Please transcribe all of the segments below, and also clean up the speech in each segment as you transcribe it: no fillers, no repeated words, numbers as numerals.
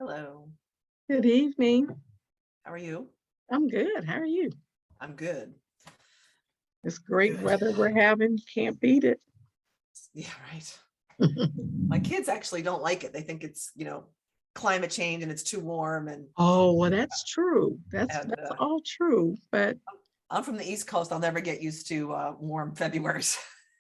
Hello. Good evening. How are you? I'm good. How are you? I'm good. This great Good. weather we're having, can't beat it. Yeah, right. My kids actually don't like it. They think it's climate change and it's too warm Oh, well, that's true. That's and that's all true. But I'm from the East Coast. I'll never get used to warm Februarys.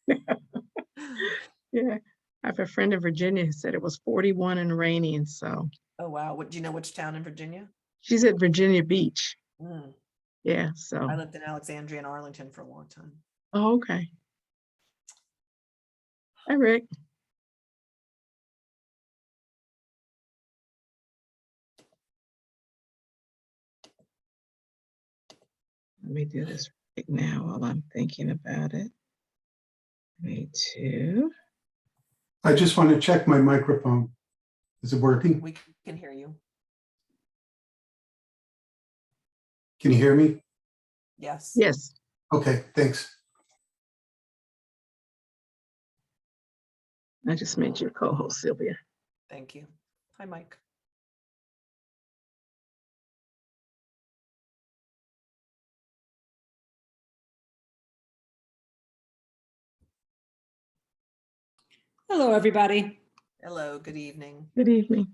yeah, I have a friend in Virginia who said it was 41 and rainy, and so Oh wow. What do you know which town in Virginia? she's at Virginia Beach. Mm. Yeah, I so lived in Alexandria and Arlington for a long time. oh, okay. Hi, Rick. Let me do this right now while I'm thinking about it. Me too. I just want to check my microphone. Is it working? We can hear you. Can you hear me? Yes. Yes. Okay, thanks. I just made you a co-host, Sylvia. Thank you. Hi, Mike. Hello, everybody. Hello. Good evening. Good evening.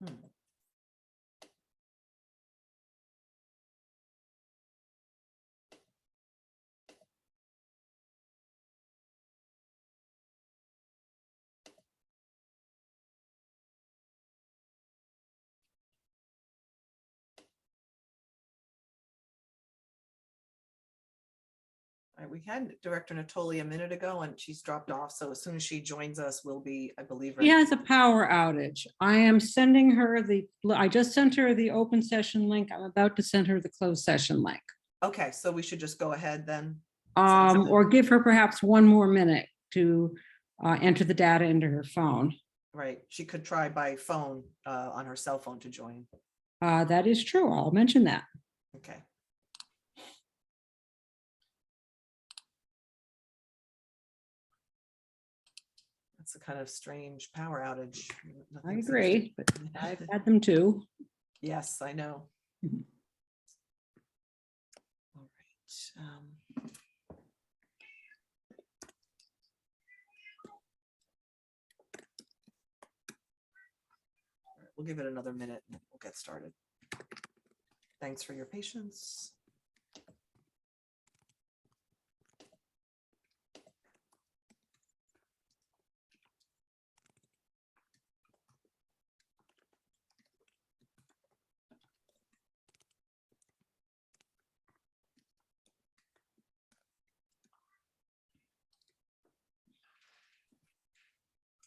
Hmm. All right, we had Director Natoli a minute ago and she's dropped off. So as soon as she joins us, we'll be, I believe. She ready. has a power outage. I am sending her I just sent her the open session link. I'm about to send her the closed session link. Okay, so we should just go ahead then. Or give her perhaps one more minute to enter the data into her phone. Right, she could try by phone on her cell phone to join. That is true. I'll mention that. Okay. That's a kind of strange power outage. I Nothing seems to- agree, but I've had them too. Yes, I know. Mhm. All right. All right, we'll give it another minute and we'll get started. Thanks for your patience.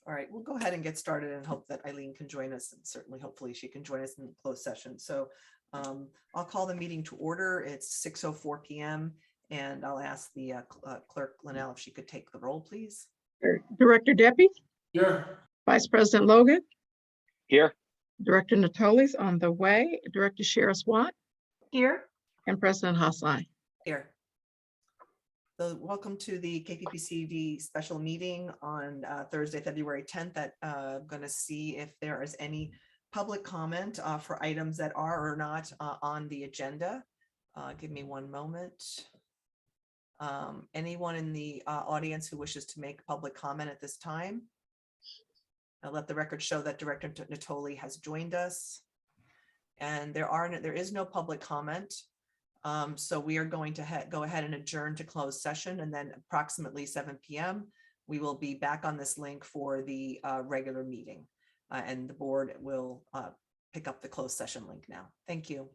All right, we'll go ahead and get started and hope that Eileen can join us, and certainly hopefully she can join us in the closed session. So I'll call the meeting to order. It's 6:04 p.m. and I'll ask the clerk Linnell if she could take the roll, please. Director Deppie, Yeah. Vice President Logan, Here. Director Natoli's on the way, Director Sheriff Watt, Here. and President Hassan. Here. So welcome to the KPPCSD special meeting on Thursday, February 10th. That I'm going to see if there is any public comment for items that are or not on the agenda. Give me one moment. Anyone in the audience who wishes to make public comment at this time? I'll let the record show that Director Natoli has joined us. And there is no public comment. So we are going to go ahead and adjourn to closed session, and then approximately 7 p.m. we will be back on this link for the regular meeting, and the board will pick up the closed session link now. Thank you.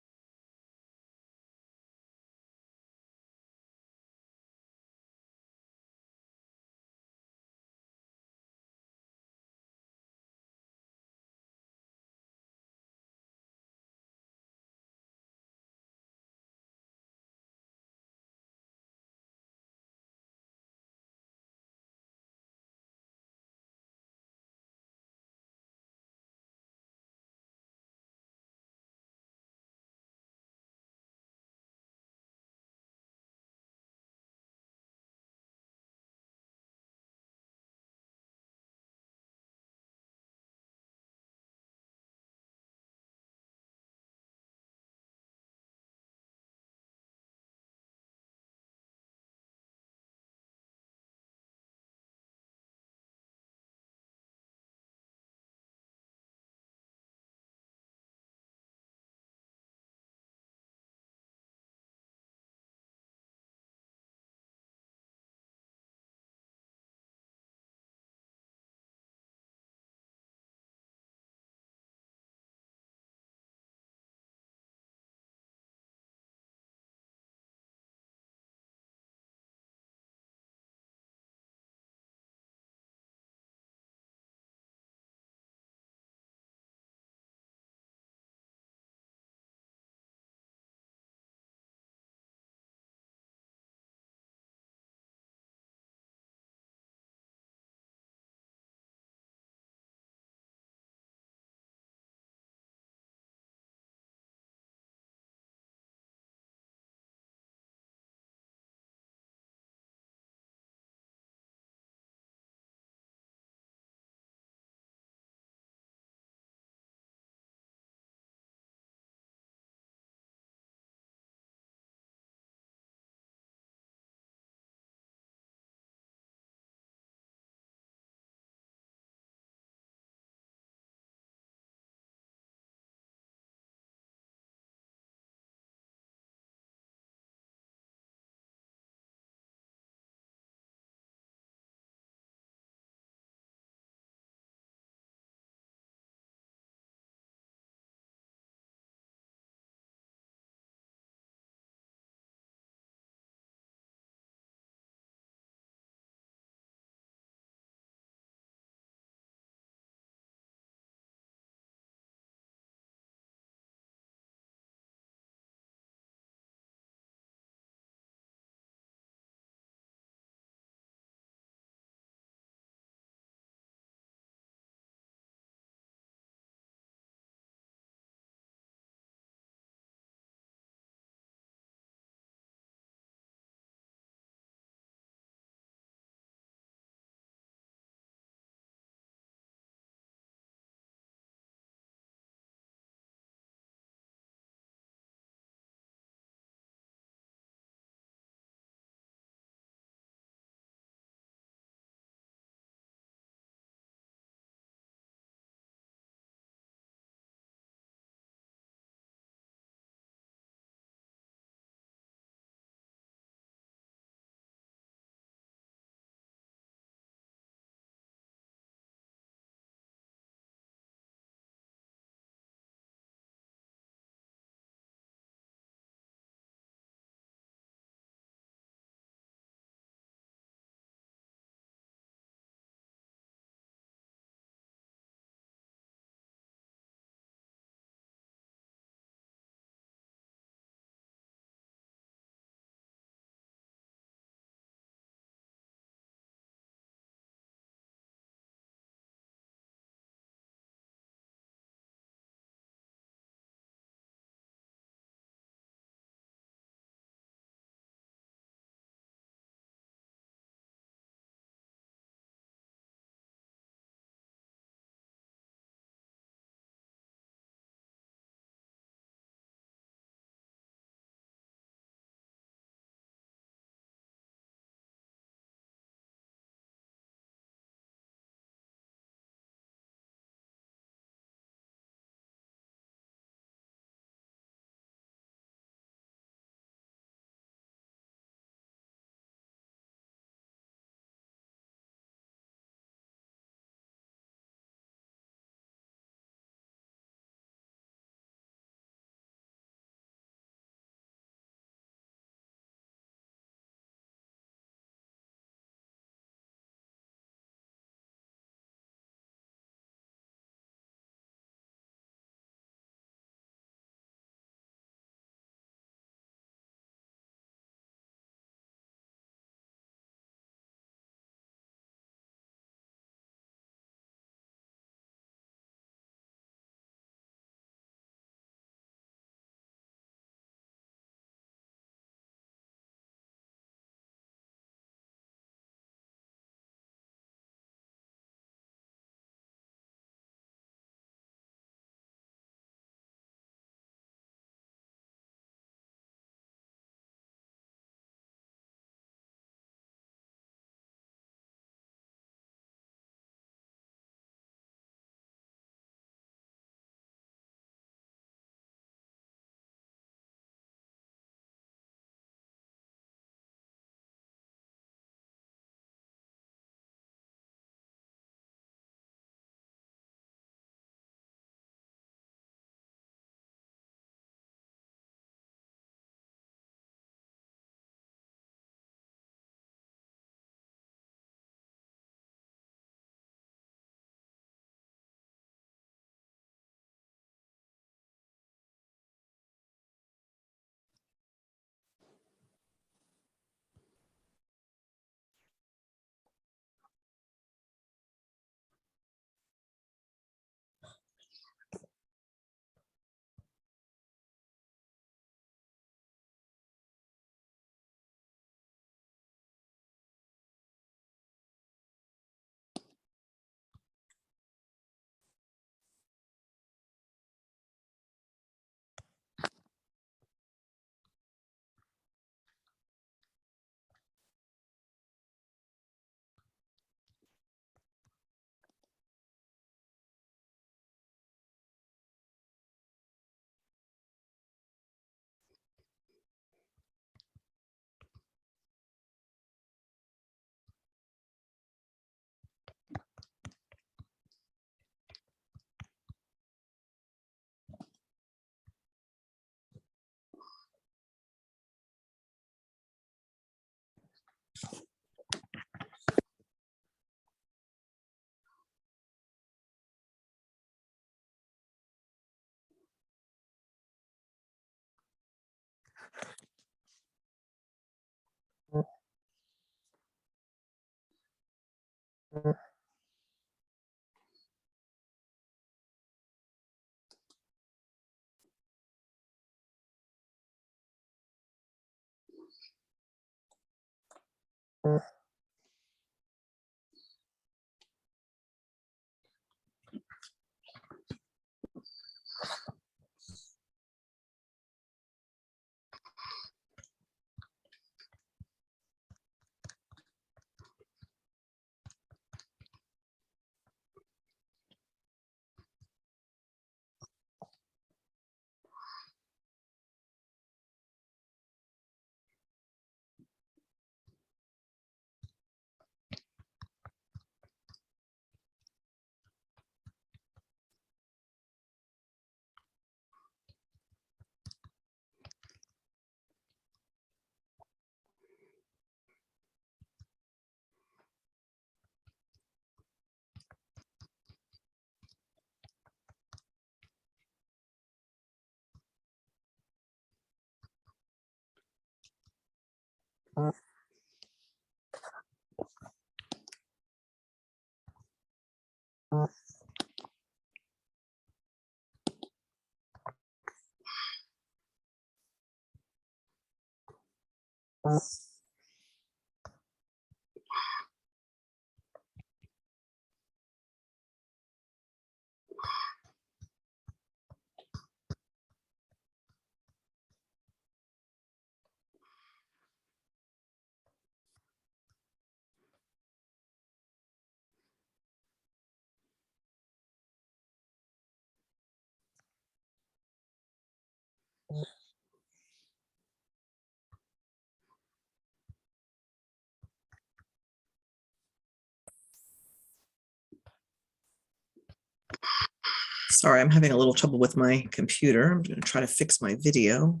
Sorry, I'm having a little trouble with my computer. I'm going to try to fix my video.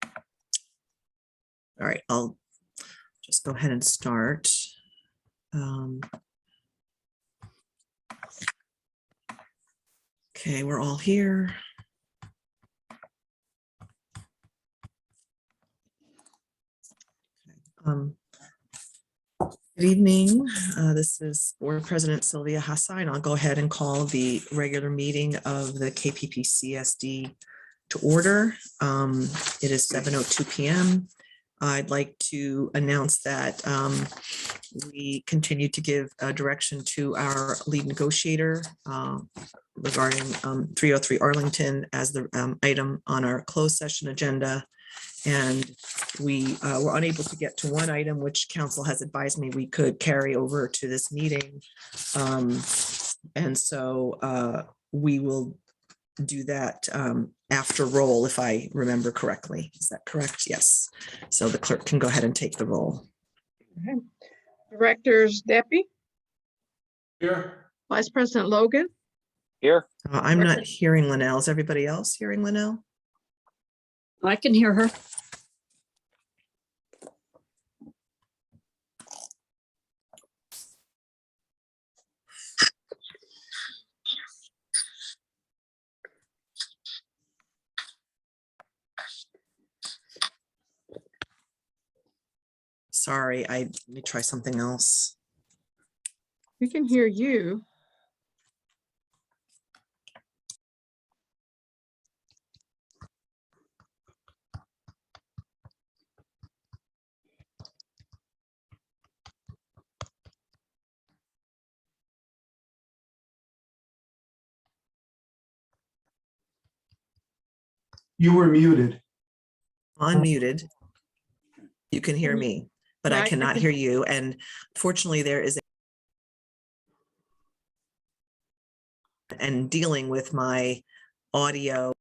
All right, I'll just go ahead and start. Okay, we're all here. Good evening. This is Board President Sylvia Hassai, and I'll go ahead and call the regular meeting of the KPPCSD to order. It is 7:02 p.m. I'd like to announce that we continue to give direction to our lead negotiator regarding 303 Arlington as the item on our closed session agenda. And we were unable to get to one item, which council has advised me we could carry over to this meeting. And so we will do that after roll, if I remember correctly. Is that correct? Yes. So the clerk can go ahead and take the roll. Okay. Directors Deppie, Here. Vice President Logan, Here. I'm not hearing Linnell. Is everybody else hearing Linnell? I can hear her. Sorry, let me try something else. we can hear you. You were muted. Unmuted. You can hear me, but I Right, I cannot can- hear you. And fortunately, there is and dealing with my audio.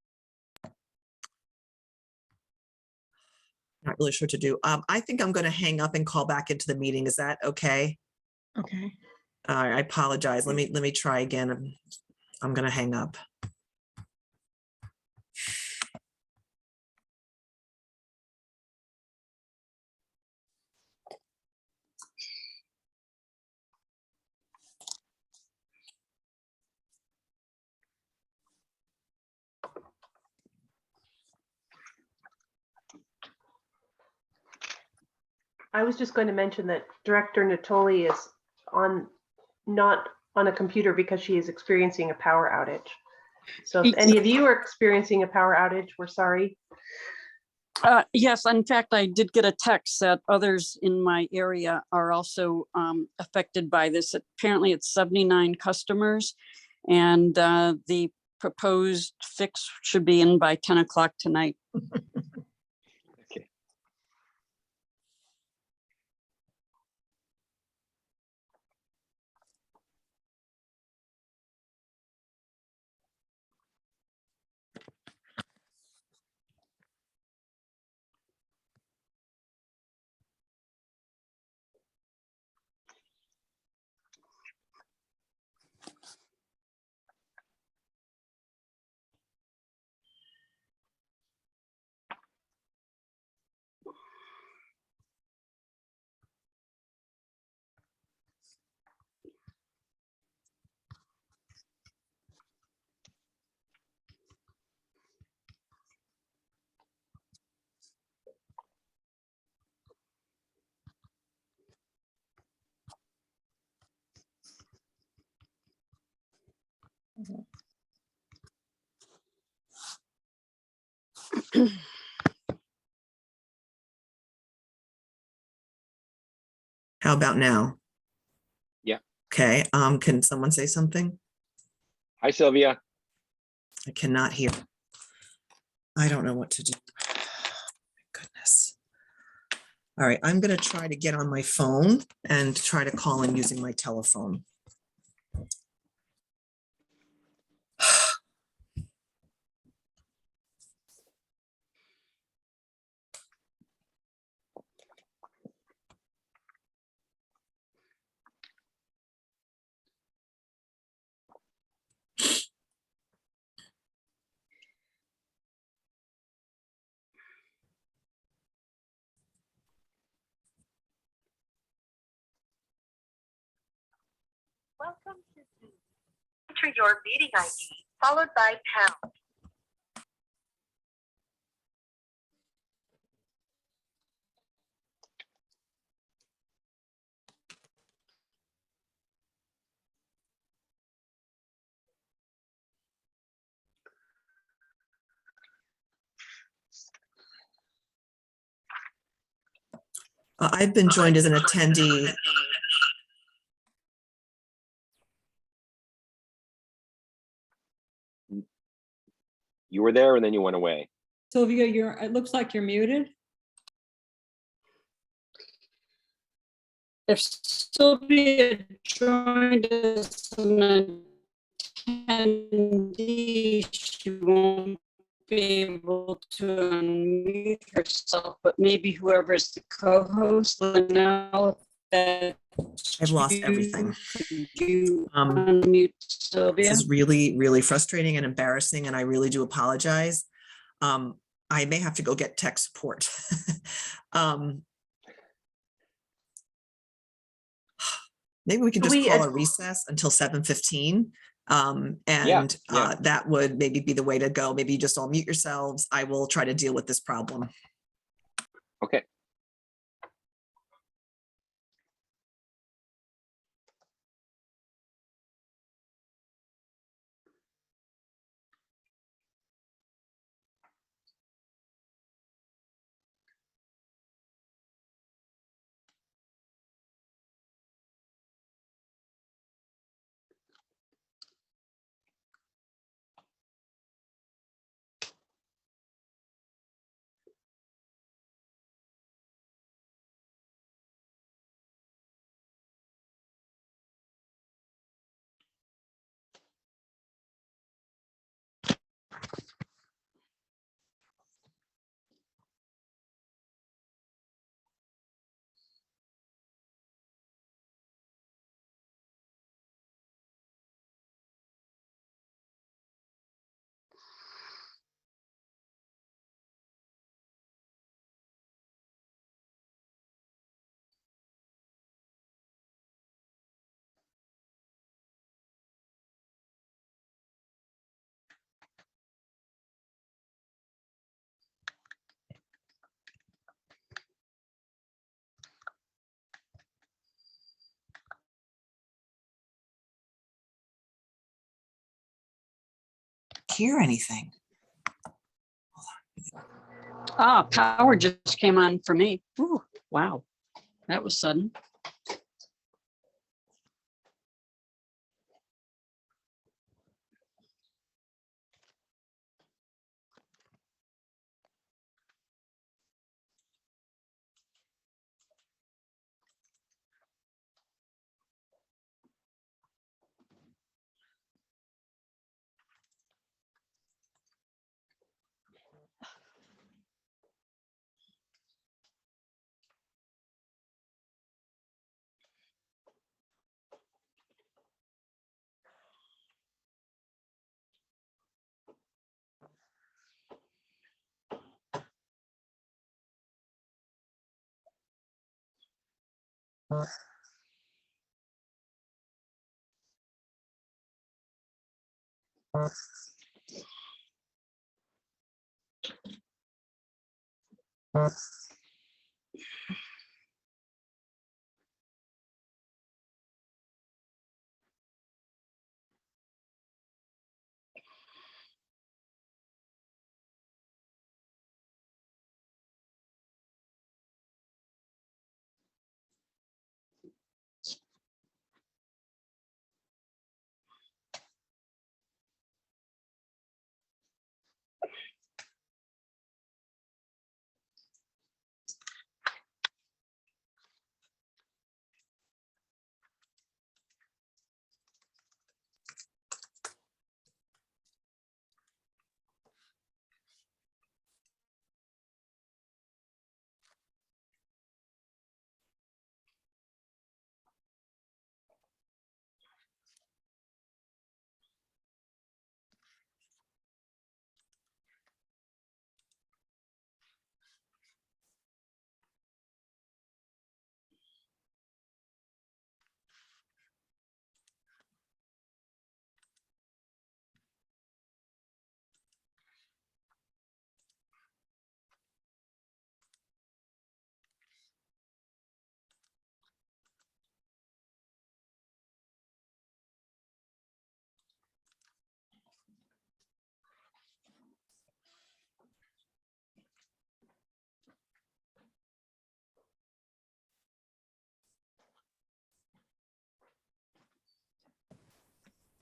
Not really sure what to do. I think I'm going to hang up and call back into the meeting. Is that okay? Okay. I apologize. Let me try again. I'm going to hang up. I was just going to mention that Director Natoli is on not on a computer because she is experiencing a power outage. So if any of you are experiencing a power outage, we're sorry. Yes, in fact, I did get a text that others in my area are also affected by this. Apparently, it's 79 customers, and the proposed fix should be in by 10 o'clock tonight. Okay. How about now? Yeah. Okay, can someone say something? Hi, Sylvia. I cannot hear. I don't know what to do. Goodness. All right, I'm gonna try to get on my phone and try to call in using my telephone. Welcome to Zoom. Enter your meeting ID followed by pound. I've been joined as an attendee. You were there and then you went away. Sylvia, it looks like you're muted. If Sylvia joined as an attendee, she won't be able to unmute herself, but maybe whoever's the co-host will know that. I've lost everything. Could you Um, unmute This Sylvia? is really, really frustrating and embarrassing, and I really do apologize. I may have to go get tech support. Maybe we can just call a recess until 7:15. Yeah. That would maybe be the way to go. Maybe you just all mute yourselves. I will try to deal with this problem. Okay. hear anything. Power just came on for me. Ooh, wow, that was sudden.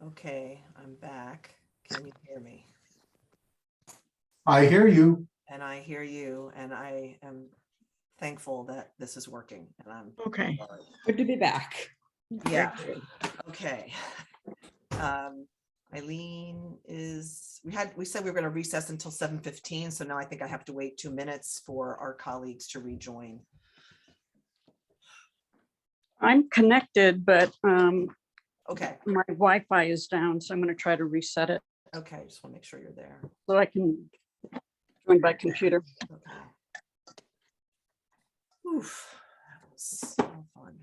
Okay, I'm back. Can you hear me? I hear you. And I hear you, and I am thankful that this is working, and I'm Okay. Good to be back. Yeah. Okay. Eileen we said we were going to recess until 7:15, so now I think I have to wait 2 minutes for our colleagues to rejoin. I'm connected, but Okay, my Wi-Fi is down, so I'm going to try to reset it okay, just want to make sure you're there. so I can join by computer. Okay. Oof, that was so fun.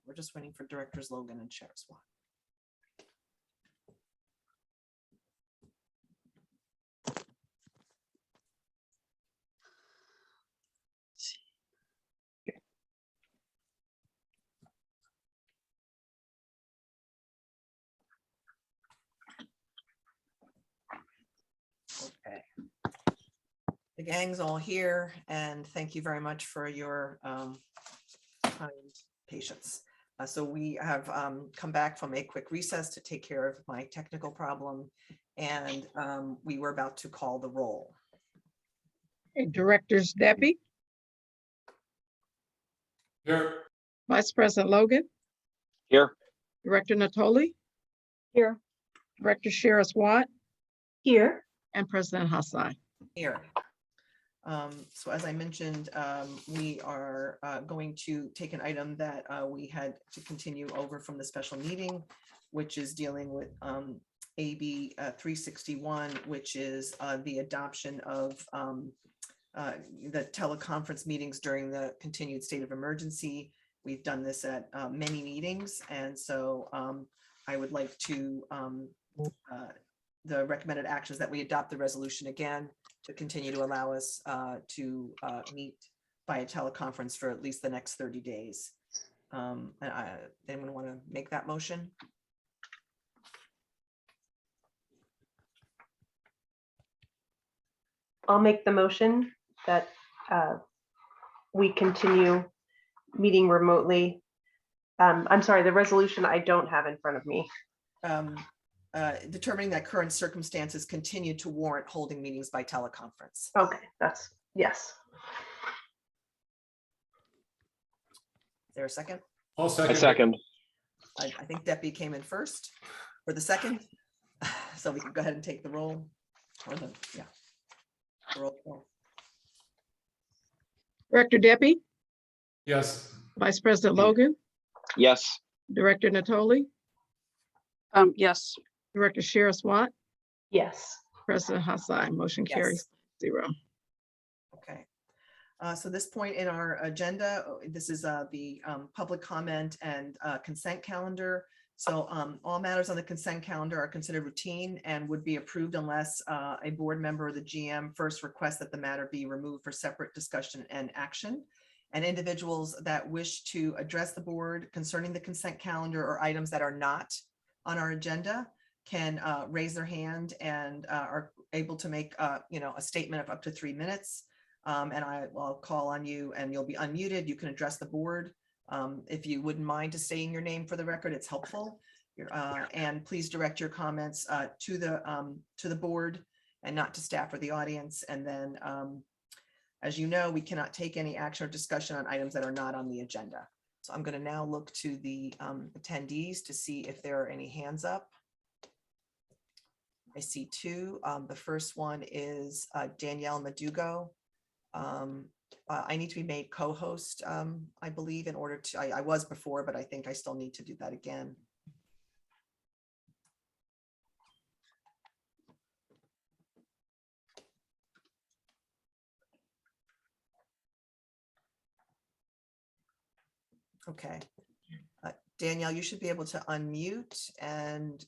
We're just waiting for directors Logan and Chair Swan. The gang's all here, and thank you very much for your kind patience. So we have come back from a quick recess to take care of my technical problem, and we were about to call the roll. Okay, Directors Debbie, Here. Vice President Logan, Here. Director Natoli, Here. Director Shiris Watt, Here. and President Hassan. Here. So as I mentioned, we are going to take an item that we had to continue over from the special meeting, which is dealing with AB 361, which is the adoption of the teleconference meetings during the continued state of emergency. We've done this at many meetings, and so I would like to the recommended actions that we adopt the resolution again to continue to allow us to meet by a teleconference for at least the next 30 days. Anyone want to make that motion? I'll make the motion that we continue meeting remotely. I'm sorry, the resolution I don't have in front of me. Determining that current circumstances continue to warrant holding meetings by teleconference. Okay, that's, yes. Is there a second? I'll A second. second. I think Debbie came in first for the second. So we can go ahead and take the roll. Or the, yeah. The roll call. Director Debbie, Yes. Vice President Logan, Yes. Director Natoli, Yes. Director Shiris Watt, Yes. President Hassan. Motion carries 0. Okay. So this point in our agenda, this is the public comment and consent calendar. So all matters on the consent calendar are considered routine and would be approved unless a board member or the GM first requests that the matter be removed for separate discussion and action. And individuals that wish to address the board concerning the consent calendar or items that are not on our agenda can raise their hand and are able to make a statement of up to 3 minutes. And I'll call on you and you'll be unmuted. You can address the board. If you wouldn't mind to saying your name for the record, it's helpful. And please direct your comments to the board and not to staff or the audience. And then, as you know, we cannot take any action or discussion on items that are not on the agenda. So I'm going to now look to the attendees to see if there are any hands up. I see 2. The first one is Danielle Madugo. I need to be made co-host, I believe, in order to, I was before, but I think I still need to do that again. Okay. Danielle, you should be able to unmute and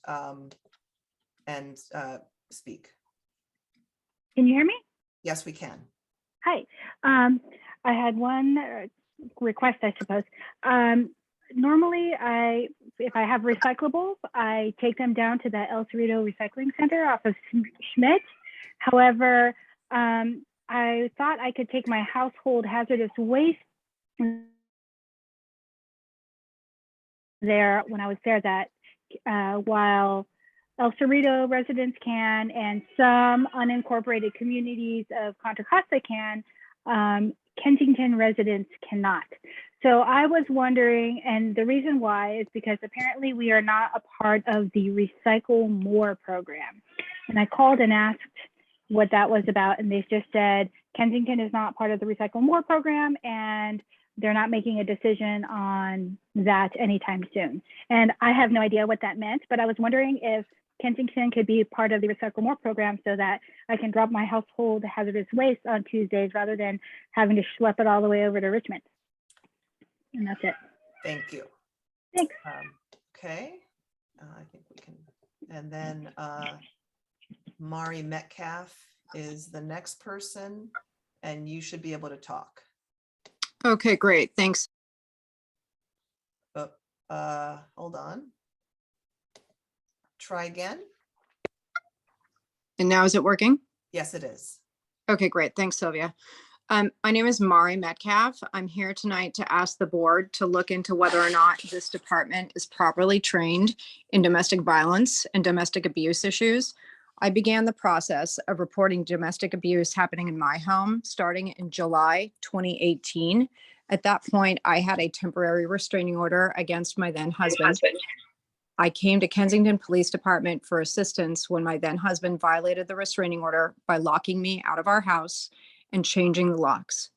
speak. Can you hear me? Yes, we can. Hi. I had one request, I suppose. Normally, if I have recyclables, I take them down to the El Cerrito Recycling Center off of Schmidt. However, I thought I could take my household hazardous waste there when I was there, that while El Cerrito residents can and some unincorporated communities of Contra Costa can, Kensington residents cannot. So I was wondering, and the reason why is because apparently we are not a part of the Recycle More program. And I called and asked what that was about, and they just said Kensington is not part of the Recycle More program, and they're not making a decision on that anytime soon. And I have no idea what that meant, but I was wondering if Kensington could be part of the Recycle More program so that I can drop my household hazardous waste on Tuesdays rather than having to schlep it all the way over to Richmond. And that's it. Thank you. Thanks. Okay. I think we can. And then Mari Metcalf is the next person, and you should be able to talk. Okay, great. Thanks. Hold on. Try again. And now is it working? Yes, it is. Okay, great. Thanks, Sylvia. My name is Mari Metcalf. I'm here tonight to ask the board to look into whether or not this department is properly trained in domestic violence and domestic abuse issues. I began the process of reporting domestic abuse happening in my home starting in July 2018. At that point, I had a temporary restraining order against my then husband. I came to Kensington Police Department for assistance when my then husband violated the restraining order by locking me out of our house and changing the locks.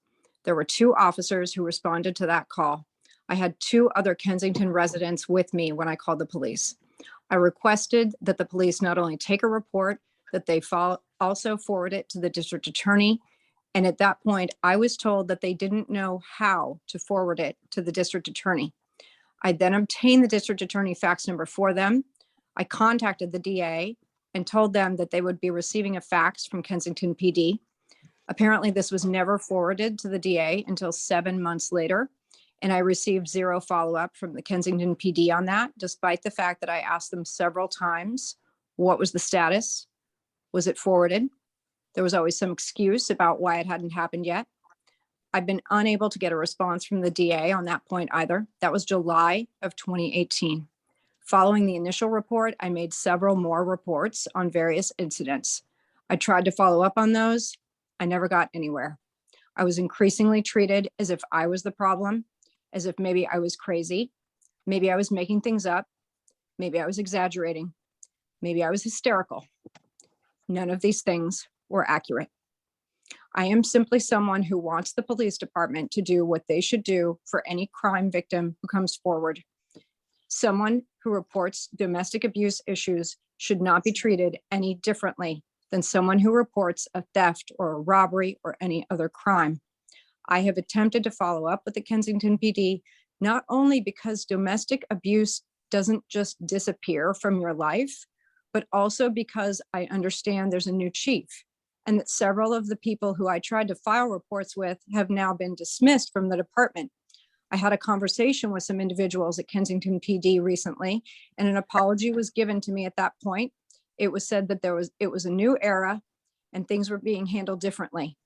There were 2 officers who responded to that call. I had 2 other Kensington residents with me when I called the police. I requested that the police not only take a report, that they also forward it to the district attorney. And at that point, I was told that they didn't know how to forward it to the district attorney. I then obtained the district attorney fax number for them. I contacted the DA and told them that they would be receiving a fax from Kensington PD. Apparently, this was never forwarded to the DA until 7 months later, and I received 0 follow-up from the Kensington PD on that, despite the fact that I asked them several times, what was the status? Was it forwarded? There was always some excuse about why it hadn't happened yet. I've been unable to get a response from the DA on that point either. That was July of 2018. Following the initial report, I made several more reports on various incidents. I tried to follow up on those. I never got anywhere. I was increasingly treated as if I was the problem, as if maybe I was crazy, maybe I was making things up, maybe I was exaggerating, maybe I was hysterical. None of these things were accurate. I am simply someone who wants the police department to do what they should do for any crime victim who comes forward. Someone who reports domestic abuse issues should not be treated any differently than someone who reports a theft or a robbery or any other crime. I have attempted to follow up with the Kensington PD, not only because domestic abuse doesn't just disappear from your life, but also because I understand there's a new chief and that several of the people who I tried to file reports with have now been dismissed from the department. I had a conversation with some individuals at Kensington PD recently, and an apology was given to me at that point. It was said that it was a new era and things were being handled differently.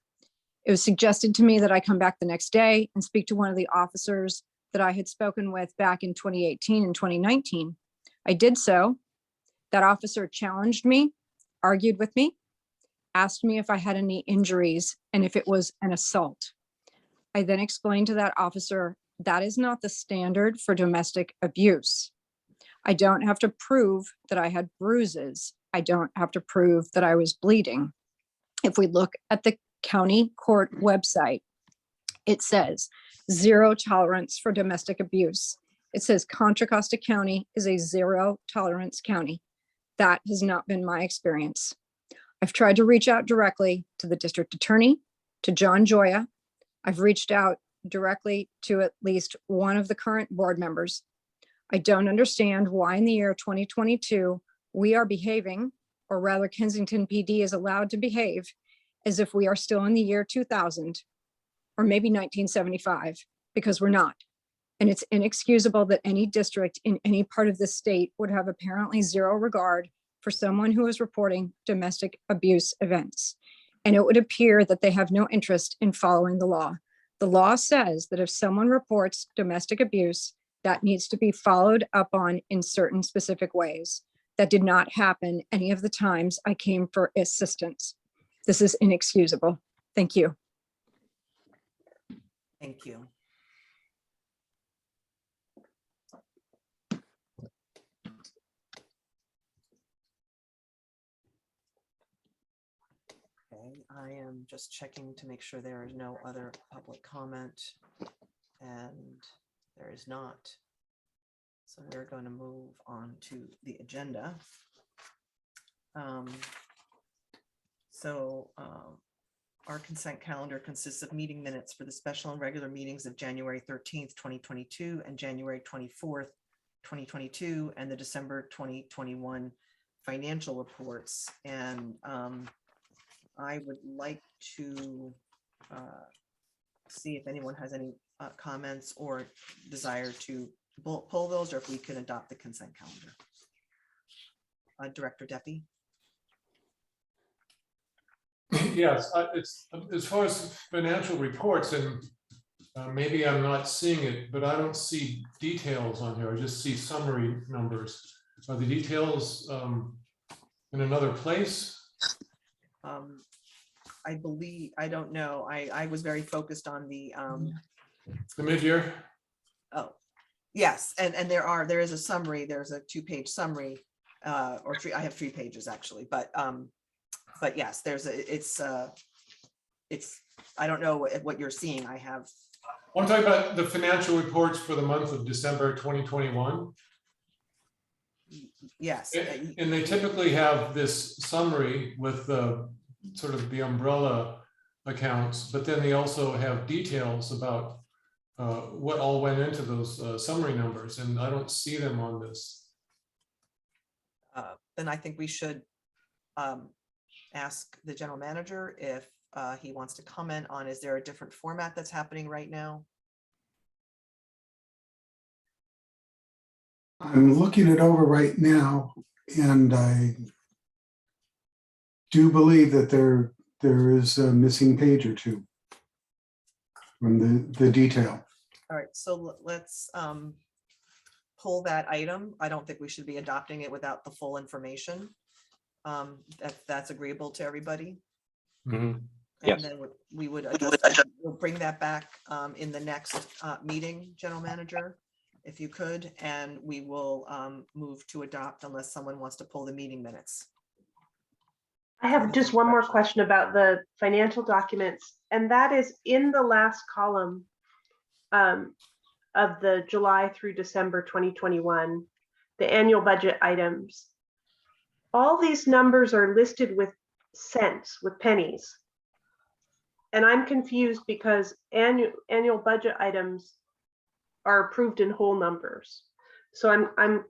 It was suggested to me that I come back the next day and speak to one of the officers that I had spoken with back in 2018 and 2019. I did so. That officer challenged me, argued with me, asked me if I had any injuries and if it was an assault. I then explained to that officer that is not the standard for domestic abuse. I don't have to prove that I had bruises. I don't have to prove that I was bleeding. If we look at the county court website, it says 0 tolerance for domestic abuse. It says Contra Costa County is a 0 tolerance county. That has not been my experience. I've tried to reach out directly to the district attorney, to John Joya. I've reached out directly to at least one of the current board members. I don't understand why in the year 2022, we are behaving, or rather Kensington PD is allowed to behave as if we are still in the year 2000, or maybe 1975, because we're not. And it's inexcusable that any district in any part of the state would have apparently 0 regard for someone who is reporting domestic abuse events. And it would appear that they have no interest in following the law. The law says that if someone reports domestic abuse, that needs to be followed up on in certain specific ways. That did not happen any of the times I came for assistance. This is inexcusable. Thank you. Thank you. Okay, I am just checking to make sure there is no other public comment, and there is not. So we're going to move on to the agenda. Our consent calendar consists of meeting minutes for the special and regular meetings of January 13th, 2022 and January 24th, 2022, and the December 2021 financial reports. And I would like to see if anyone has any comments or desire to pull those, or if we can adopt the consent calendar. Director Deppie. Yes, it's, as far as financial reports, and maybe I'm not seeing it, but I don't see details on here. I just see summary numbers. Are the details in another place? I believe, I don't know. I was very focused on the, The mid-year? oh, yes, and there is a summary, there's a 2-page summary, or three, I have 3 pages actually, but yes, there's a, it's, I don't know what you're seeing. I have, I'm talking about the financial reports for the month of December 2021. yes. And they typically have this summary with the sort of the umbrella accounts, but then they also have details about what all went into those summary numbers, and I don't see them on this. Then I think we should ask the general manager if he wants to comment on, is there a different format that's happening right now? I'm looking it over right now, and I do believe that there is a missing page or two from the detail. All right, so let's pull that item. I don't think we should be adopting it without the full information. That's agreeable to everybody. Yes. And then we would adjust, we'll bring that back in the next meeting, General Manager, if you could, and we will move to adopt unless someone wants to pull the meeting minutes. I have just one more question about the financial documents, and that is in the last column of the July through December 2021, the annual budget items. All these numbers are listed with cents, with pennies. And I'm confused because annual budget items are approved in whole numbers. So I'm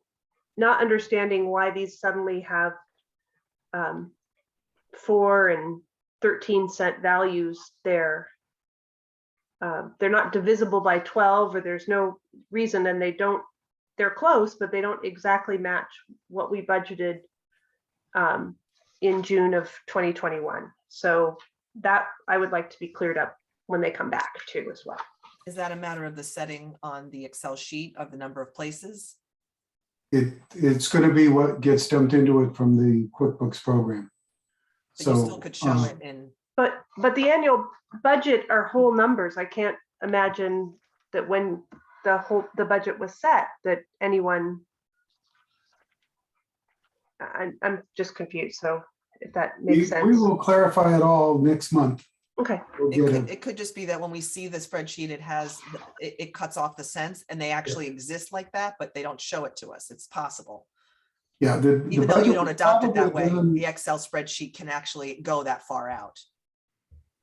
not understanding why these suddenly have 4 and 13-cent values there. They're not divisible by 12, or there's no reason, and they're close, but they don't exactly match what we budgeted in June of 2021. So that I would like to be cleared up when they come back too as well. Is that a matter of the setting on the Excel sheet of the number of places? It's going to be what gets dumped into it from the QuickBooks program. But you still could show it in. But the annual budget are whole numbers. I can't imagine that when the budget was set that anyone. I'm just confused. So if that makes sense. We will clarify it all next month. Okay. It could just be that when we see the spreadsheet, it cuts off the cents and they actually exist like that, but they don't show it to us. It's possible. Yeah. Even though you don't adopt it that way, the Excel spreadsheet can actually go that far out.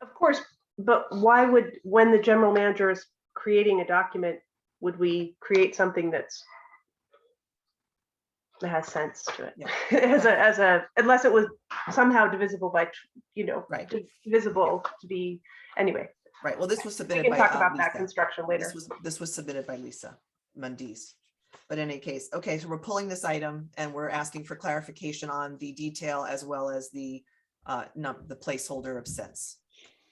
Of course, but why would, when the general manager is creating a document, would we create something that has sense to it? Yeah. Unless it was somehow divisible by, Right. divisible to be, anyway. Right. Well, this was We submitted can by talk about that Lisa. construction later. This was submitted by Lisa Mundis. But in any case, okay, so we're pulling this item and we're asking for clarification on the detail as well as the placeholder of cents.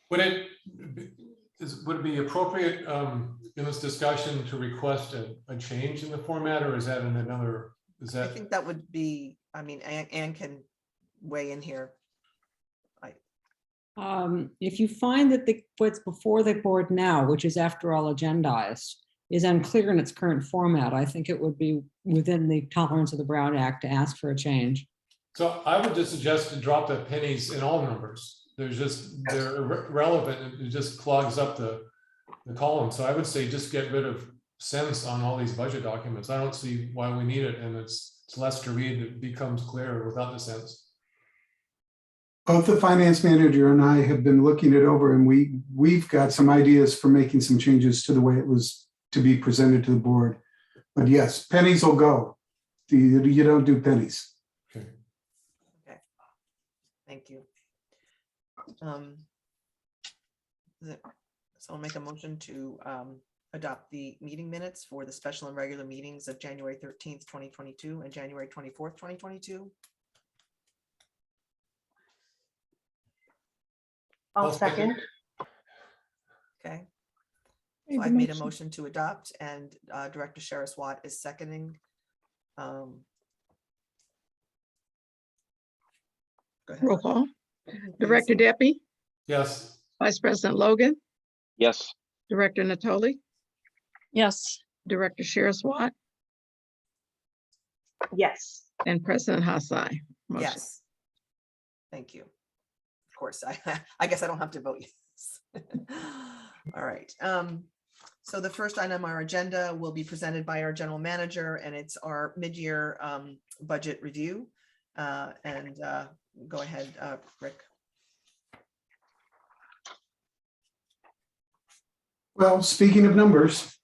Would it be appropriate in this discussion to request a change in the format, or is that in another? I think that would be, I mean, Anne can weigh in here. If you find that what's before the board now, which is after all agendized, is unclear in its current format, I think it would be within the tolerance of the Brown Act to ask for a change. So I would just suggest to drop the pennies in all numbers. They're irrelevant. It just clogs up the column. So I would say just get rid of cents on all these budget documents. I don't see why we need it, and it's less to read. It becomes clearer without the cents. Both the finance manager and I have been looking it over, and we've got some ideas for making some changes to the way it was to be presented to the board. But yes, pennies will go. You don't do pennies. Okay. Okay. Thank you. So I'll make a motion to adopt the meeting minutes for the special and regular meetings of January 13th, 2022 and January 24th, 2022. I'll second. Okay, Made so the I've made a motion. motion to adopt and Director Sharis Watt is seconding. Go ahead. Roll call. Please. Director Deppie, Yes. Vice President Logan, Yes. Director Natoli, Yes. Director Sharis Watt, Yes. and President Hassai. Motion. Yes. Thank you. Of course, I guess I don't have to vote yes. All right. So the first item on our agenda will be presented by our general manager, and it's our mid-year budget review. Go ahead, Rick. Well, speaking of numbers,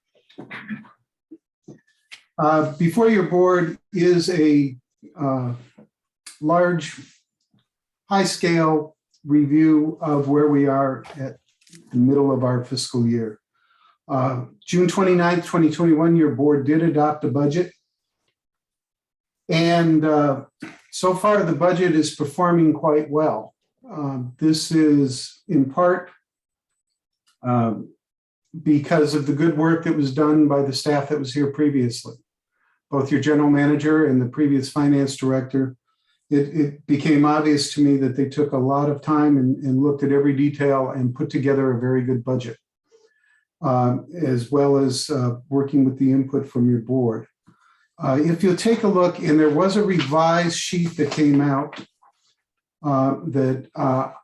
before your board is a large, high-scale review of where we are at the middle of our fiscal year. June 29th, 2021, your board did adopt a budget. And so far, the budget is performing quite well. This is in part because of the good work that was done by the staff that was here previously. Both your general manager and the previous finance director, it became obvious to me that they took a lot of time and looked at every detail and put together a very good budget, as well as working with the input from your board. If you'll take a look, and there was a revised sheet that came out that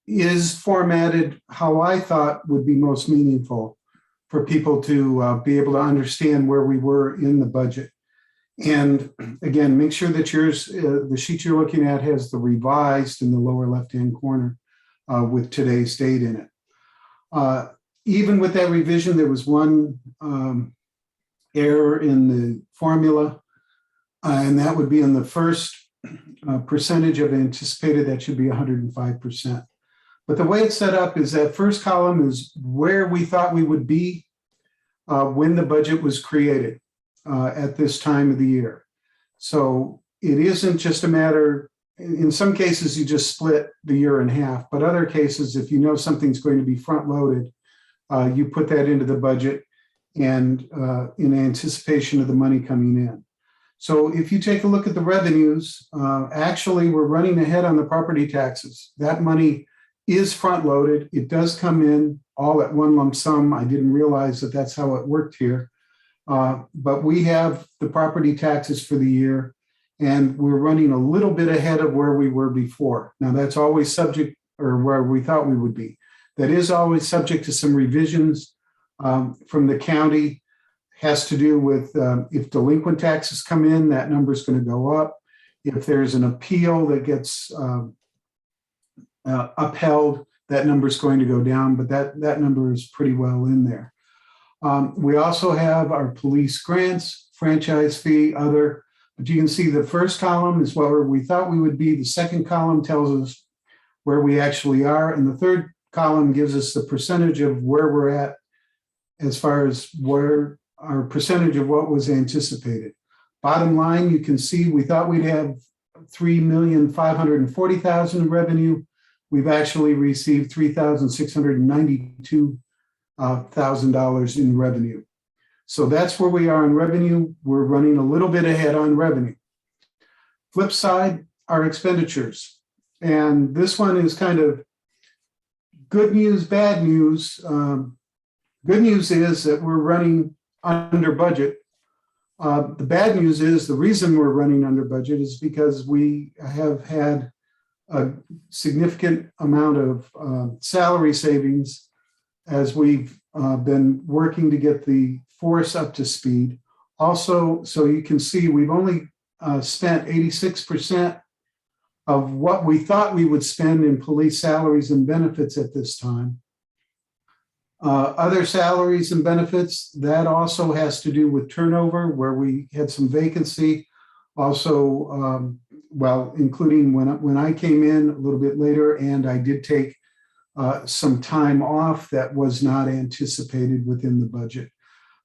is formatted how I thought would be most meaningful for people to be able to understand where we were in the budget. And again, make sure that yours, the sheet you're looking at has the revised in the lower left-hand corner with today's date in it. Even with that revision, there was one error in the formula, and that would be in the first percentage of anticipated, that should be 105%. But the way it's set up is that first column is where we thought we would be when the budget was created at this time of the year. So it isn't just a matter, in some cases you just split the year in half, but other cases, if you know something's going to be front loaded, you put that into the budget and in anticipation of the money coming in. So if you take a look at the revenues, actually we're running ahead on the property taxes. That money is front loaded. It does come in all at one lump sum. I didn't realize that that's how it worked here. But we have the property taxes for the year, and we're running a little bit ahead of where we were before. Now that's always subject, or where we thought we would be. That is always subject to some revisions from the county. Has to do with if delinquent taxes come in, that number is going to go up. If there's an appeal that gets upheld, that number is going to go down, but that number is pretty well in there. We also have our police grants, franchise fee, other, but you can see the first column is where we thought we would be. The second column tells us where we actually are, and the third column gives us the percentage of where we're at as far as where our percentage of what was anticipated. Bottom line, you can see we thought we'd have $3,540,000 in revenue. We've actually received $3,692,000 in revenue. So that's where we are in revenue. We're running a little bit ahead on revenue. Flip side, our expenditures. And this one is kind of good news, bad news. Good news is that we're running under budget. The bad news is the reason we're running under budget is because we have had a significant amount of salary savings as we've been working to get the force up to speed. Also, so you can see we've only spent 86% of what we thought we would spend in police salaries and benefits at this time. Other salaries and benefits, that also has to do with turnover, where we had some vacancy. Also, well, including when I came in a little bit later, and I did take some time off that was not anticipated within the budget.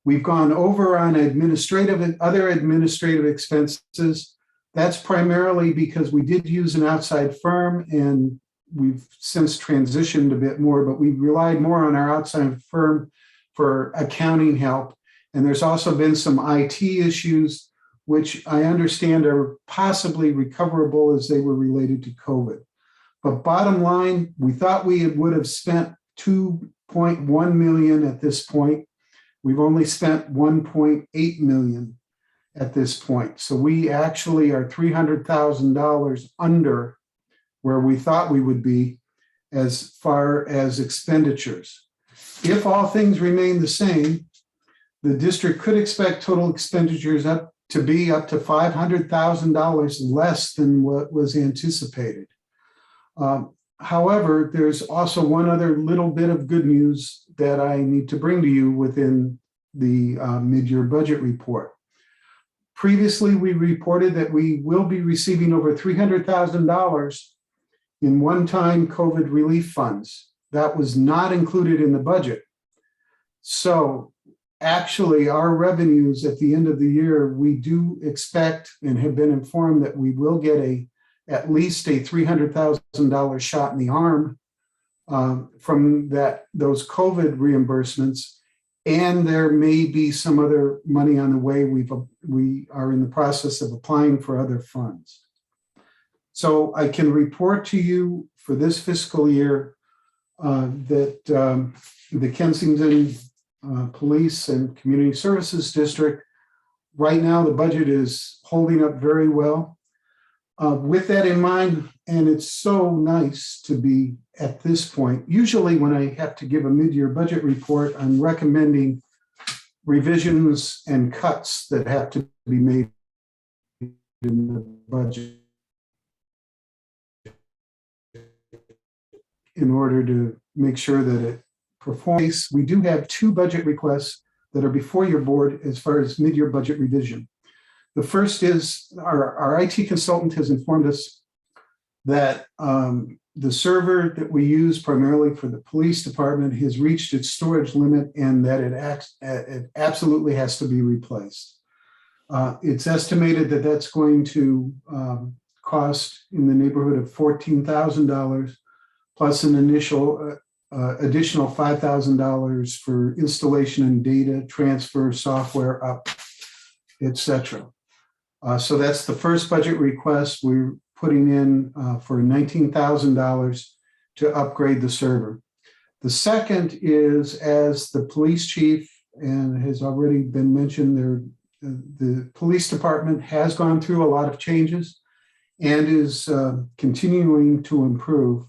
We've gone over on administrative and other administrative expenses. That's primarily because we did use an outside firm, and we've since transitioned a bit more, but we relied more on our outside firm for accounting help. And there's also been some IT issues, which I understand are possibly recoverable as they were related to COVID. But bottom line, we thought we would have spent 2.1 million at this point. We've only spent 1.8 million at this point. So we actually are $300,000 under where we thought we would be as far as expenditures. If all things remain the same, the district could expect total expenditures up to $500,000 less than what was anticipated. However, there's also one other little bit of good news that I need to bring to you within the mid-year budget report. Previously, we reported that we will be receiving over $300,000 in one-time COVID relief funds. That was not included in the budget. So actually, our revenues at the end of the year, we do expect and have been informed that we will get at least a $300,000 shot in the arm from those COVID reimbursements. And there may be some other money on the way. We are in the process of applying for other funds. So I can report to you for this fiscal year that the Kensington Police and Community Services District, right now the budget is holding up very well. With that in mind, and it's so nice to be at this point, usually when I have to give a mid-year budget report, I'm recommending revisions and cuts that have to be made in the budget in order to make sure that it performs. We do have 2 budget requests that are before your board as far as mid-year budget revision. The first is our IT consultant has informed us that the server that we use primarily for the police department has reached its storage limit and that it absolutely has to be replaced. It's estimated that that's going to cost in the neighborhood of $14,000 plus an additional $5,000 for installation and data transfer, software up, etc. So that's the first budget request. We're putting in for $19,000 to upgrade the server. The second is, as the police chief and has already been mentioned, the police department has gone through a lot of changes and is continuing to improve.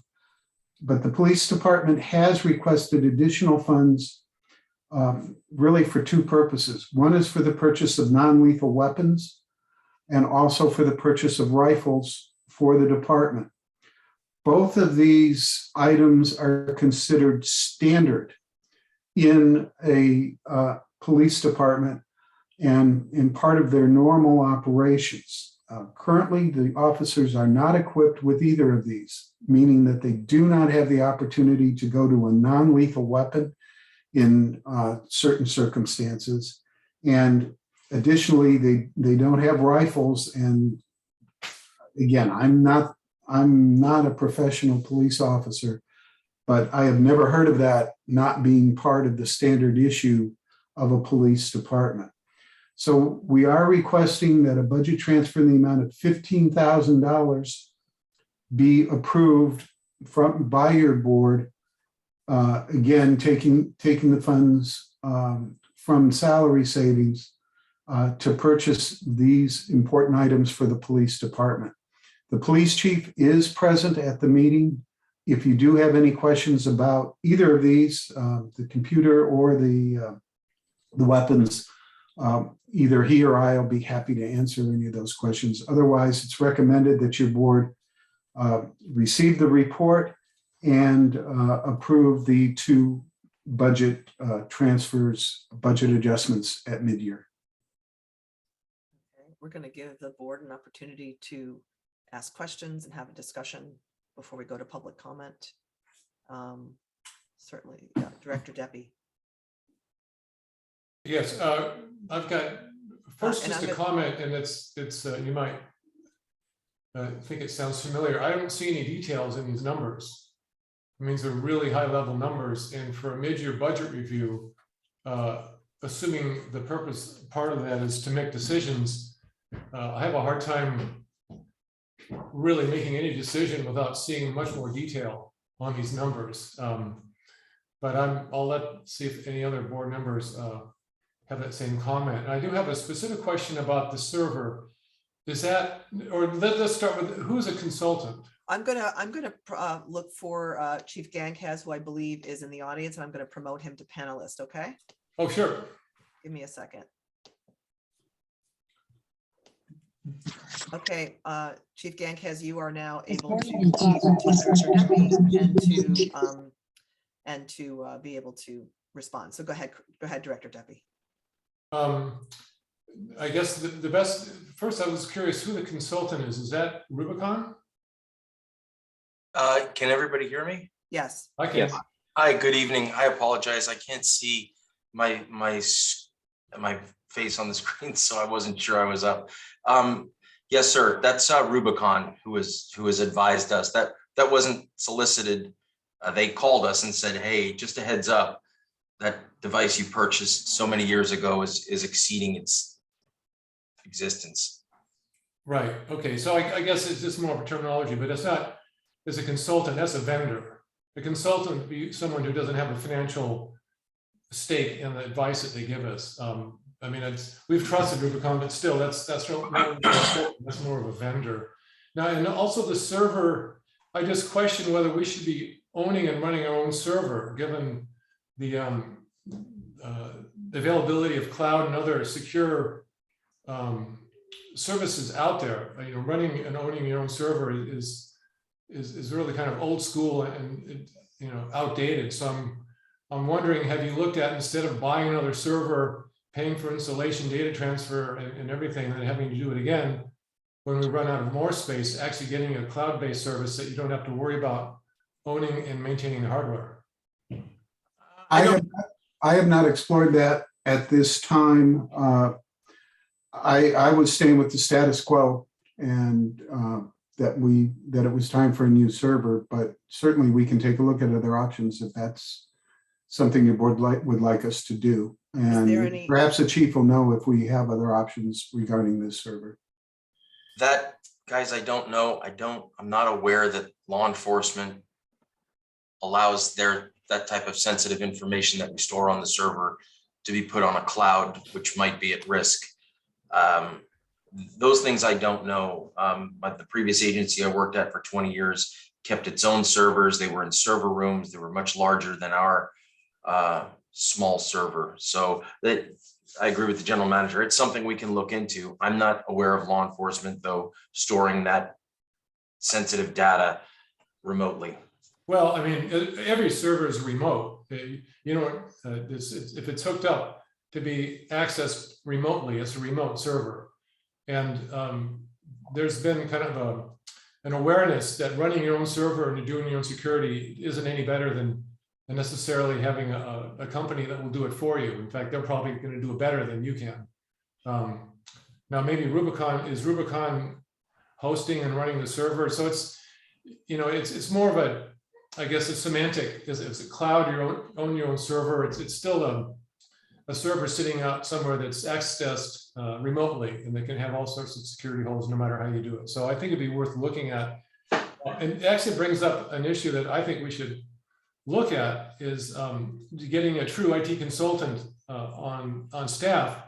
But the police department has requested additional funds really for 2 purposes. One is for the purchase of non-lethal weapons and also for the purchase of rifles for the department. Both of these items are considered standard in a police department and in part of their normal operations. Currently, the officers are not equipped with either of these, meaning that they do not have the opportunity to go to a non-lethal weapon in certain circumstances. And additionally, they don't have rifles. And again, I'm not a professional police officer, but I have never heard of that not being part of the standard issue of a police department. So we are requesting that a budget transfer in the amount of $15,000 be approved by your board. Again, taking the funds from salary savings to purchase these important items for the police department. The police chief is present at the meeting. If you do have any questions about either of these, the computer or the weapons, either he or I will be happy to answer any of those questions. Otherwise, it's recommended that your board receive the report and approve the 2 budget transfers, budget adjustments at mid-year. Okay, we're going to give the board an opportunity to ask questions and have a discussion before we go to public comment. Certainly, Director Deppie. Yes, I've got first And just I'm a gonna- comment, and it's you might I think it sounds familiar. I don't see any details in these numbers. It means they're really high level numbers. And for a mid-year budget review, assuming the purpose, part of that is to make decisions, I have a hard time really making any decision without seeing much more detail on these numbers. But I'll see if any other board members have that same comment. And I do have a specific question about the server. Is that, or let's start with, who's a consultant? I'm gonna look for Chief Gankaz, who I believe is in the audience, and I'm gonna promote him to panelist, okay? Oh, sure. Give me a second. Okay, Chief Gankaz, you are now able to and to be able to respond. So go ahead, Director Deppie. I guess the best, first I was curious who the consultant is. Is that Rubicon? Can everybody hear me? Yes. I can. Yes. Hi, good evening. I apologize. I can't see my face on the screen, so I wasn't sure I was up. Yes, sir. That's Rubicon who has advised us that wasn't solicited. They called us and said, "Hey, just a heads up, that device you purchased so many years ago is exceeding its existence." Right. Okay. So I guess it's just more of a terminology, but it's not as a consultant. That's a vendor. A consultant would be someone who doesn't have a financial stake in the advice that they give us. I mean, we've trusted Rubicon, but still, that's more of a vendor. Now, and also the server, I just question whether we should be owning and running our own server, given the availability of cloud and other secure services out there. You know, running and owning your own server is really kind of old school and outdated. So I'm wondering, have you looked at, instead of buying another server, paying for installation, data transfer, and everything, and having to do it again when we run out of more space, actually getting a cloud-based service that you don't have to worry about owning and maintaining the hardware? I have not explored that at this time. I was staying with the status quo, and that it was time for a new server, but certainly we can take a look at other options if that's something your board would like us to do. And perhaps the chief will know if we have other options regarding this server. That, guys, I don't know. I'm not aware that law enforcement allows that type of sensitive information that we store on the server to be put on a cloud, which might be at risk. Those things I don't know. But the previous agency I worked at for 20 years kept its own servers. They were in server rooms. They were much larger than our small server. So that, I agree with the general manager. It's something we can look into. I'm not aware of law enforcement, though, storing that sensitive data remotely. Well, I mean, every server is remote. If it's hooked up to be accessed remotely, it's a remote server. And there's been kind of an awareness that running your own server and doing your own security isn't any better than necessarily having a company that will do it for you. In fact, they're probably going to do it better than you can. Now, maybe is Rubicon hosting and running the server? So it's more of I guess, a semantic. It's a cloud, own your own server. It's still a server sitting out somewhere that's accessed remotely, and they can have all sorts of security holes no matter how you do it. So I think it'd be worth looking at. And it actually brings up an issue that I think we should look at, is getting a true IT consultant on staff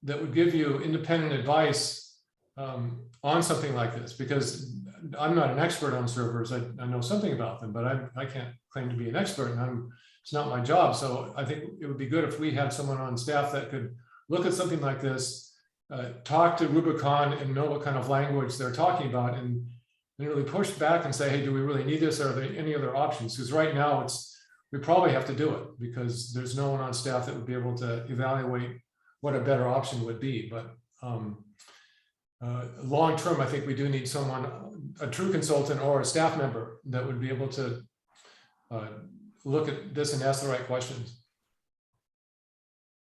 that would give you independent advice on something like this, because I'm not an expert on servers. I know something about them, but I can't claim to be an expert, and it's not my job. So I think it would be good if we had someone on staff that could look at something like this, talk to Rubicon and know what kind of language they're talking about, and really push back and say, hey, do we really need this? Or are there any other options? Because right now we probably have to do it, because there's no one on staff that would be able to evaluate what a better option would be. But long term, I think we do need someone, a true consultant or a staff member, that would be able to look at this and ask the right questions.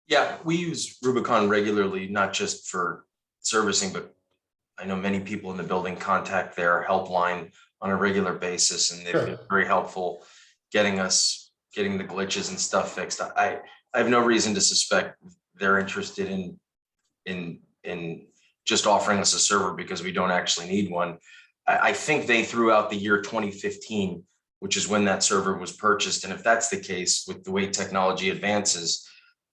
Yeah, we use Rubicon regularly, not just for servicing, but I know many people in the building contact their helpline on a regular basis, and they've been Sure. very helpful getting the glitches and stuff fixed. I have no reason to suspect they're interested in just offering us a server because we don't actually need one. I think they threw out the year 2015, which is when that server was purchased. And if that's the case, with the way technology advances,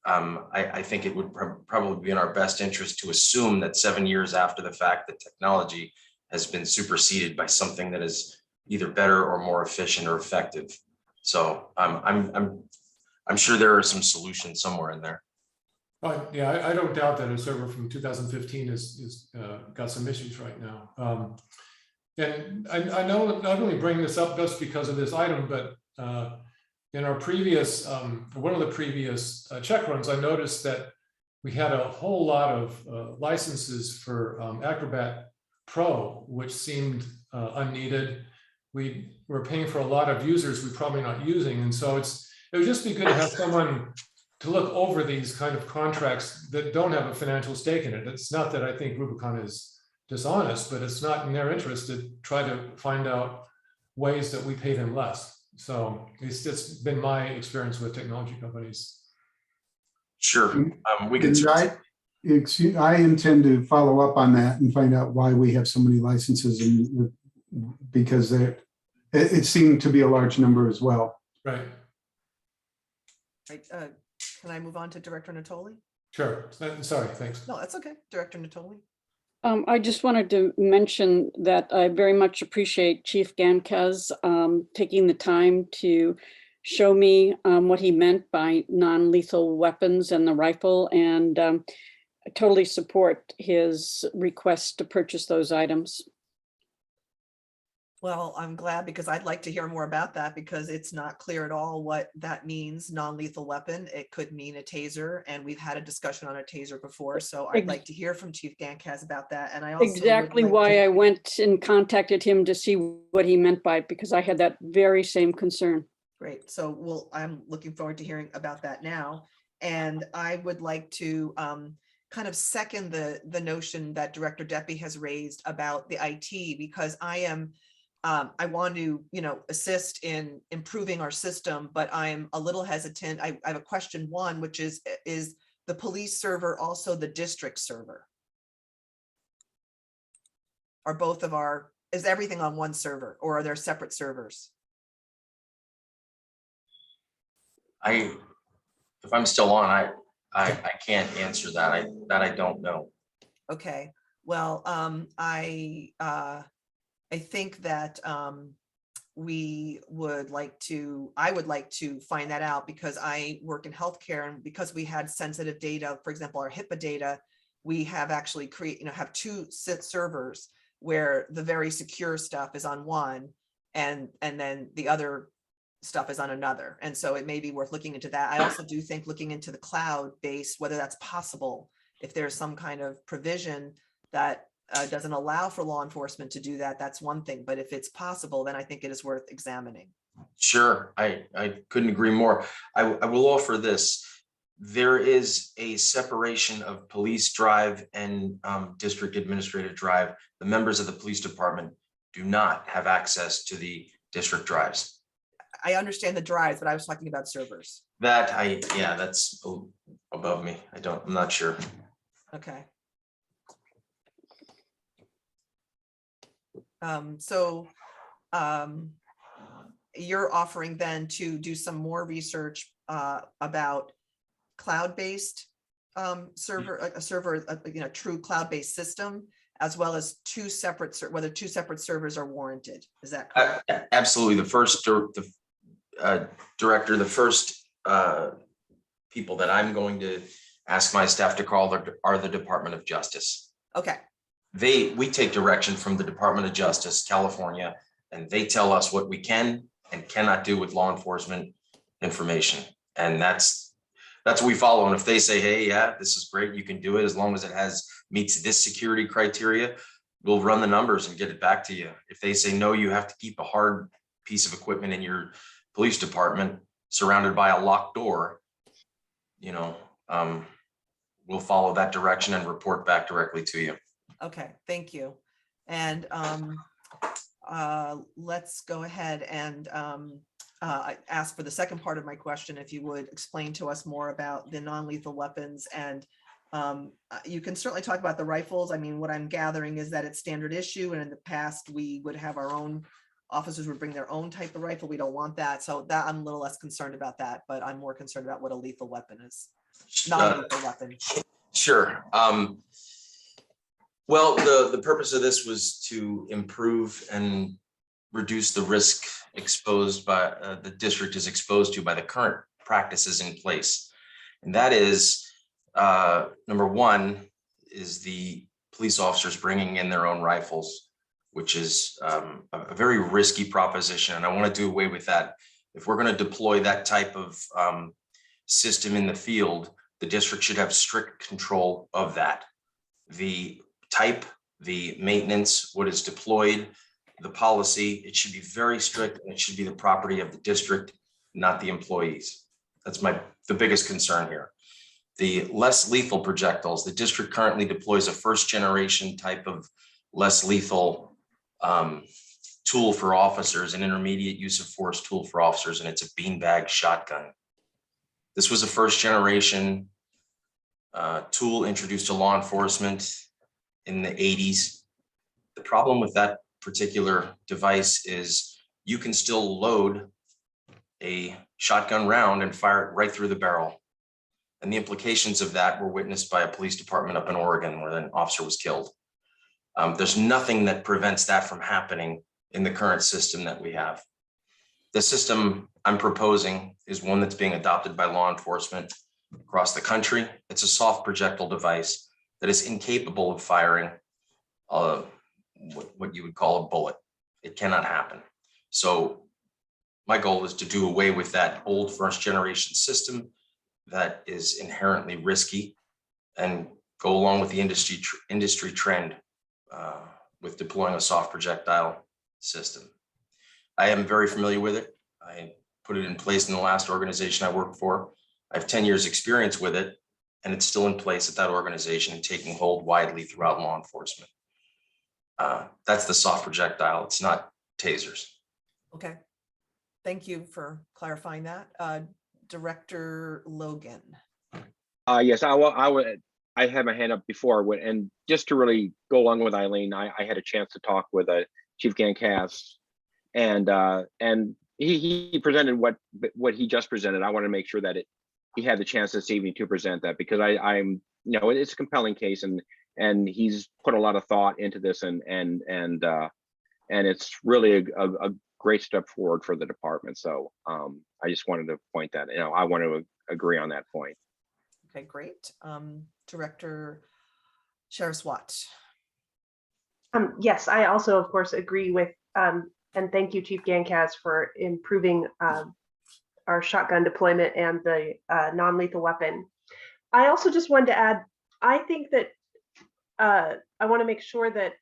I think it would probably be in our best interest to assume that 7 years after the fact, that technology has been superseded by something that is either better or more efficient or effective. So I'm sure there are some solutions somewhere in there. Yeah, I don't doubt that a server from 2015 is got some issues right now. And I know not only bring this up just because of this item, but in our previous, one of the previous check runs, I noticed that we had a whole lot of licenses for Acrobat Pro, which seemed unneeded. We were paying for a lot of users we're probably not using. And so it would just be good to have someone to look over these kind of contracts that don't have a financial stake in it. It's not that I think Rubicon is dishonest, but it's not in their interest to try to find out ways that we pay them less. So it's been my experience with technology companies. Sure, we can. And I intend to follow up on that and find out why we have so many licenses, and because it seemed to be a large number as well. Right. Right. Can I move on to Director Natoli? Sure. Sorry, thanks. No, that's okay. Director Natoli. I just wanted to mention that I very much appreciate Chief Gankes taking the time to show me what he meant by non-lethal weapons and the rifle, and I totally support his request to purchase those items. Well, I'm glad, because I'd like to hear more about that, because it's not clear at all what that means, non-lethal weapon. It could mean a taser, and we've had a discussion on a taser before. So I'd like to hear from Chief Gankes about that. And I also Exactly why I went and contacted him to see what he meant by it, because I had that very same concern. Great. So I'm looking forward to hearing about that now. And I would like to kind of second the notion that Director Deppie has raised about the IT, because I want to, assist in improving our system, but I'm a little hesitant. I have a question one, which is the police server also the district server? Is everything on one server, or are there separate servers? If I'm still on, I can't answer that. I don't know. Okay, well, I think that I would like to find that out, because I work in healthcare, and because we had sensitive data, for example, our HIPAA data, we have actually have two servers where the very secure stuff is on one, and then the other stuff is on another. And so it may be worth looking into that. I also do think looking into the cloud-based, whether that's possible, if there's some kind of provision that doesn't allow for law enforcement to do that, that's one thing. But if it's possible, then I think it is worth examining. Sure, I couldn't agree more. I will offer this. There is a separation of police drive and district administrative drive. The members of the police department do not have access to the district drives. I understand the drives, but I was talking about servers. That's above me. I'm not sure. Okay. You're offering then to do some more research about cloud-based server, a server, true cloud-based system, as well as whether two separate servers are warranted. Is that correct? Absolutely. The first director, the first people that I'm going to ask my staff to call are the Department of Justice. Okay. We take direction from the Department of Justice, California, and they tell us what we can and cannot do with law enforcement information. And that's what we follow. And if they say, hey, yeah, this is great, you can do it as long as it meets this security criteria, we'll run the numbers and get it back to you. If they say, no, you have to keep a hard piece of equipment in your police department surrounded by a locked door, we'll follow that direction and report back directly to you. Okay, thank you. And let's go ahead and ask for the second part of my question, if you would explain to us more about the non-lethal weapons. And you can certainly talk about the rifles. I mean, what I'm gathering is that it's standard issue, and in the past, we would have our own officers would bring their own type of rifle. We don't want that. So that I'm a little less concerned about that, but I'm more concerned about what a lethal weapon is. Non-lethal weapon. Sure. Well, the purpose of this was to improve and reduce the risk exposed by the district is exposed to by the current practices in place. And that is, number one, is the police officers bringing in their own rifles, which is a very risky proposition. And I want to do away with that. If we're going to deploy that type of system in the field, the district should have strict control of that. The type, the maintenance, what is deployed, the policy, it should be very strict, and it should be the property of the district, not the employees. That's the biggest concern here. The less lethal projectiles, the district currently deploys a first generation type of less lethal tool for officers, an intermediate use of force tool for officers, and it's a beanbag shotgun. This was a first generation tool introduced to law enforcement in the 80s. The problem with that particular device is you can still load a shotgun round and fire it right through the barrel. And the implications of that were witnessed by a police department up in Oregon where an officer was killed. There's nothing that prevents that from happening in the current system that we have. The system I'm proposing is one that's being adopted by law enforcement across the country. It's a soft projectile device that is incapable of firing what you would call a bullet. It cannot happen. So my goal is to do away with that old first generation system that is inherently risky and go along with the industry trend with deploying a soft projectile system. I am very familiar with it. I put it in place in the last organization I worked for. I have 10 years experience with it, and it's still in place at that organization and taking hold widely throughout law enforcement. That's the soft projectile. It's not tasers. Okay. Thank you for clarifying that. Director Logan. Yes, I had my hand up before, and just to really go along with Eileen, I had a chance to talk with Chief Gancas, and he presented what he just presented. I want to make sure that he had the chance this evening to present that, because I'm it's a compelling case, and he's put a lot of thought into this, and it's really a great step forward for the department. So I just wanted to point that, I want to agree on that point. Okay, great. Director Sheriff Swat. Yes, I also, of course, agree with, and thank you, Chief Gancas, for improving our shotgun deployment and the non-lethal weapon. I also just wanted to add, I think that I want to make sure that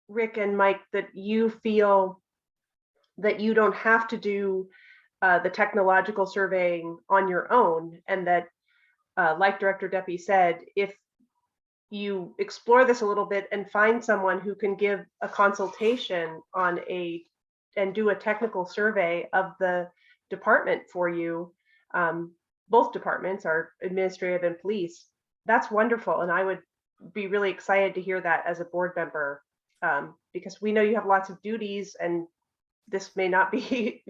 Rick and Mike, that you feel that you don't have to do the technological surveying on your own, and that like Director Deppie said, if you explore this a little bit and find someone who can give a consultation on and do a technical survey of the department for you, both departments, our administrative and police, that's wonderful. And I would be really excited to hear that as a board member, because we know you have lots of duties, and this may not be,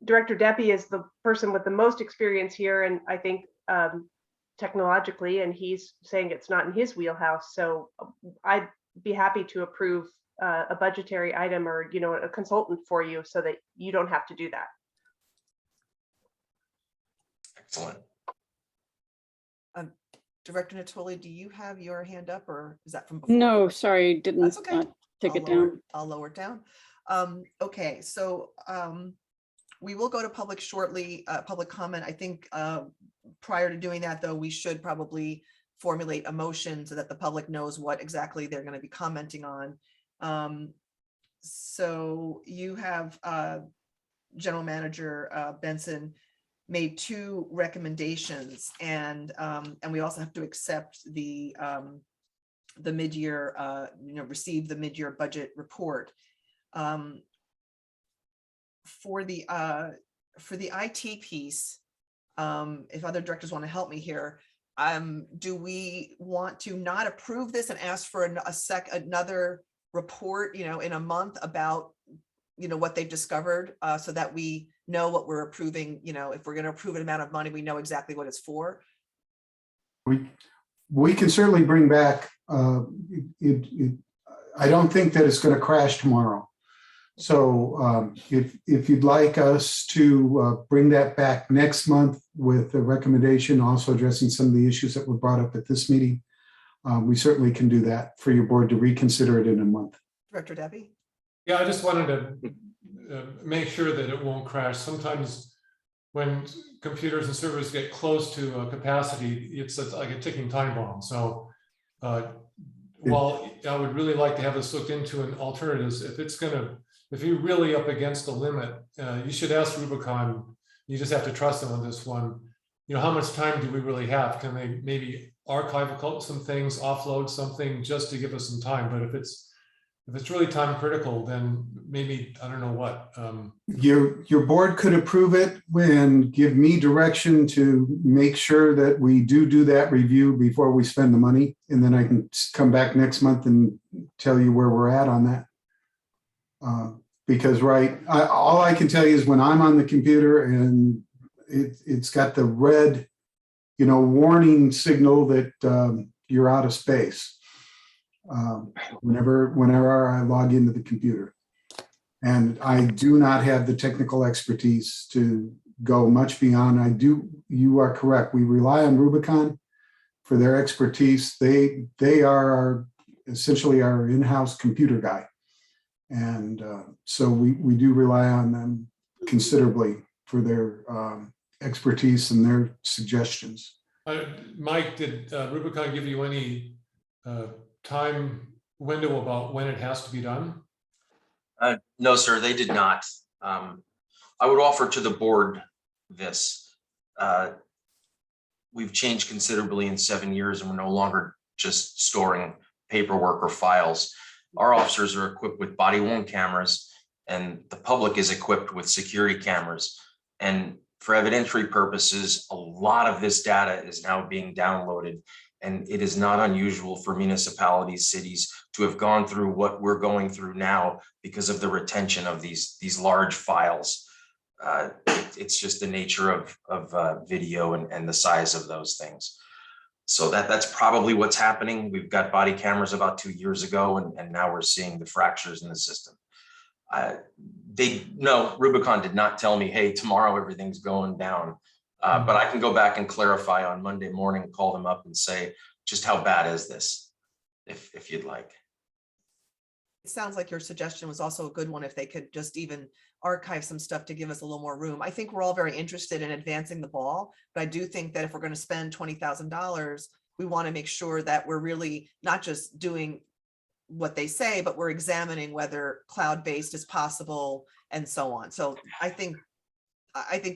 Director Deppie is the person with the most experience here, and I think technologically, and he's saying it's not in his wheelhouse. So I'd be happy to approve a budgetary item or a consultant for you, so that you don't have to do that. Excellent. Director Natoli, do you have your hand up, or is that from before? No, sorry, didn't That's okay. take it down. I'll lower it down. Okay, so we will go to public shortly, public comment. I think prior to doing that, though, we should probably formulate a motion so that the public knows what exactly they're going to be commenting on. So you have General Manager Benson. made two recommendations, and we also have to accept the mid-year, receive the mid-year budget report. For the IT piece, if other directors want to help me here, do we want to not approve this and ask for another report, in a month about, what they've discovered, so that we know what we're approving, if we're going to approve an amount of money, we know exactly what it's for? We can certainly bring back, I don't think that it's going to crash tomorrow. So if you'd like us to bring that back next month with a recommendation, also addressing some of the issues that were brought up at this meeting, we certainly can do that for your board to reconsider it in a month. Director Debbie? Yeah, I just wanted to make sure that it won't crash. Sometimes when computers and servers get close to a capacity, it's like a ticking time bomb. So while I would really like to have this looked into an alternatives, if you're really up against the limit, you should ask Rubicon. You just have to trust them on this one. How much time do we really have? Can they maybe archive some things, offload something just to give us some time? But if it's really time critical, then maybe, I don't know what. Your board could approve it and give me direction to make sure that we do that review before we spend the money. And then I can come back next month and tell you where we're at on that. Because all I can tell you is when I'm on the computer and it's got the red, warning signal that you're out of space. Whenever I log into the computer, and I do not have the technical expertise to go much beyond. You are correct. We rely on Rubicon for their expertise. They are essentially our in-house computer guy. And so we do rely on them considerably for their expertise and their suggestions. Mike, did Rubicon give you any time window about when it has to be done? No, sir, they did not. I would offer to the board this. We've changed considerably in 7 years, and we're no longer just storing paperwork or files. Our officers are equipped with body-worn cameras, and the public is equipped with security cameras. And for evidentiary purposes, a lot of this data is now being downloaded, and it is not unusual for municipalities, cities to have gone through what we're going through now because of the retention of these large files. It's just the nature of video and the size of those things. So that's probably what's happening. We've got body cameras about 2 years ago, and now we're seeing the fractures in the system. Rubicon did not tell me, hey, tomorrow everything's going down. But I can go back and clarify on Monday morning, call them up and say, just how bad is this, if you'd like. It sounds like your suggestion was also a good one, if they could just even archive some stuff to give us a little more room. I think we're all very interested in advancing the ball, but I do think that if we're going to spend $20,000, we want to make sure that we're really not just doing what they say, but we're examining whether cloud-based is possible and so on. So I think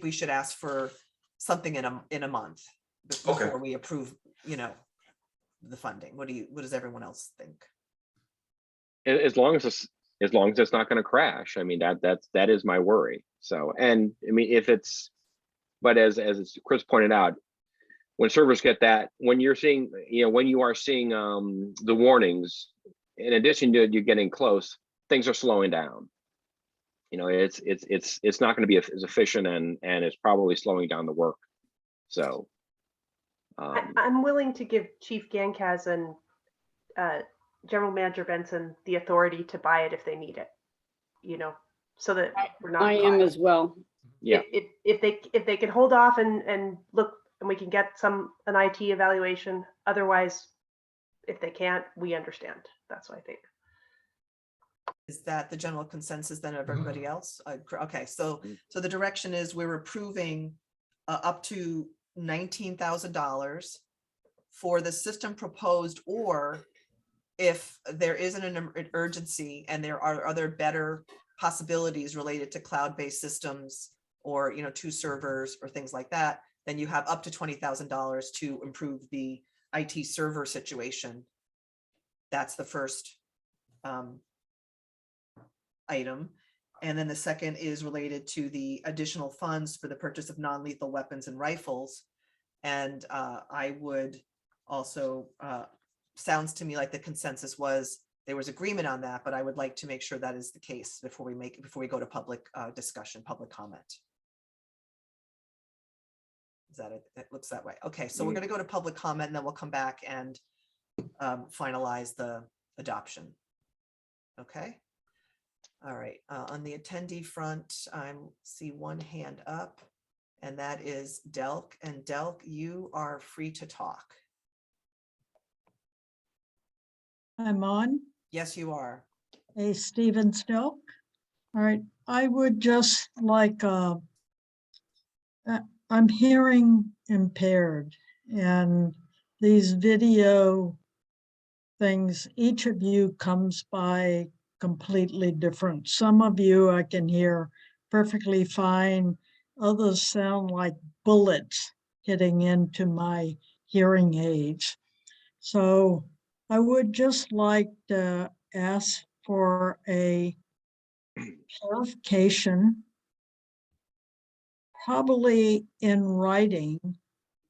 we should ask for something in a month before we approve, the funding. What does everyone else think? As long as it's not going to crash. I mean, that is my worry. So, and I mean, but as Chris pointed out, when servers get that, when you are seeing the warnings, in addition to you getting close, things are slowing down. It's not going to be as efficient, and it's probably slowing down the work. So I'm willing to give Chief Gankaz and General Manager Benson the authority to buy it if they need it, so that we're not. I am as well. Yeah. If they can hold off and look, and we can get an IT evaluation. Otherwise, if they can't, we understand. That's what I think. Is that the general consensus then of everybody else? Okay, so the direction is we're approving up to $19,000 for the system proposed, or if there isn't an urgency and there are other better possibilities related to cloud-based systems, or, 2 servers or things like that, then you have up to $20,000 to improve the IT server situation. That's the first item. And then the second is related to the additional funds for the purchase of non-lethal weapons and rifles. And I would also, sounds to me like the consensus was there was agreement on that, but I would like to make sure that is the case before we go to public discussion, public comment. Is that it? It looks that way. Okay, so we're going to go to public comment and then we'll come back and finalize the adoption. Okay. All right. On the attendee front, I see one hand up, and that is Delk. And Delk, you are free to talk. I'm on. Yes, you are. Hey, Stevens Delk. All right. I would just like, I'm hearing impaired, and these video things, each of you comes by completely different. Some of you I can hear perfectly fine. Others sound like bullets hitting into my hearing aids. So I would just like to ask for a clarification, probably in writing,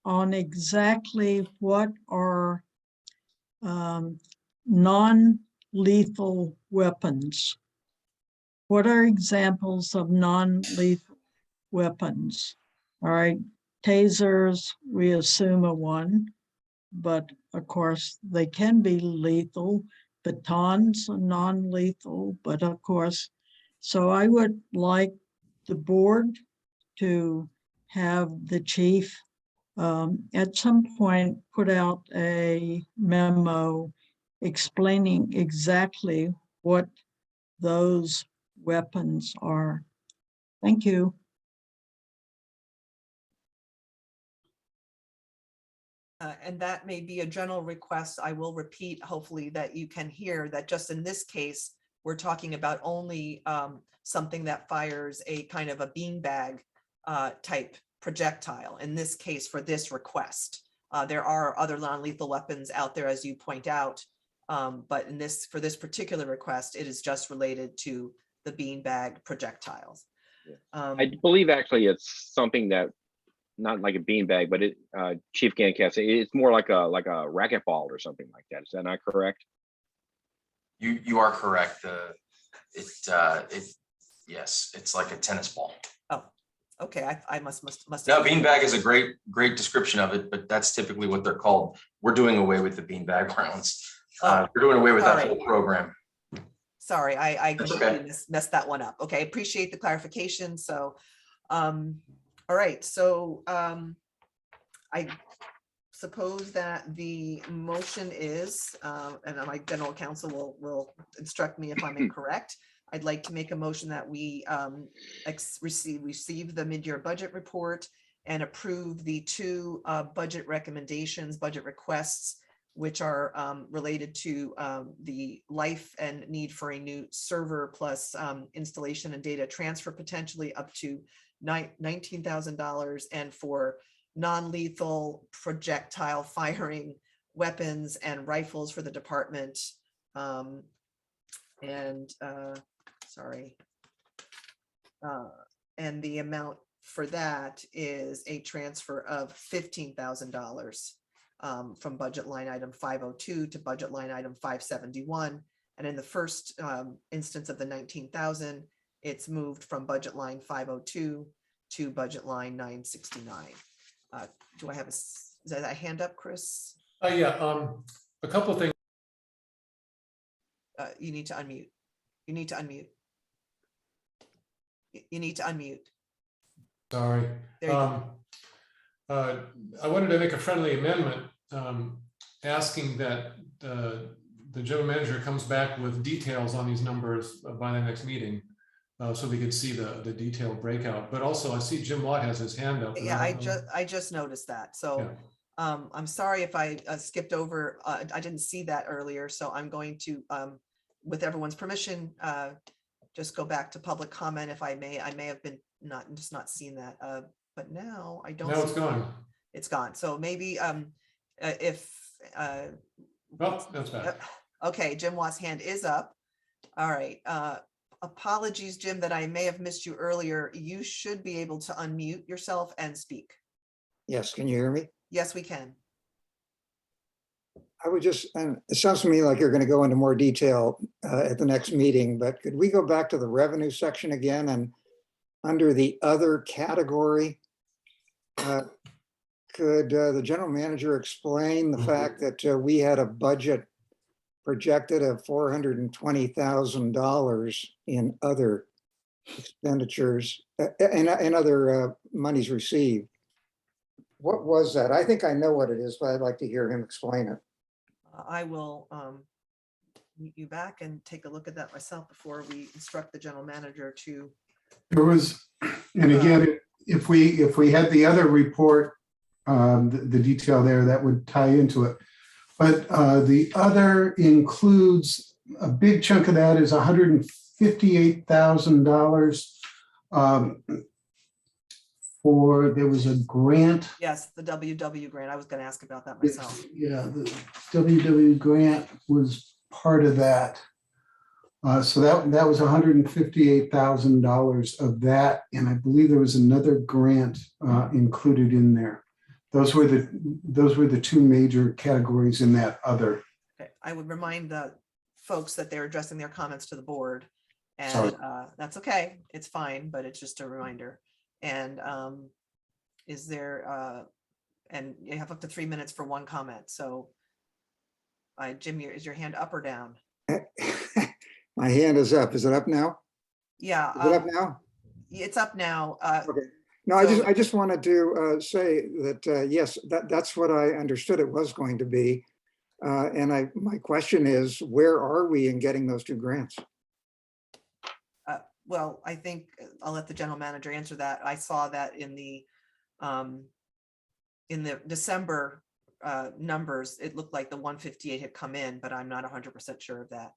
on exactly what are non-lethal weapons. What are examples of non-lethal weapons? All right, tasers, we assume are one, but of course they can be lethal. Batons are non-lethal, but of course, so I would like the board to have the chief at some point put out a memo explaining exactly what those weapons are. Thank you. And that may be a general request. I will repeat, hopefully, that you can hear that just in this case, we're talking about only something that fires a kind of a beanbag type projectile. In this case, for this request, there are other non-lethal weapons out there, as you point out, but for this particular request, it is just related to the beanbag projectiles. I believe actually it's something that, not like a beanbag, but it, Chief Gancass, it's more like a racquetball or something like that. Is that not correct? You are correct. Yes, it's like a tennis ball. Oh, okay. I must. No, beanbag is a great description of it, but that's typically what they're called. We're doing away with the beanbag rounds. We're doing away with that whole program. Sorry, I okay. messed that one up. Okay, appreciate the clarification. So, all right. So I suppose that the motion is, and my general counsel will instruct me if I'm incorrect. I'd like to make a motion that we receive the mid-year budget report and approve the 2 budget recommendations, budget requests, which are related to the life and need for a new server plus installation and data transfer, potentially up to $19,000, and for non-lethal projectile firing weapons and rifles for the department. And the amount for that is a transfer of $15,000 from budget line item 502 to budget line item 571. And in the first instance of the 19,000, it's moved from budget line 502 to budget line 969. Do I have is that a hand up, Chris? Yeah, a couple of things. You need to unmute. You need to unmute. You need to unmute. Sorry. There you go. I wanted to make a friendly amendment asking that the general manager comes back with details on these numbers by the next meeting so we could see the detailed breakout. But also I see Jim Watt has his hand up. Yeah, I just noticed that. So yeah. I'm sorry if I skipped over. I didn't see that earlier. So I'm going to, with everyone's permission, just go back to public comment if I may. I may have been just not seen that, but now I don't. Now it's see- gone. It's gone. So maybe if. Well, that's bad. Okay, Jim Watt's hand is up. All right. Apologies, Jim, that I may have missed you earlier. You should be able to unmute yourself and speak. Yes, can you hear me? Yes, we can. I would just, and it sounds to me like you're going to go into more detail at the next meeting, but could we go back to the revenue section again and under the other category? Could the general manager explain the fact that we had a budget projected of $420,000 in other expenditures and other monies received? What was that? I think I know what it is, but I'd like to hear him explain it. I will meet you back and take a look at that myself before we instruct the general manager to. There was, and again, if we had the other report, the detail there, that would tie into it. But the other includes, a big chunk of that is $158,000 there was a grant. Yes, the WW grant. I was going to ask about that myself. Yeah, the WW grant was part of that. So that was $158,000 of that. And I believe there was another grant included in there. Those were the two major categories in that other. Okay. I would remind the folks that they're addressing their comments to the board, and Sorry. that's okay. It's fine, but it's just a reminder. And is there, and you have up to 3 minutes for one comment. So Jim, is your hand up or down? My hand is up. Is it up now? Yeah. Is it up now? It's up now. Okay. No, I just wanted to say that, yes, that's what I understood it was going to be. And my question is, where are we in getting those two grants? Well, I think I'll let the general manager answer that. I saw that in the December numbers, it looked like the 158 had come in, but I'm not 100% sure of that.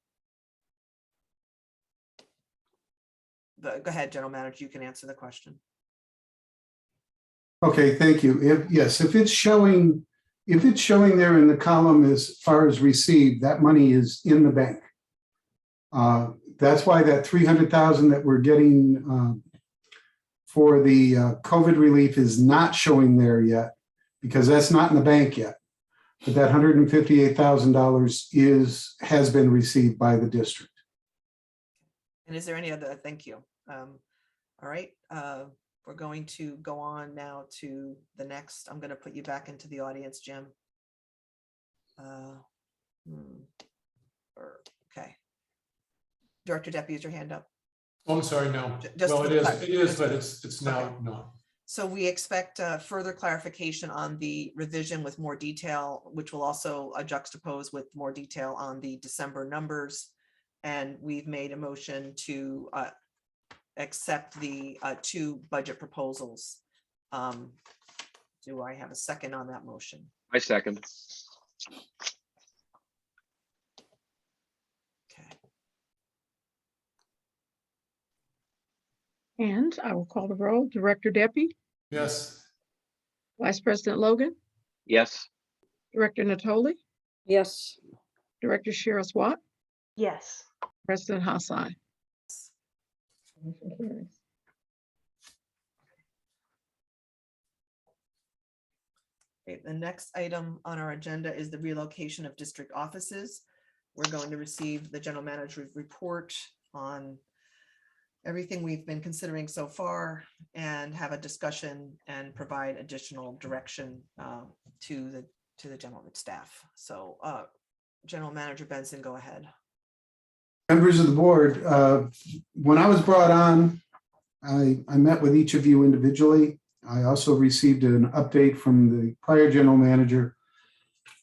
But go ahead, general manager, you can answer the question. Okay, thank you. If it's showing there in the column as far as received, that money is in the bank. That's why that $300,000 that we're getting for the COVID relief is not showing there yet, because that's not in the bank yet. But that $158,000 has been received by the district. And is there any other? Thank you. All right. We're going to go on now to the next. I'm going to put you back into the audience, Jim. Okay. Director Deputy, is your hand up? Oh, I'm sorry, no. Just well, for it is, but it's now okay. not. So we expect further clarification on the revision with more detail, which will also juxtapose with more detail on the December numbers. And we've made a motion to accept the two budget proposals. Do I have a second on that motion? I second. Okay. And I will call the roll. Director Deppie, Yes. Vice President Logan, Yes. Director Natoli, Yes. Director Shiras Watt, Yes. President Hassan. Motion carries. Okay, the next item on our agenda is the relocation of district offices. We're going to receive the general manager's report on everything we've been considering so far and have a discussion and provide additional direction to the general staff. So General Manager Benson, go ahead. Members of the board, when I was brought on, I met with each of you individually. I also received an update from the prior general manager,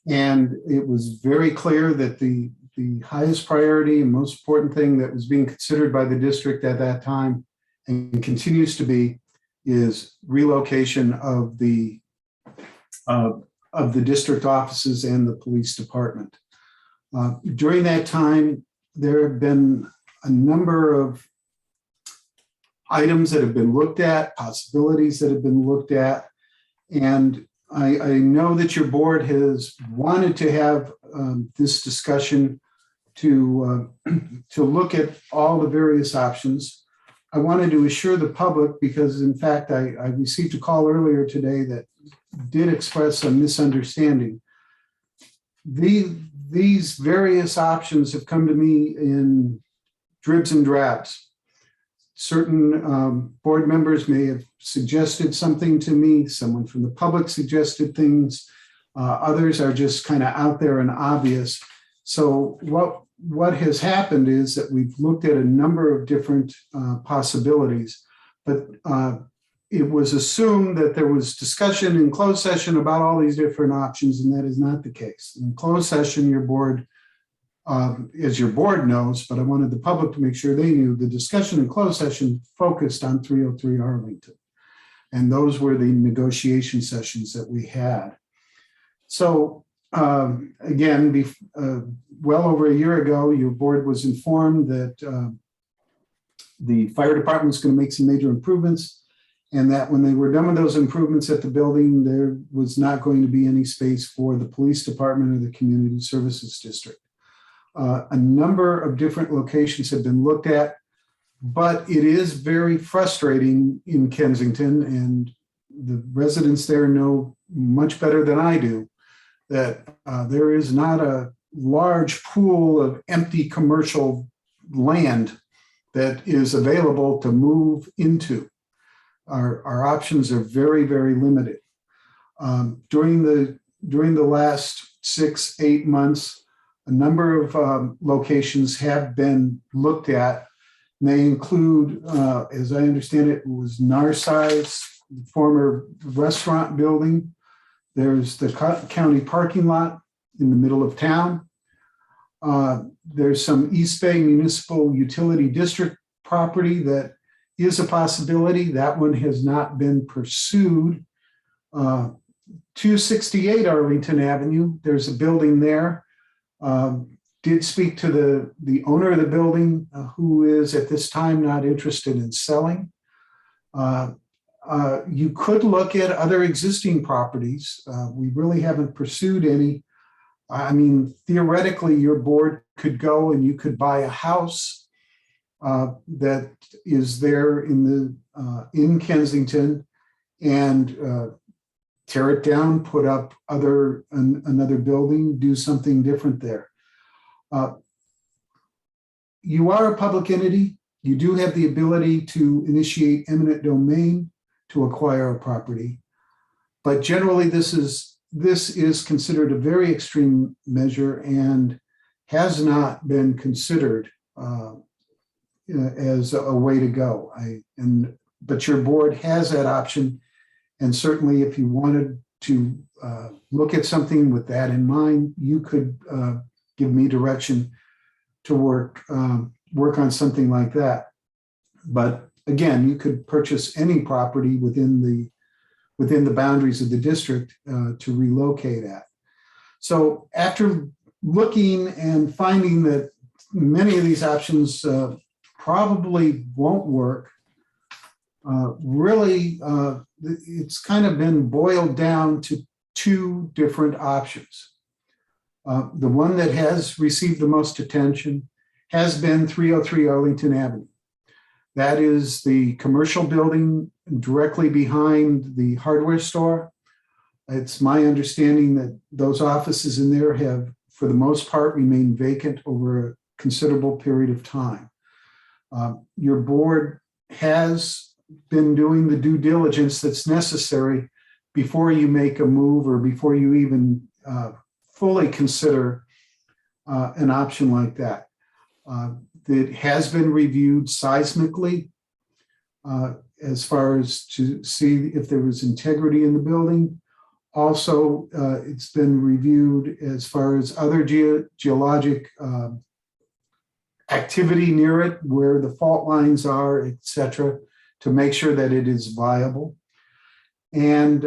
and it was very clear that the highest priority and most important thing that was being considered by the district at that time and continues to be is relocation of the district offices and the police department. During that time, there have been a number of items that have been looked at, possibilities that have been looked at. And I know that your board has wanted to have this discussion to look at all the various options. I wanted to assure the public, because in fact, I received a call earlier today that did express a misunderstanding. These various options have come to me in dribs and drabs. Certain board members may have suggested something to me. Someone from the public suggested things. Others are just kind of out there and obvious. So what has happened is that we've looked at a number of different possibilities, but it was assumed that there was discussion in closed session about all these different options, and that is not the case. In closed session, your board, as your board knows, but I wanted the public to make sure they knew, the discussion in closed session focused on 303 Arlington. And those were the negotiation sessions that we had. So again, well over a year ago, your board was informed that the fire department was going to make some major improvements, and that when they were done with those improvements at the building, there was not going to be any space for the police department or the community services district. A number of different locations have been looked at, but it is very frustrating in Kensington, and the residents there know much better than I do that there is not a large pool of empty commercial land that is available to move into. Our options are very, very limited. During the last 6-8 months, a number of locations have been looked at. They include, as I understand it, was Narsai's former restaurant building. There's the county parking lot in the middle of town. There's some East Bay Municipal Utility District property that is a possibility. That one has not been pursued. 268 Arlington Avenue, there's a building there. Did speak to the owner of the building, who is at this time not interested in selling. You could look at other existing properties. We really haven't pursued any. I mean, theoretically, your board could go and you could buy a house that is there in Kensington and tear it down, put up another building, do something different there. You are a public entity. You do have the ability to initiate eminent domain to acquire a property, but generally this is considered a very extreme measure and has not been considered as a way to go. But your board has that option, and certainly if you wanted to look at something with that in mind, you could give me direction to work on something like that. But again, you could purchase any property within the boundaries of the district to relocate at. So after looking and finding that many of these options probably won't work, really it's kind of been boiled down to two different options. The one that has received the most attention has been 303 Arlington Avenue. That is the commercial building directly behind the hardware store. It's my understanding that those offices in there have, for the most part, remained vacant over a considerable period of time. Your board has been doing the due diligence that's necessary before you make a move or before you even fully consider an option like that. It has been reviewed seismically as far as to see if there was integrity in the building. Also, it's been reviewed as far as other geologic activity near it, where the fault lines are, et cetera, to make sure that it is viable. And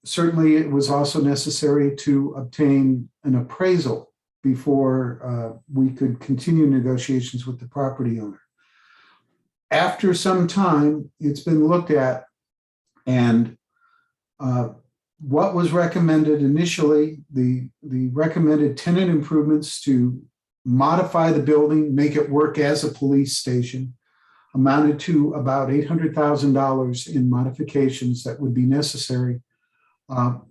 certainly it was also necessary to obtain an appraisal before we could continue negotiations with the property owner. after some time, it's been looked at, and what was recommended initially, the recommended tenant improvements to modify the building, make it work as a police station, amounted to about $800,000 in modifications that would be necessary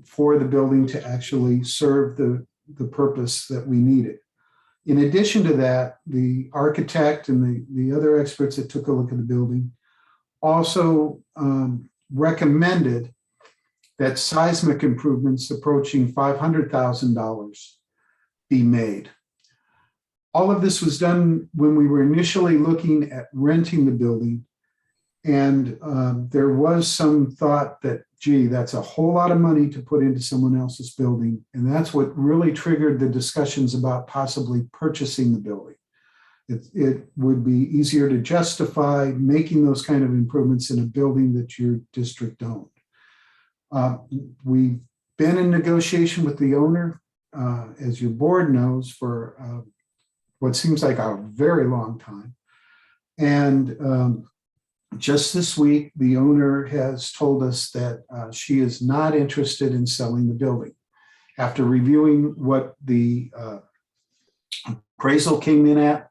for the building to actually serve the purpose that we needed. In addition to that, the architect and the other experts that took a look at the building also recommended that seismic improvements approaching $500,000 be made. All of this was done when we were initially looking at renting the building. And there was some thought that, gee, that's a whole lot of money to put into someone else's building. And that's what really triggered the discussions about possibly purchasing the building. It would be easier to justify making those kind of improvements in a building that your district owned. We've been in negotiation with the owner, as your board knows, for what seems like a very long time. And just this week, the owner has told us that she is not interested in selling the building. After reviewing what the appraisal came in at,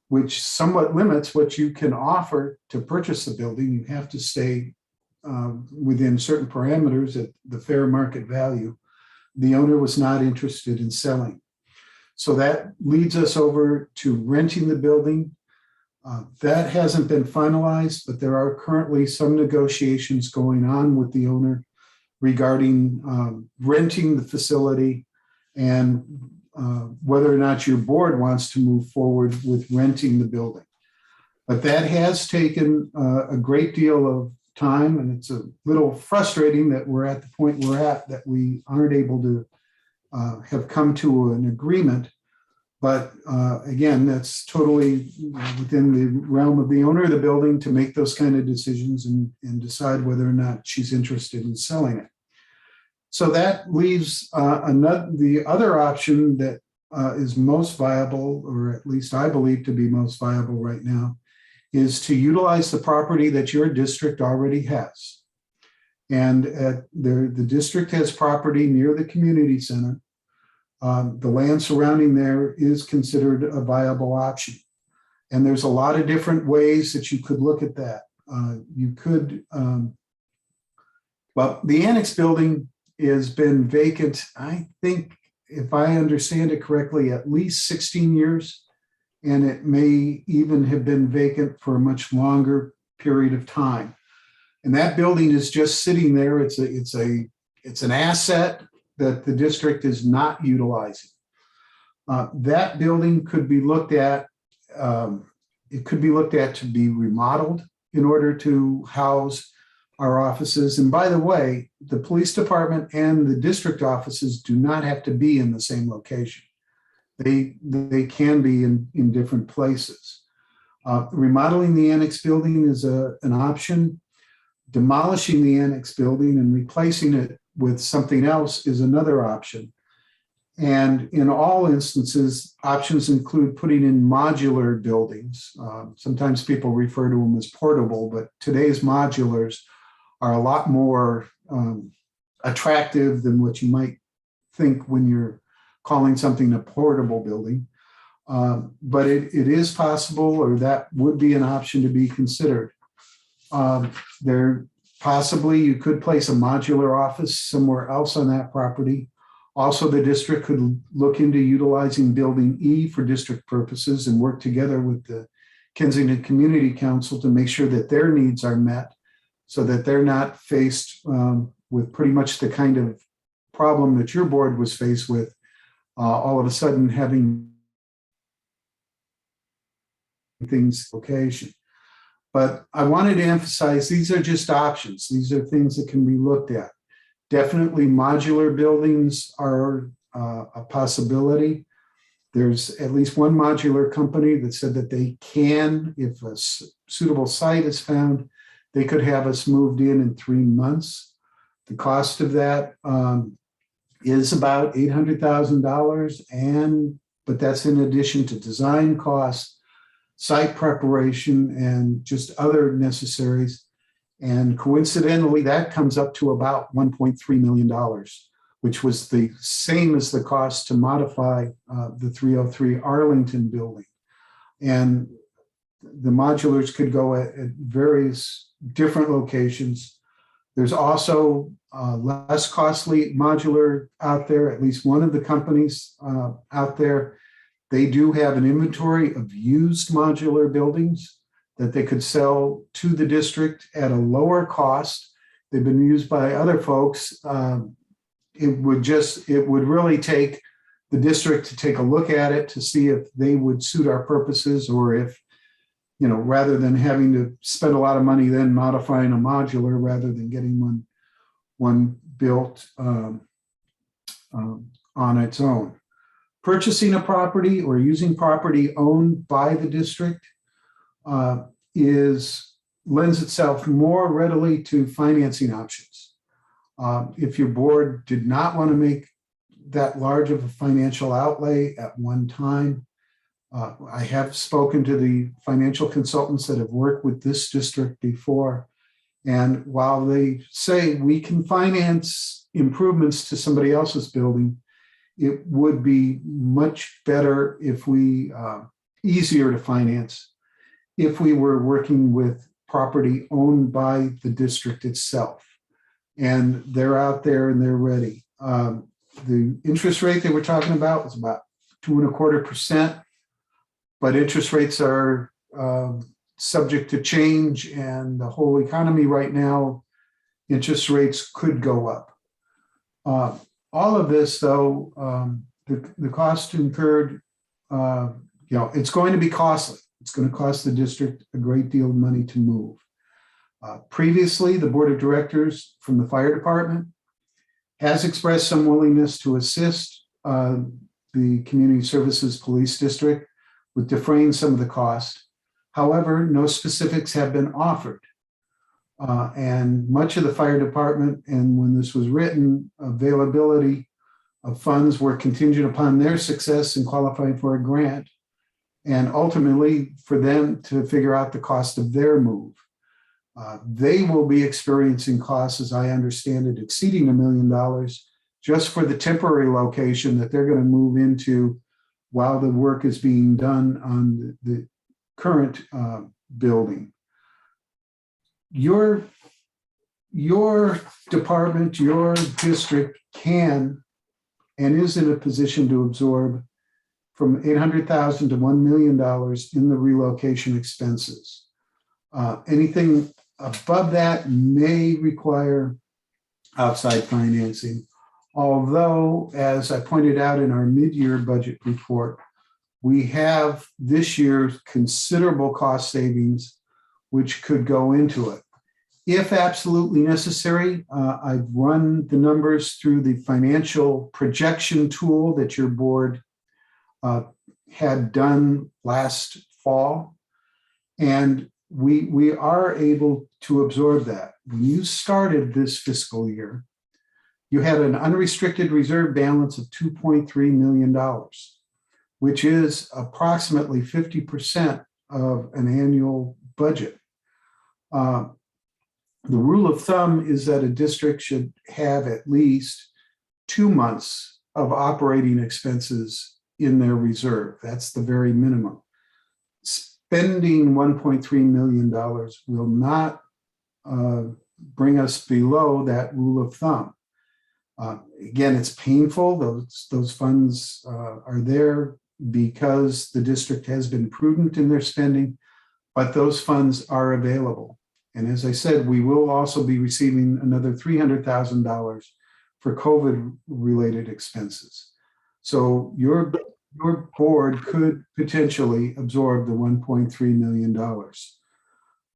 which somewhat limits what you can offer to purchase the building, you have to stay within certain parameters at the fair market value. The owner was not interested in selling. So that leads us over to renting the building. That hasn't been finalized, but there are currently some negotiations going on with the owner regarding renting the facility and whether or not your board wants to move forward with renting the building. But that has taken a great deal of time, and it's a little frustrating that we're at the point we're at, that we aren't able to have come to an agreement. But again, that's totally within the realm of the owner of the building to make those kind of decisions and decide whether or not she's interested in selling it. So that leaves the other option that is most viable, or at least I believe to be most viable right now, is to utilize the property that your district already has. And the district has property near the community center. The land surrounding there is considered a viable option. And there's a lot of different ways that you could look at that. You could, well, the annex building has been vacant, I think, if I understand it correctly, at least 16 years. And it may even have been vacant for a much longer period of time. And that building is just sitting there. It's an asset that the district is not utilizing. That building could be looked at. It could be looked at to be remodeled in order to house our offices. And by the way, the police department and the district offices do not have to be in the same location. They can be in different places. Remodeling the annex building is an option. Demolishing the annex building and replacing it with something else is another option. And in all instances, options include putting in modular buildings. Sometimes people refer to them as portable, but today's modulars are a lot more attractive than what you might think when you're calling something a portable building. But it is possible, or that would be an option to be considered. There possibly you could place a modular office somewhere else on that property. Also, the district could look into utilizing Building E for district purposes and work together with the Kensington Community Council to make sure that their needs are met so that they're not faced with pretty much the kind of problem that your board was faced with, all of a sudden having things location. But I wanted to emphasize these are just options. These are things that can be looked at. Definitely modular buildings are a possibility. There's at least one modular company that said that they can, if a suitable site is found, they could have us moved in 3 months. The cost of that is about $800,000, but that's in addition to design costs, site preparation, and just other necessaries. And coincidentally, that comes up to about $1.3 million, which was the same as the cost to modify the 303 Arlington building. And the modulars could go at various different locations. There's also less costly modular out there, at least one of the companies out there. They do have an inventory of used modular buildings that they could sell to the district at a lower cost. They've been used by other folks. It would really take the district to take a look at it to see if they would suit our purposes, or if, rather than having to spend a lot of money then modifying a modular rather than getting one built on its own. Purchasing a property or using property owned by the district lends itself more readily to financing options. If your board did not want to make that large of a financial outlay at one time, I have spoken to the financial consultants that have worked with this district before. And while they say we can finance improvements to somebody else's building, it would be much better if easier to finance if we were working with property owned by the district itself. And they're out there and they're ready. The interest rate they were talking about was about 2.25%, but interest rates are subject to change, and the whole economy right now, interest rates could go up. All of this, though, the cost incurred, it's going to be costly. It's going to cost the district a great deal of money to move. Previously, the board of directors from the fire department has expressed some willingness to assist the Community Services Police District with defraying some of the cost. However, no specifics have been offered. And much of the fire department, and when this was written, availability of funds were contingent upon their success in qualifying for a grant, and ultimately for them to figure out the cost of their move. They will be experiencing costs, as I understand it, exceeding $1 million just for the temporary location that they're going to move into while the work is being done on the current building. Your department, your district can and is in a position to absorb from $800,000 to $1 million in the relocation expenses. Anything above that may require outside financing. Although, as I pointed out in our mid-year budget report, we have this year considerable cost savings which could go into it. If absolutely necessary, I've run the numbers through the financial projection tool that your board had done last fall, and we are able to absorb that. When you started this fiscal year, you had an unrestricted reserve balance of $2.3 million, which is approximately 50% of an annual budget. The rule of thumb is that a district should have at least 2 months of operating expenses in their reserve. That's the very minimum. Spending $1.3 million will not bring us below that rule of thumb. Again, it's painful. Those funds are there because the district has been prudent in their spending, but those funds are available. And as I said, we will also be receiving another $300,000 for COVID-related expenses. So your board could potentially absorb the $1.3 million.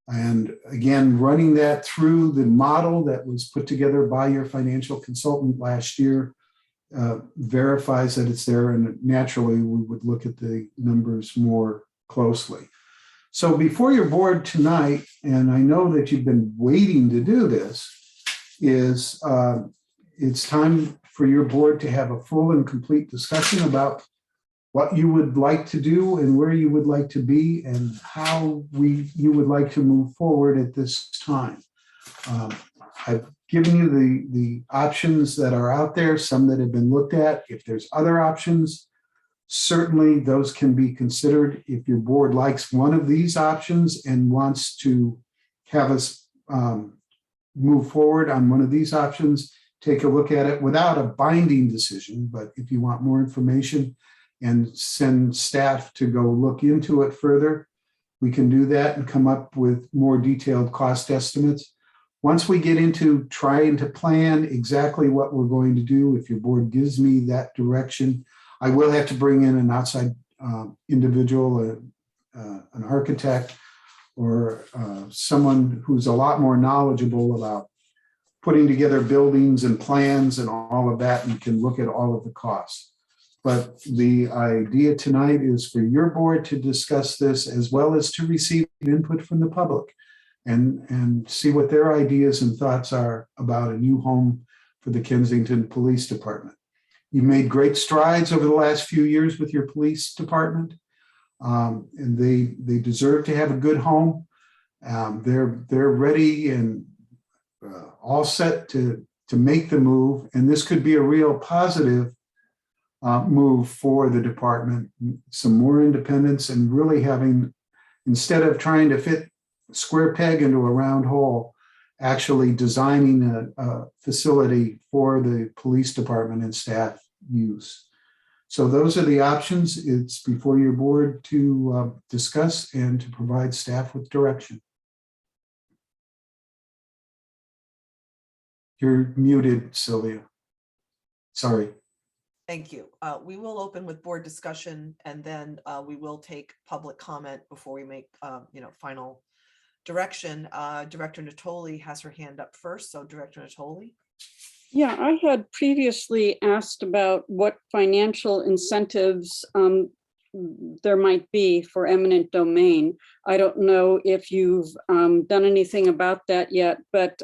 And again, running that through the model that was put together by your financial consultant last year verifies that it's there, and naturally we would look at the numbers more closely. So before your board tonight, and I know that you've been waiting to do this, is it's time for your board to have a full and complete discussion about what you would like to do and where you would like to be and how you would like to move forward at this time. I've given you the options that are out there, some that have been looked at. If there's other options, certainly those can be considered. If your board likes one of these options and wants to have us move forward on one of these options, take a look at it without a binding decision. But if you want more information and send staff to go look into it further, we can do that and come up with more detailed cost estimates. Once we get into trying to plan exactly what we're going to do, if your board gives me that direction, I will have to bring in an outside individual, an architect, or someone who's a lot more knowledgeable about putting together buildings and plans and all of that, and can look at all of the costs. But the idea tonight is for your board to discuss this, as well as to receive input from the public and see what their ideas and thoughts are about a new home for the Kensington Police Department. You made great strides over the last few years with your police department, and they deserve to have a good home. They're ready and all set to make the move, and this could be a real positive move for the department. Some more independence and really having, instead of trying to fit a square peg into a round hole, actually designing a facility for the police department and staff use. So those are the options. It's before your board to discuss and to provide staff with direction. You're muted, Sylvia. Sorry. Thank you. We will open with board discussion, and then we will take public comment before we make final direction. Director Natoli has her hand up first. So Director Natoli. Yeah, I had previously asked about what financial incentives there might be for eminent domain. I don't know if you've done anything about that yet, but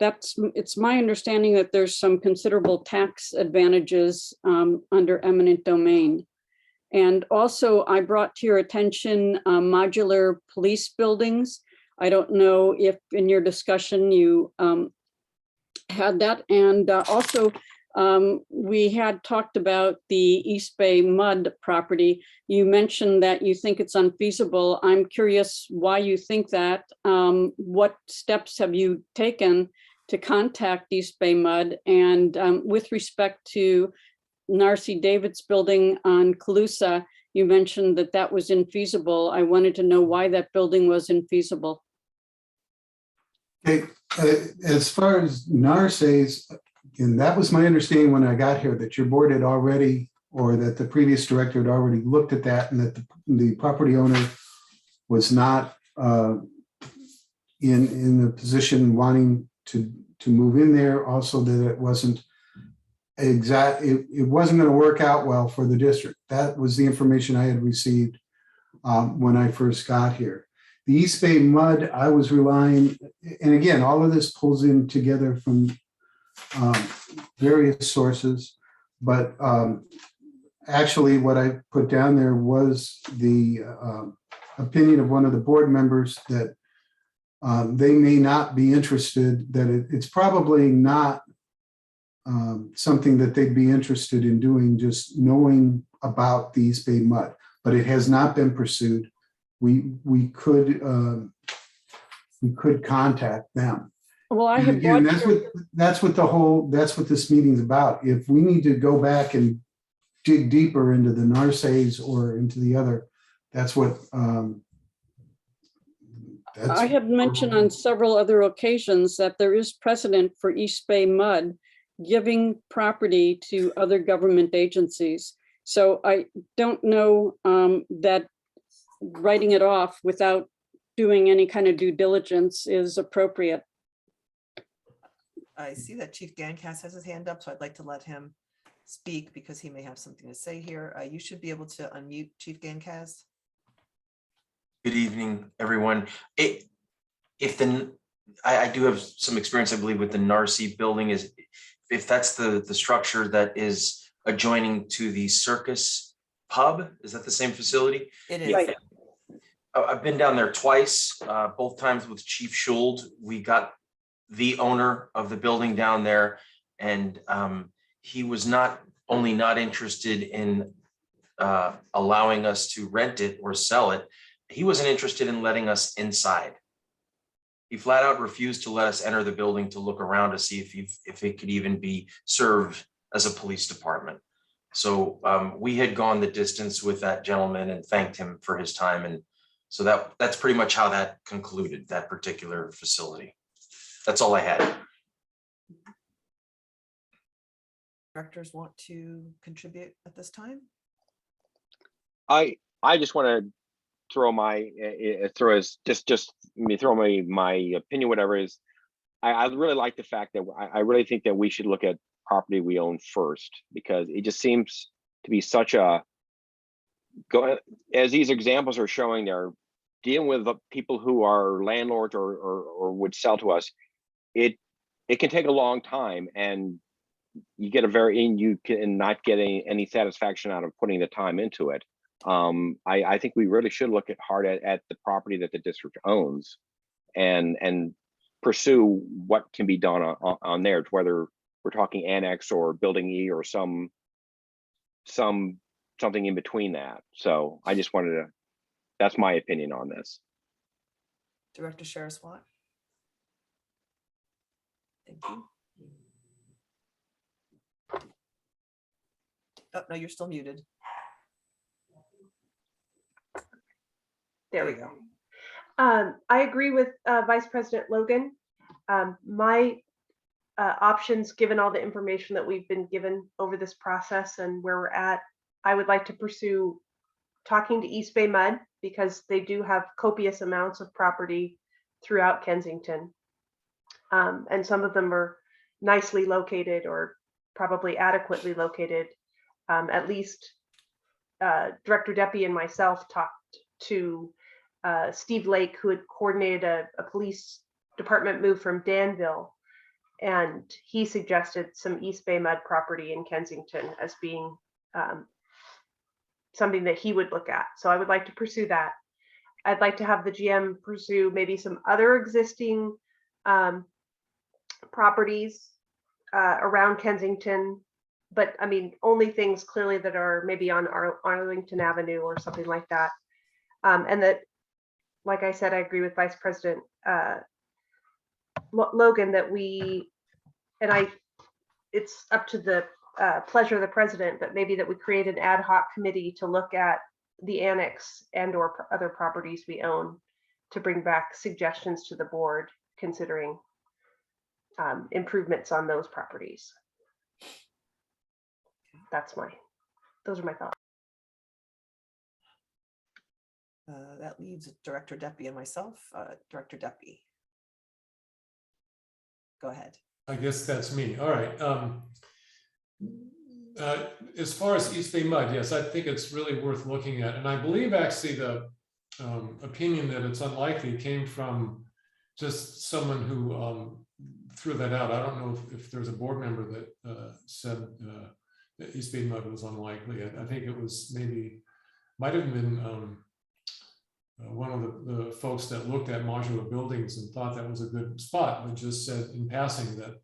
it's my understanding that there's some considerable tax advantages under eminent domain. And also I brought to your attention modular police buildings. I don't know if in your discussion you had that. And also we had talked about the East Bay Mud property. You mentioned that you think it's unfeasible. I'm curious why you think that. What steps have you taken to contact East Bay Mud? And with respect to Narcy David's building on Calusa, you mentioned that that was infeasible. I wanted to know why that building was infeasible. Okay. As far as Narcy's, and that was my understanding when I got here, that your board had already, or that the previous director had already looked at that, and that the property owner was not in a position wanting to move in there. Also, that it wasn't it wasn't going to work out well for the district. That was the information I had received when I first got here. The East Bay Mud, I was relying, and again, all of this pulls in together from various sources, but actually what I put down there was the opinion of one of the board members that they may not be interested, that it's probably not something that they'd be interested in doing, just knowing about the East Bay Mud, but it has not been pursued. We could contact them. Well, I have again, that's what this meeting's about. If we need to go back and dig deeper into the Narcy's or into the other, that's what I have mentioned on several other occasions that there is precedent for East Bay Mud giving property to other government agencies. So I don't know that writing it off without doing any kind of due diligence is appropriate. I see that Chief Gancas has his hand up, so I'd like to let him speak because he may have something to say here. You should be able to unmute Chief Gancas. Good evening, everyone. I do have some experience, I believe, with the Narcy building. If that's the structure that is adjoining to the circus, pub. Is that the same facility? It Yeah. is. I've been down there twice, both times with Chief Schuld. We got the owner of the building down there, and he was not only not interested in allowing us to rent it or sell it, he wasn't interested in letting us inside. He flat out refused to let us enter the building to look around to see if it could even be served as a police department. So we had gone the distance with that gentleman and thanked him for his time. And so that's pretty much how that concluded, that particular facility. That's all I had. Directors want to contribute at this time? I just want to throw my opinion, whatever it is. I really like the fact that I really think that we should look at property we own first, because it just seems to be such a as these examples are showing, they're dealing with the people who are landlords or would sell to us. It can take a long time, and you can not get any satisfaction out of putting the time into it. I think we really should look hard at the property that the district owns and pursue what can be done on there, whether we're talking annex or building E or something in between that. So I just wanted to, that's my opinion on this. Director Shara-Swat. Thank you. Oh, no, you're still muted. There we go. I agree with Vice President Logan. My options, given all the information that we've been given over this process and where we're at, I would like to pursue talking to East Bay Mud, because they do have copious amounts of property throughout Kensington. And some of them are nicely located or probably adequately located. At least Director Deppie and myself talked to Steve Lake, who had coordinated a police department move from Danville, and he suggested some East Bay Mud property in Kensington as being something that he would look at. So I would like to pursue that. I'd like to have the GM pursue maybe some other existing properties around Kensington, but I mean, only things clearly that are maybe on Arlington Avenue or something like that. And that, like I said, I agree with Vice President Logan that it's up to the pleasure of the president, but maybe that we create an ad hoc committee to look at the annex and or other properties we own to bring back suggestions to the board, considering improvements on those properties. Those are my thoughts. That leaves Director Deppie and myself. Director Deppie. Go ahead. I guess that's me. All right. As far as East Bay Mud, yes, I think it's really worth looking at. And I believe actually the opinion that it's unlikely came from just someone who threw that out. I don't know if there's a board member that said that East Bay Mud was unlikely. I think it was might have been one of the folks that looked at modular buildings and thought that was a good spot, but just said in passing that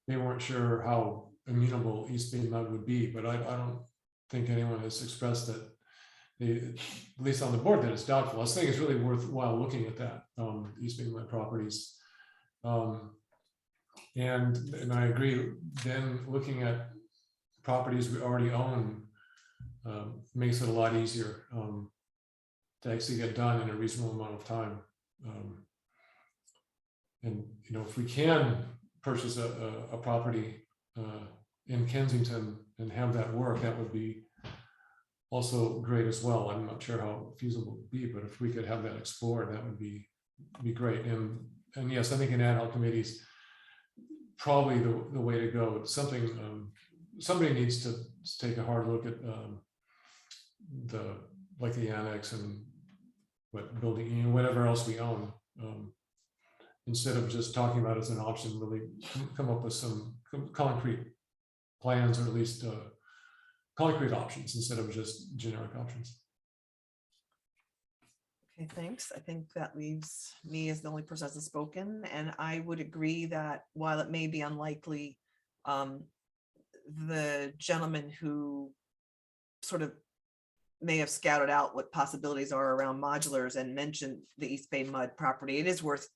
they weren't sure how amenable East Bay Mud would be. But I don't think anyone has expressed that, at least on the board, that it's doubtful. I think it's really worthwhile looking at that, East Bay Mud properties. And I agree, then looking at properties we already own makes it a lot easier to actually get done in a reasonable amount of time. And if we can purchase a property in Kensington and have that work, that would be also great as well. I'm not sure how feasible it would be, but if we could have that explored, that would be great. And yes, I think an ad hoc committee is probably the way to go. It's something somebody needs to take a hard look at the annex and what building, whatever else we own, instead of just talking about it as an option. Really come up with some concrete plans, or at least concrete options instead of just generic options. Okay, thanks. I think that leaves me as the only person that's spoken, and I would agree that while it may be unlikely, the gentleman who sort of may have scouted out what possibilities are around modulars and mentioned the East Bay Mud property, it's worth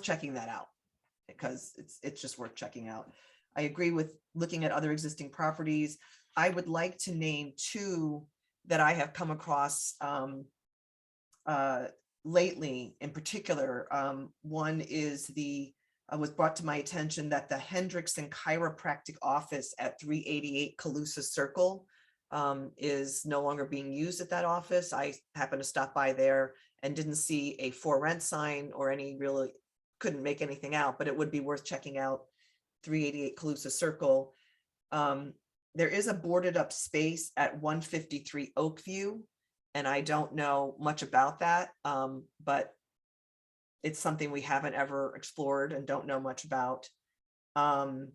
checking that out, because it's just worth checking out. I agree with looking at other existing properties. I would like to name two that I have come across lately in particular. One is was brought to my attention that the Hendrickson Chiropractic office at 388 Calusa Circle is no longer being used at that office. I happened to stop by there and didn't see a for rent sign or couldn't make anything out, but it would be worth checking out 388 Calusa Circle. There is a boarded up space at 153 Oakview, and I don't know much about that, but it's something we haven't ever explored and don't know much about. And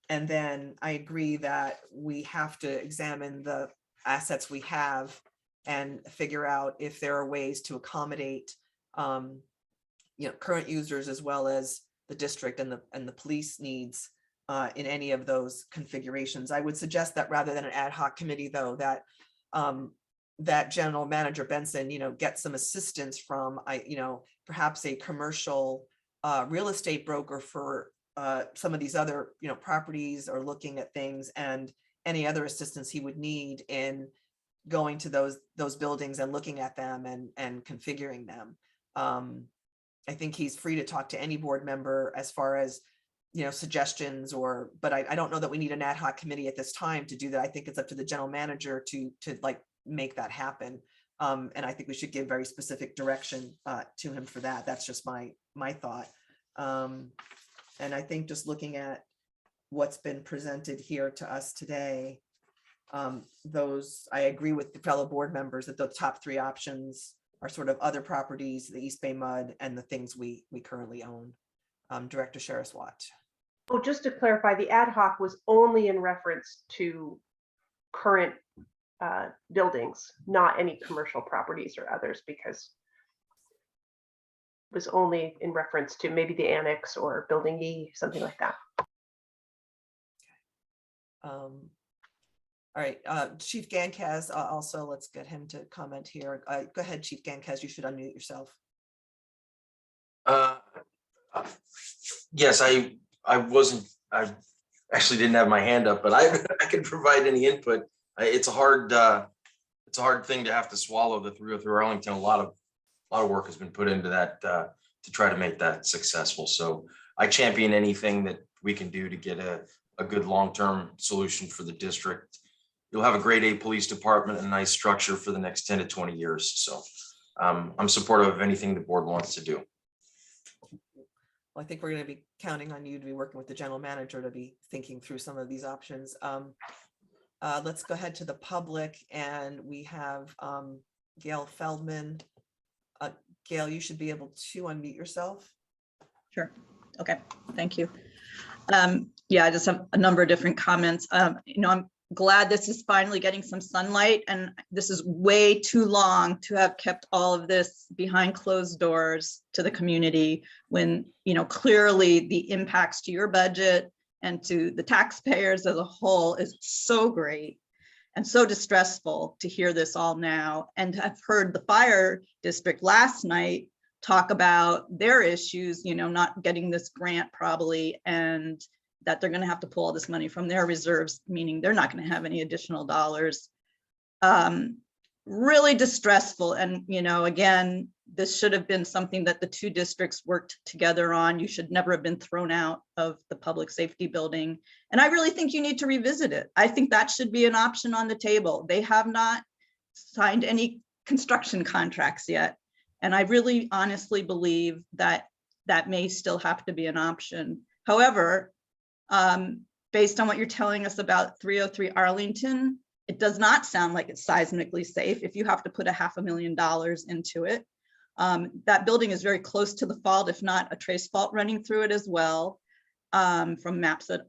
then I agree that we have to examine the assets we have and figure out if there are ways to accommodate current users as well as the district and the police needs in any of those configurations. I would suggest that rather than an ad hoc committee, though, that that General Manager Benson, get some assistance from, perhaps a commercial real estate broker for some of these other, properties, or looking at things, and any other assistance he would need in going to those buildings and looking at them and configuring them. I think he's free to talk to any board member as far as, suggestions, but I don't know that we need an ad hoc committee at this time to do that. I think it's up to the general manager to make that happen. And I think we should give very specific direction to him for that. That's just my thought. And I think just looking at what's been presented here to us today, I agree with the fellow board members that the top three options are sort of other properties, the East Bay Mud, and the things we currently own. Director Sherris-Watt. Oh, just to clarify, the ad hoc was only in reference to current buildings, not any commercial properties or others, because it was only in reference to maybe the annex or building E, something like that. All right, Chief Gankaz, also let's get him to comment here. Go ahead, Chief Gankaz, you should unmute yourself. Yes, I actually didn't have my hand up, but I can provide any input. It's a hard thing to have to swallow, the 303 Arlington. A lot of work has been put into that to try to make that successful. So I champion anything that we can do to get a good long-term solution for the district. You'll have a grade A police department and a nice structure for the next 10 to 20 years. So I'm supportive of anything the board wants to do. Well, I think we're going to be counting on you to be working with the general manager to be thinking through some of these options. Let's go ahead to the public, and we have Gail Feldman. Gail, you should be able to unmute yourself. Sure. Okay. Thank you. Yeah, I just have a number of different comments. I'm glad this is finally getting some sunlight, and this is way too long to have kept all of this behind closed doors to the community when, clearly the impacts to your budget and to the taxpayers as a whole is so great and so distressful to hear this all now. And I've heard the fire district last night talk about their issues, not getting this grant probably, and that they're going to have to pull all this money from their reserves, meaning they're not going to have any additional dollars. Really distressful. And, again, this should have been something that the two districts worked together on. You should never have been thrown out of the public safety building. And I really think you need to revisit it. I think that should be an option on the table. They have not signed any construction contracts yet. And I really honestly believe that that may still have to be an option. However, based on what you're telling us about 303 Arlington, it does not sound like it's seismically safe if you have to put $500,000 into it. That building is very close to the fault, if not a trace fault running through it as well, from maps that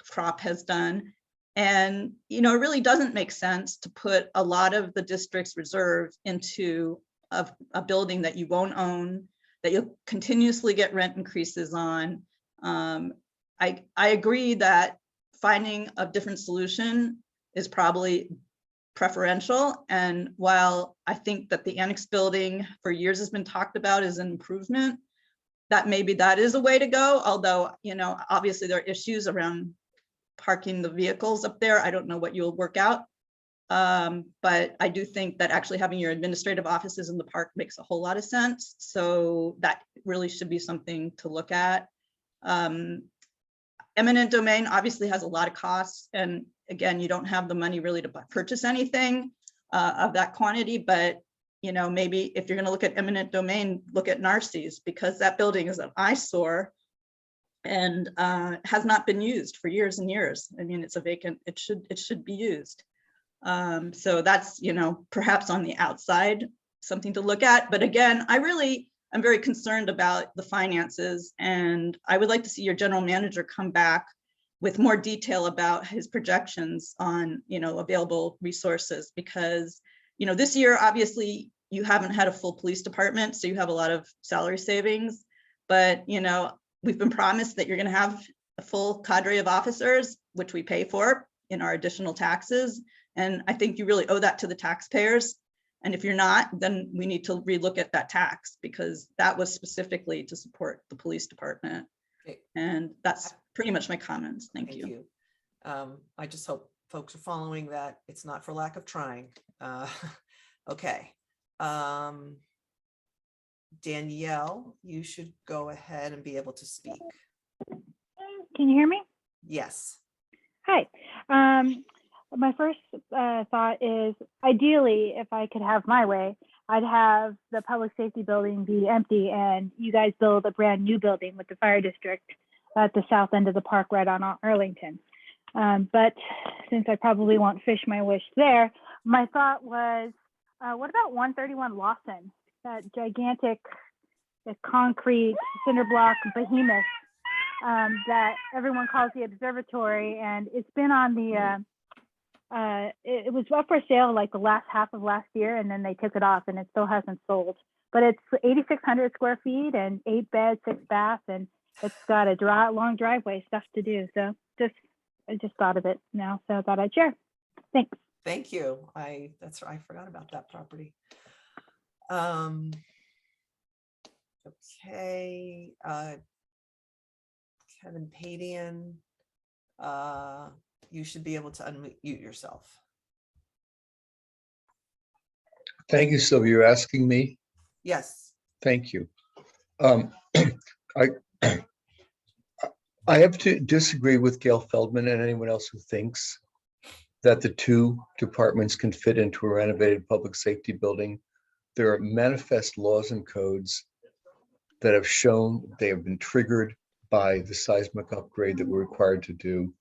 Crop has done. And, you know, it really doesn't make sense to put a lot of the district's reserve into a building that you won't own, that you'll continuously get rent increases on. I agree that finding a different solution is probably preferential. And while I think that the annex building for years has been talked about as an improvement, that maybe that is a way to go. Although, you know, obviously there are issues around parking the vehicles up there. I don't know what you'll work out. But I do think that actually having your administrative offices in the park makes a whole lot of sense. So that really should be something to look at. Eminent domain obviously has a lot of costs. And again, you don't have the money really to purchase anything of that quantity. But, you know, maybe if you're going to look at eminent domain, look at Narcisse, because that building is an eyesore and has not been used for years and years. I mean, it's a vacant, it should be used. So that's, you know, perhaps on the outside, something to look at. But again, I'm very concerned about the finances, and I would like to see your general manager come back with more detail about his projections on, you know, available resources, because, you know, this year, obviously, you haven't had a full police department, so you have a lot of salary savings, but, you know, we've been promised that you're going to have a full cadre of officers, which we pay for in our additional taxes. And I think you really owe that to the taxpayers. And if you're not, then we need to relook at that tax, because that was specifically to support the police department. Okay. And that's pretty much my comments. Thank you. I just hope folks are following that. It's not for lack of trying. Okay. Danielle, you should go ahead and be able to speak. Can you hear me? Yes. Hi. My first thought is, ideally, if I could have my way, I'd have the public safety building be empty and you guys build a brand new building with the fire district at the south end of the park right on Arlington. But since I probably won't fish my wish there, my thought was, what about 131 Lawson, that gigantic concrete cinder block behemoth that everyone calls the observatory, and it's been on the it was up for sale like the last half of last year, and then they took it off and it still hasn't sold. But it's 8,600 square feet and 8 beds, 6 baths, and it's got a long driveway, stuff to do. So I just thought of it now, so I thought I'd share. Thanks. Thank you. I forgot about that property. Okay. Kevin Padian, you should be able to unmute yourself. Thank you, Sylvia. You're asking me? Yes. Thank you. I have to disagree with Gail Feldman and anyone else who thinks that the two departments can fit into a renovated public safety building. There are manifest laws and codes that have shown they have been triggered by the seismic upgrade that we're required to do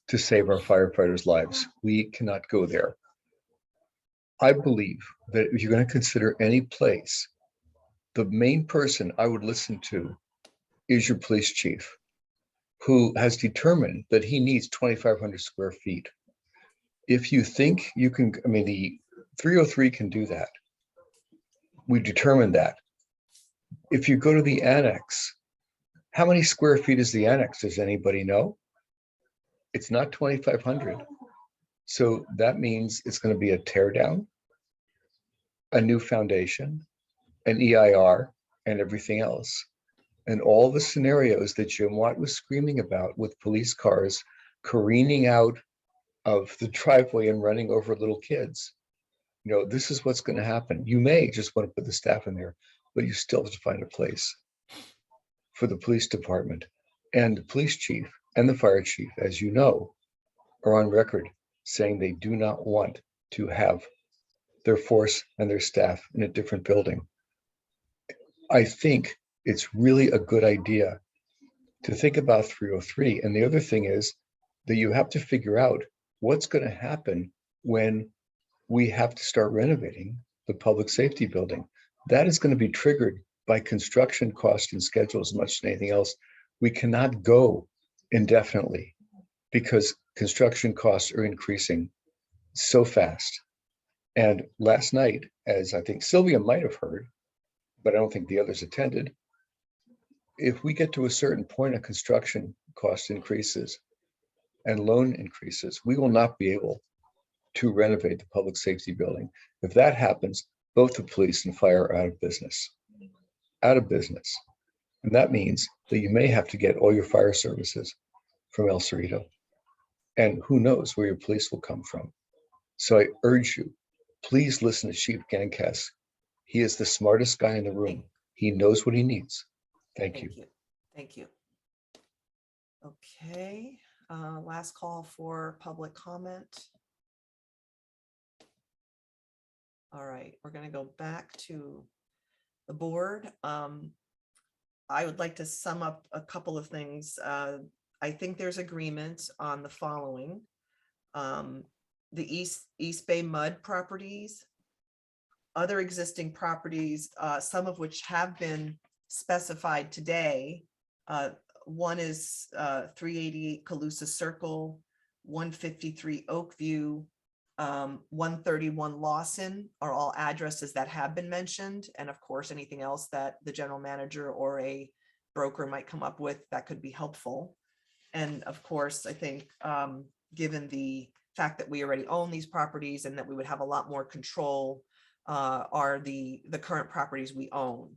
to save our firefighters' lives. We cannot go there. I believe that if you're going to consider any place, the main person I would listen to is your police chief, who has determined that he needs 2,500 square feet. If you think you can, I mean, the 303 can do that. We determined that. If you go to the annex, how many square feet is the annex? Does anybody know? It's not 2,500. So that means it's going to be a tear down, a new foundation, an EIR, and everything else. And all the scenarios that Jim Watt was screaming about with police cars careening out of the driveway and running over little kids. You know, this is what's going to happen. You may just want to put the staff in there, but you still have to find a place for the police department. And the police chief and the fire chief, as you know, are on record saying they do not want to have their force and their staff in a different building. I think it's really a good idea to think about 303. And the other thing is that you have to figure out what's going to happen when we have to start renovating the public safety building. That is going to be triggered by construction cost and schedule as much as anything else. We cannot go indefinitely because construction costs are increasing so fast. And last night, as I think Sylvia might have heard, but I don't think the others attended, if we get to a certain point of construction cost increases and loan increases, we will not be able to renovate the public safety building. If that happens, both the police and fire are out of business. Out of business. And that means that you may have to get all your fire services from El Cerrito. And who knows where your police will come from. So I urge you, please listen to Chief Gankas. He is the smartest guy in the room. He knows what he needs. Thank you. Thank you. Okay, last call for public comment. All right, we're going to go back to the board. I would like to sum up a couple of things. I think there's agreement on the following. The East Bay Mud properties, other existing properties, some of which have been specified today. One is 388 Calusa Circle, 153 Oakview, 131 Lawson are all addresses that have been mentioned. And of course, anything else that the general manager or a broker might come up with that could be helpful. And of course, I think given the fact that we already own these properties and that we would have a lot more control are the current properties we own.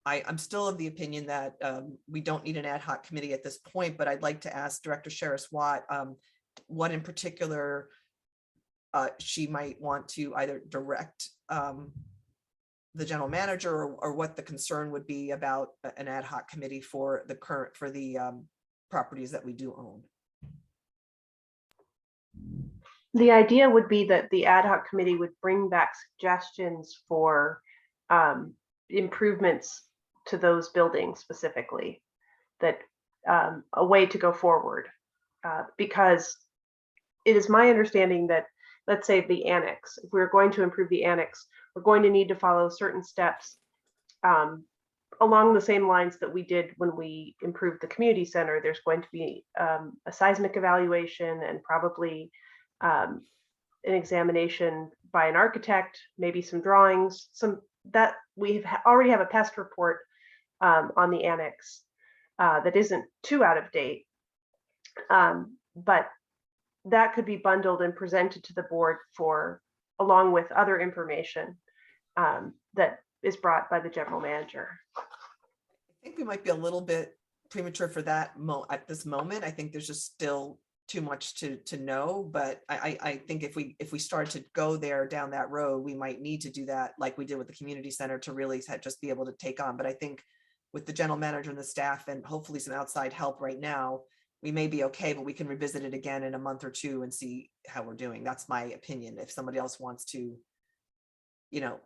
I'm still of the opinion that we don't need an ad hoc committee at this point, but I'd like to ask Director Sharis-Watt what in particular she might want to either direct the general manager or what the concern would be about an ad hoc committee for the properties that we do own. The idea would be that the ad hoc committee would bring back suggestions for improvements to those buildings specifically, that a way to go forward. Because it is my understanding that, let's say the annex, if we're going to improve the annex, we're going to need to follow certain steps along the same lines that we did when we improved the community center. There's going to be a seismic evaluation and probably an examination by an architect, maybe some drawings, some that we already have a pest report on the annex that isn't too out of date. But that could be bundled and presented to the board for, along with other information that is brought by the general manager. I think we might be a little bit premature for that at this moment. I think there's just still too much to know, but I think if we start to go there down that road, we might need to do that like we did with the community center to really just be able to take on. But I think with the general manager and the staff and hopefully some outside help right now, we may be okay, but we can revisit it again in a month or two and see how we're doing. That's my opinion. If somebody else wants to,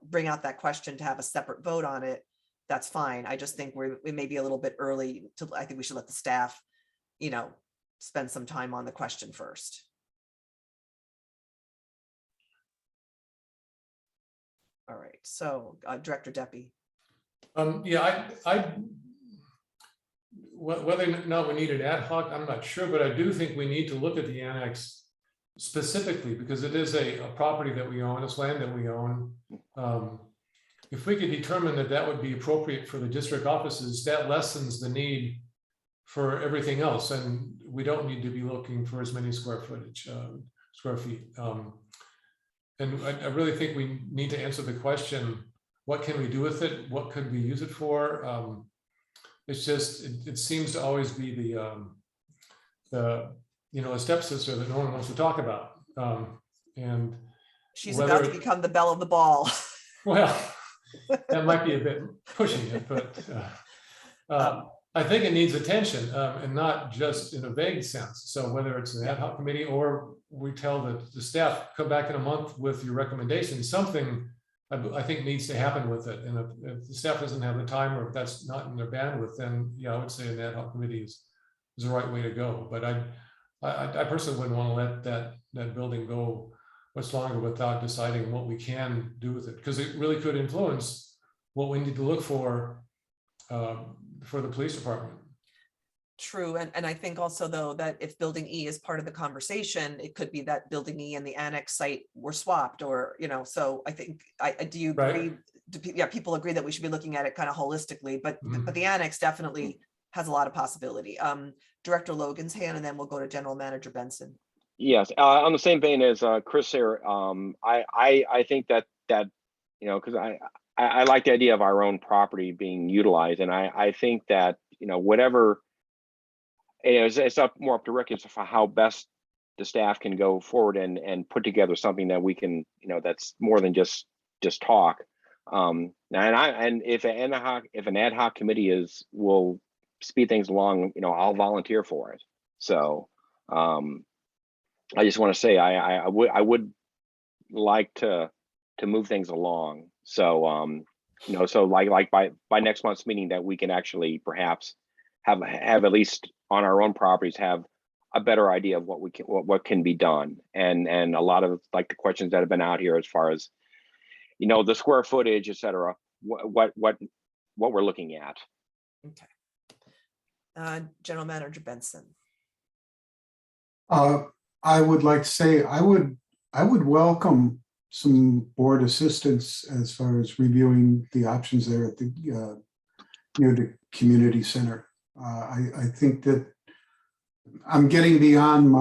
bring out that question to have a separate vote on it, that's fine. I just think we may be a little bit early I think we should let the staff, spend some time on the question first. All right, so Director Deppie. Yeah, whether or not we need an ad hoc, I'm not sure, but I do think we need to look at the annex specifically because it is a property that we own, it's land that we own. If we could determine that would be appropriate for the district offices, that lessens the need for everything else, and we don't need to be looking for as many square feet. And I really think we need to answer the question: what can we do with it? What could we use it for? It's just it seems to always be the a stepsister that no one wants to talk about, and she's about to become the belle of the ball. Well, that might be a bit pushing it, but I think it needs attention and not just in a vague sense. So whether it's an ad hoc committee or we tell the staff, come back in a month with your recommendations, something I think needs to happen with it. And if the staff doesn't have the time or if that's not in their bandwidth, then I would say an ad hoc committee is the right way to go. But I personally wouldn't want to let that building go much longer without deciding what we can do with it, because it really could influence what we need to look for the police department. True, and I think also though that if building E is part of the conversation, it could be that building E and the annex site were swapped, or, you know, so I think, do you Right. agree? Yeah, people agree that we should be looking at it kind of holistically, but Mhm. the annex definitely has a lot of possibility. Director Logan's hand, and then we'll go to General Manager Benson. Yes, on the same vein as Chris here, I think that you know, because I like the idea of our own property being utilized, and I think that, you know, whatever, it's up more up to Rick as for how best the staff can go forward and put together something that we can, you know, that's more than just talk. And if an ad hoc committee will speed things along, you know, I'll volunteer for it. So I just want to say I would like to move things along. So you know, so like by next month's meeting, that we can actually perhaps have at least on our own properties have a better idea of what can be done, and a lot of like the questions that have been out here as far as, you know, the square footage, et cetera, what we're looking at. Okay. General Manager Benson. I would like to say I would welcome some board assistance as far as reviewing the options there at the near the community center. I think that I'm getting beyond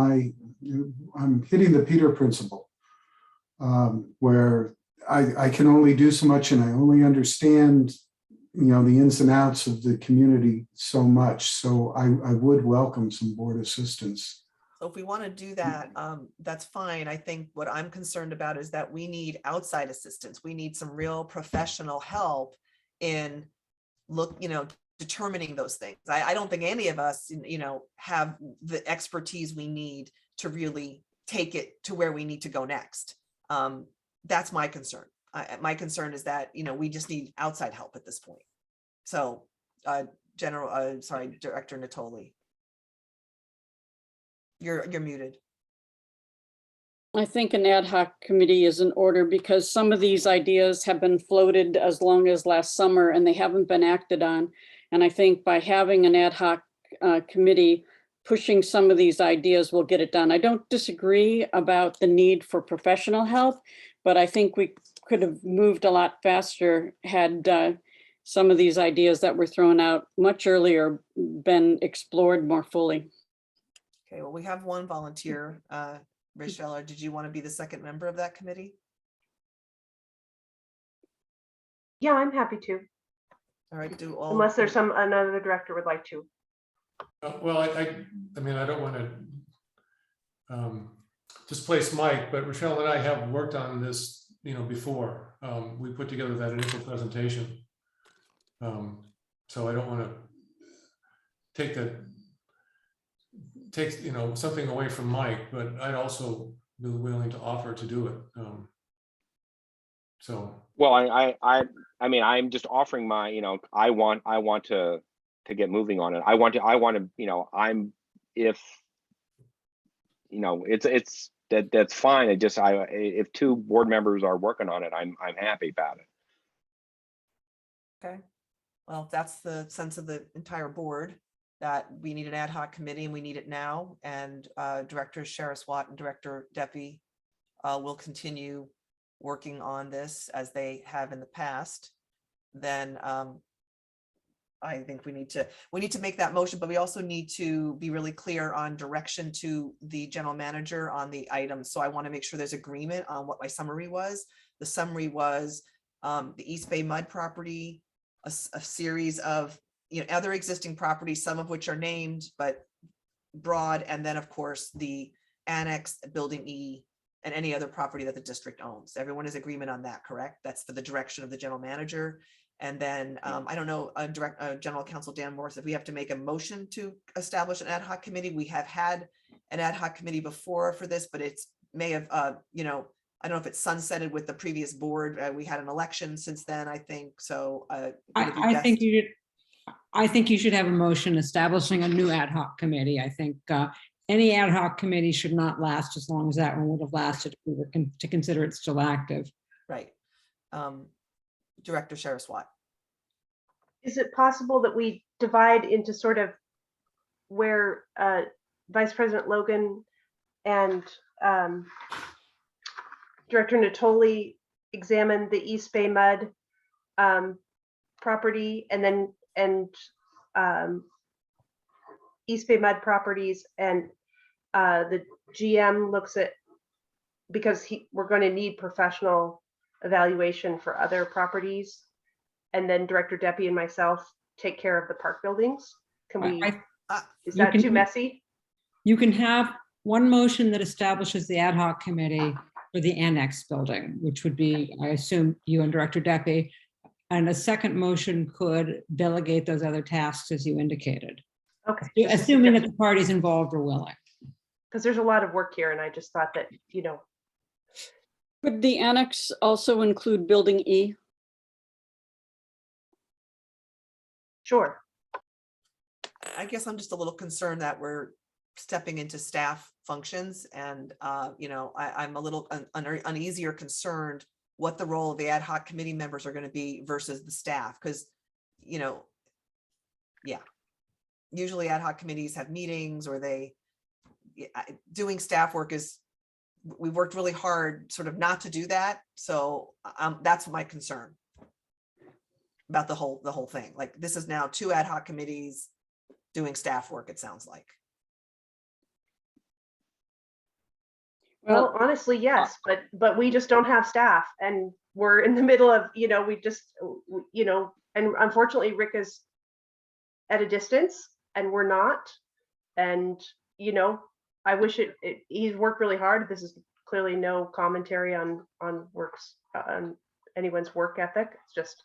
I'm hitting the Peter principle, where I can only do so much and I only understand, you know, the ins and outs of the community so much. So I would welcome some board assistance. So if we want to do that, that's fine. I think what I'm concerned about is that we need outside assistance. We need some real professional help in determining those things. I don't think any of us, you know, have the expertise we need to really take it to where we need to go next. That's my concern. My concern is that, you know, we just need outside help at this point. So Director Natoli. You're muted. I think an ad hoc committee is in order because some of these ideas have been floated as long as last summer and they haven't been acted on. And I think by having an ad hoc committee pushing some of these ideas will get it done. I don't disagree about the need for professional help, but I think we could have moved a lot faster had some of these ideas that were thrown out much earlier been explored more fully. Okay, well, we have one volunteer. Rachel, did you want to be the second member of that committee? Yeah, I'm happy to. All right, unless there's another director would like to. Well, I mean, I don't want to displace Mike, but Rochelle and I have worked on this, you know, before. We put together that initial presentation. So I don't want to take you know, something away from Mike, but I'd also be willing to offer to do it. So. Well, I mean, I'm just offering my, you know, I want to get moving on it. I want to, you know, if, you know, that's fine. It just, if two board members are working on it, I'm happy about it. Okay. Well, that's the sense of the entire board, that we need an ad hoc committee and we need it now. And Director Shara-Swat and Director Deppie will continue working on this as they have in the past. Then I think we need to make that motion, but we also need to be really clear on direction to the general manager on the items. So I want to make sure there's agreement on what my summary was. The summary was the East Bay Mud property, a series of, you know, other existing properties, some of which are named but broad, and then of course the annex, building E, and any other property that the district owns. Everyone is agreement on that, correct? That's for the direction of the general manager. And then I don't know, General Counsel Dan Morris, if we have to make a motion to establish an ad hoc committee. We have had an ad hoc committee before for this, but it's may have, you know, I don't know if it's sunsetted with the previous board. We had an election since then, I think. So I think you should have a motion establishing a new ad hoc committee. I think any ad hoc committee should not last as long as that one would have lasted if we were to consider it still active. Right. Director Shara-Swat. Is it possible that we divide into sort of where Vice President Logan and Director Natoli examined the East Bay Mud property, and East Bay Mud properties, and the GM looks at, because we're going to need professional evaluation for other properties, and then Director Deppie and myself take care of the park buildings. Can we? Is that too messy? You can have one motion that establishes the ad hoc committee for the annex building, which would be, I assume, you and Director Deppie, and a second motion could delegate those other tasks as you indicated. Okay. Assuming that the parties involved are willing. Because there's a lot of work here, and I just thought that, Could the annex also include building E? Sure. I guess I'm just a little concerned that we're stepping into staff functions, and I'm a little uneasy or concerned what the role of the ad hoc committee members are going to be versus the staff, because usually ad hoc committees have meetings, or doing staff work is, we've worked really hard sort of not to do that. So that's my concern about the whole thing. Like, this is now 2 ad hoc committees doing staff work, it sounds like. Well, honestly, yes, but we just don't have staff, and we're in the middle of, and unfortunately Rick is at a distance and we're not. And, I wish he's worked really hard. This is clearly no commentary on anyone's work ethic. It's just,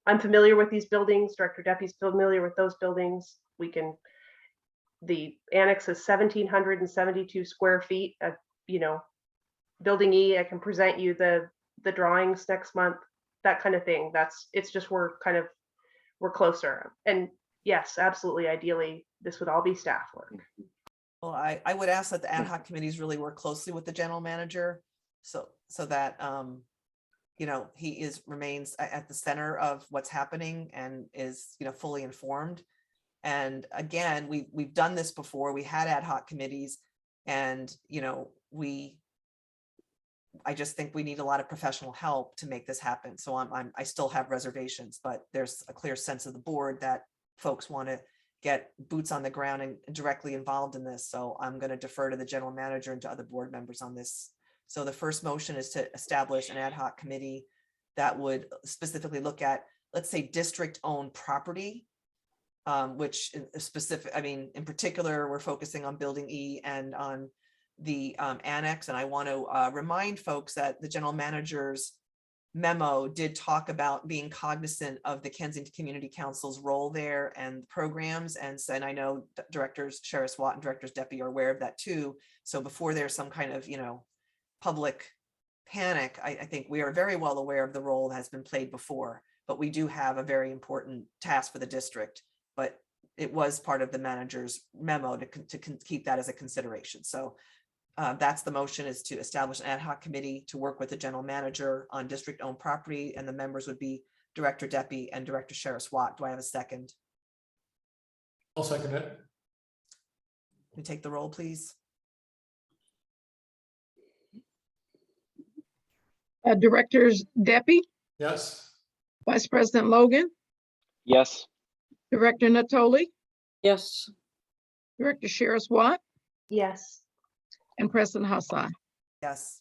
I'm familiar with these buildings. Director Deppie's familiar with those buildings. The annex is 1,772 square feet. Building E, I can present you the drawings next month, that kind of thing. It's just, we're closer. And yes, absolutely, ideally, this would all be staff work. Well, I would ask that the ad hoc committees really work closely with the general manager, so that he remains at the center of what's happening and is fully informed. And again, we've done this before. We had ad hoc committees, and I just think we need a lot of professional help to make this happen. So I still have reservations, but there's a clear sense of the board that folks want to get boots on the ground and directly involved in this. So I'm going to defer to the general manager and to other board members on this. So the first motion is to establish an ad hoc committee that would specifically look at, let's say, district-owned property, which in particular, we're focusing on building E and on the annex. And I want to remind folks that the general manager's memo did talk about being cognizant of the Kensington Community Council's role there and programs. And I know Directors Sheriff-Watt and Directors Deppie are aware of that too. So before there's some kind of, public panic, I think we are very well aware of the role that has been played before, but we do have a very important task for the district. But it was part of the manager's memo to keep that as a consideration. So that's the motion, is to establish an ad hoc committee to work with the general manager on district-owned property, and the members would be Director Deppie and Director Sheriff-Watt. Do I have a second? I'll second it. Can we take the roll, please? Directors Deppie, Yes. Vice President Logan, Yes. Director Natoli, Yes. Director Sheriff-Watt, Yes. and President Hassan. Yes.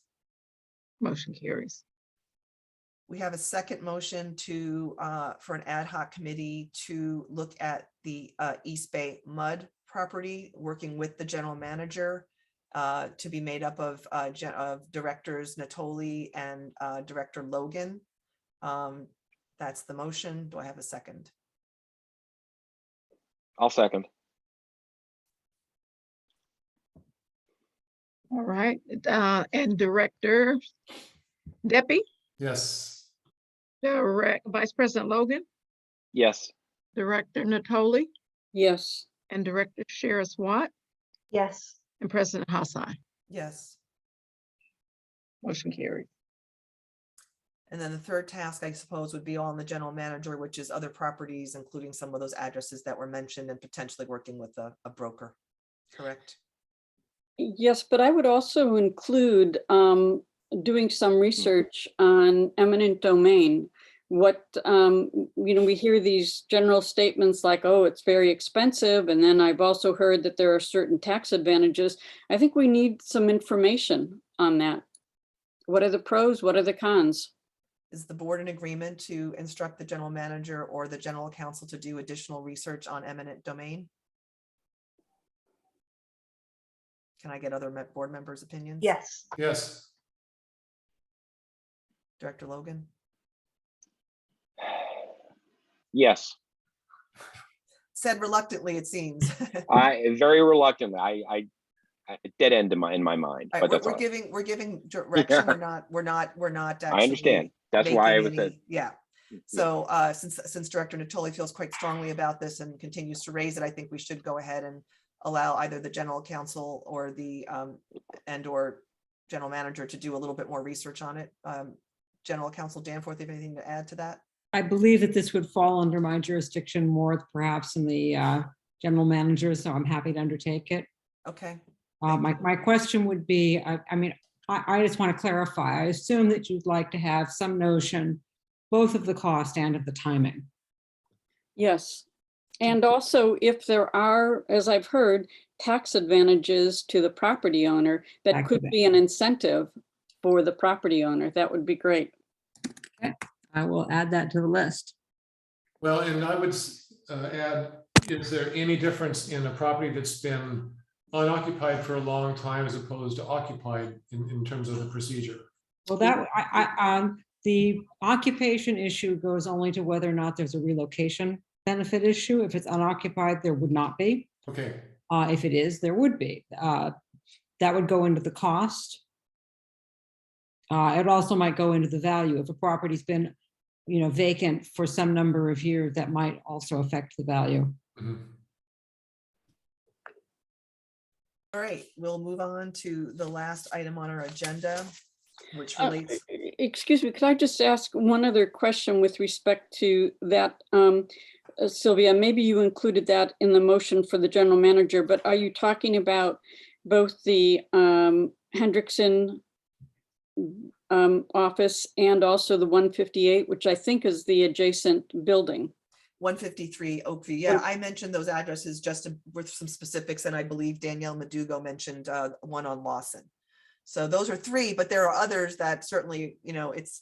Motion carries. We have a second motion for an ad hoc committee to look at the East Bay Mud property, working with the general manager, to be made up of Directors Natoli and Director Logan. That's the motion. Do I have a second? I'll second. All right, and Director Deppie, Yes. Vice President Logan, Yes. Director Natoli, Yes. and Director Sheriff-Watt, Yes. and President Hassan. Yes. Motion carried. And then the third task, I suppose, would be on the general manager, which is other properties, including some of those addresses that were mentioned and potentially working with a broker. Correct? Yes, but I would also include doing some research on eminent domain. What, we hear these general statements like, oh, it's very expensive. And then I've also heard that there are certain tax advantages. I think we need some information on that. What are the pros? What are the cons? Is the board in agreement to instruct the general manager or the general counsel to do additional research on eminent domain? Can I get other board members' opinions? Yes. Yes. Director Logan? Yes, Said reluctantly, it seems. I very reluctantly. I dead end in my mind, All right, but that's we're all. giving direction. We're not I understand. actually That's why I making was any, yeah. So since Director Natoli feels quite strongly about this and continues to raise it, I think we should go ahead and allow either the general counsel or the or general manager to do a little bit more research on it. General Counsel Danforth, have anything to add to that? I believe that this would fall under my jurisdiction more perhaps than the general manager, so I'm happy to undertake it. Okay. My question would be, I just want to clarify, I assume that you'd like to have some notion both of the cost and of the timing. Yes. And also if there are, as I've heard, tax advantages to the property owner, that could be an incentive for the property owner. That would be great. Okay. I will add that to the list. Well, and I would add, is there any difference in a property that's been unoccupied for a long time as opposed to occupied in terms of the procedure? Well, that the occupation issue goes only to whether or not there's a relocation benefit issue. If it's unoccupied, there would not be. Okay. If it is, there would be. That would go into the cost. It also might go into the value. If a property's been, vacant for some number of years, that might also affect the value. Mm-hmm. All right, we'll move on to the last item on our agenda, which relates. Excuse me, could I just ask one other question with respect to that? Sylvia, maybe you included that in the motion for the general manager, but are you talking about both the Hendrickson office and also the 158, which I think is the adjacent building? 153 Oakview. Yeah, I mentioned those addresses just with some specifics, and I believe Danielle Madugo mentioned one on Lawson. So those are three, but there are others that certainly, it's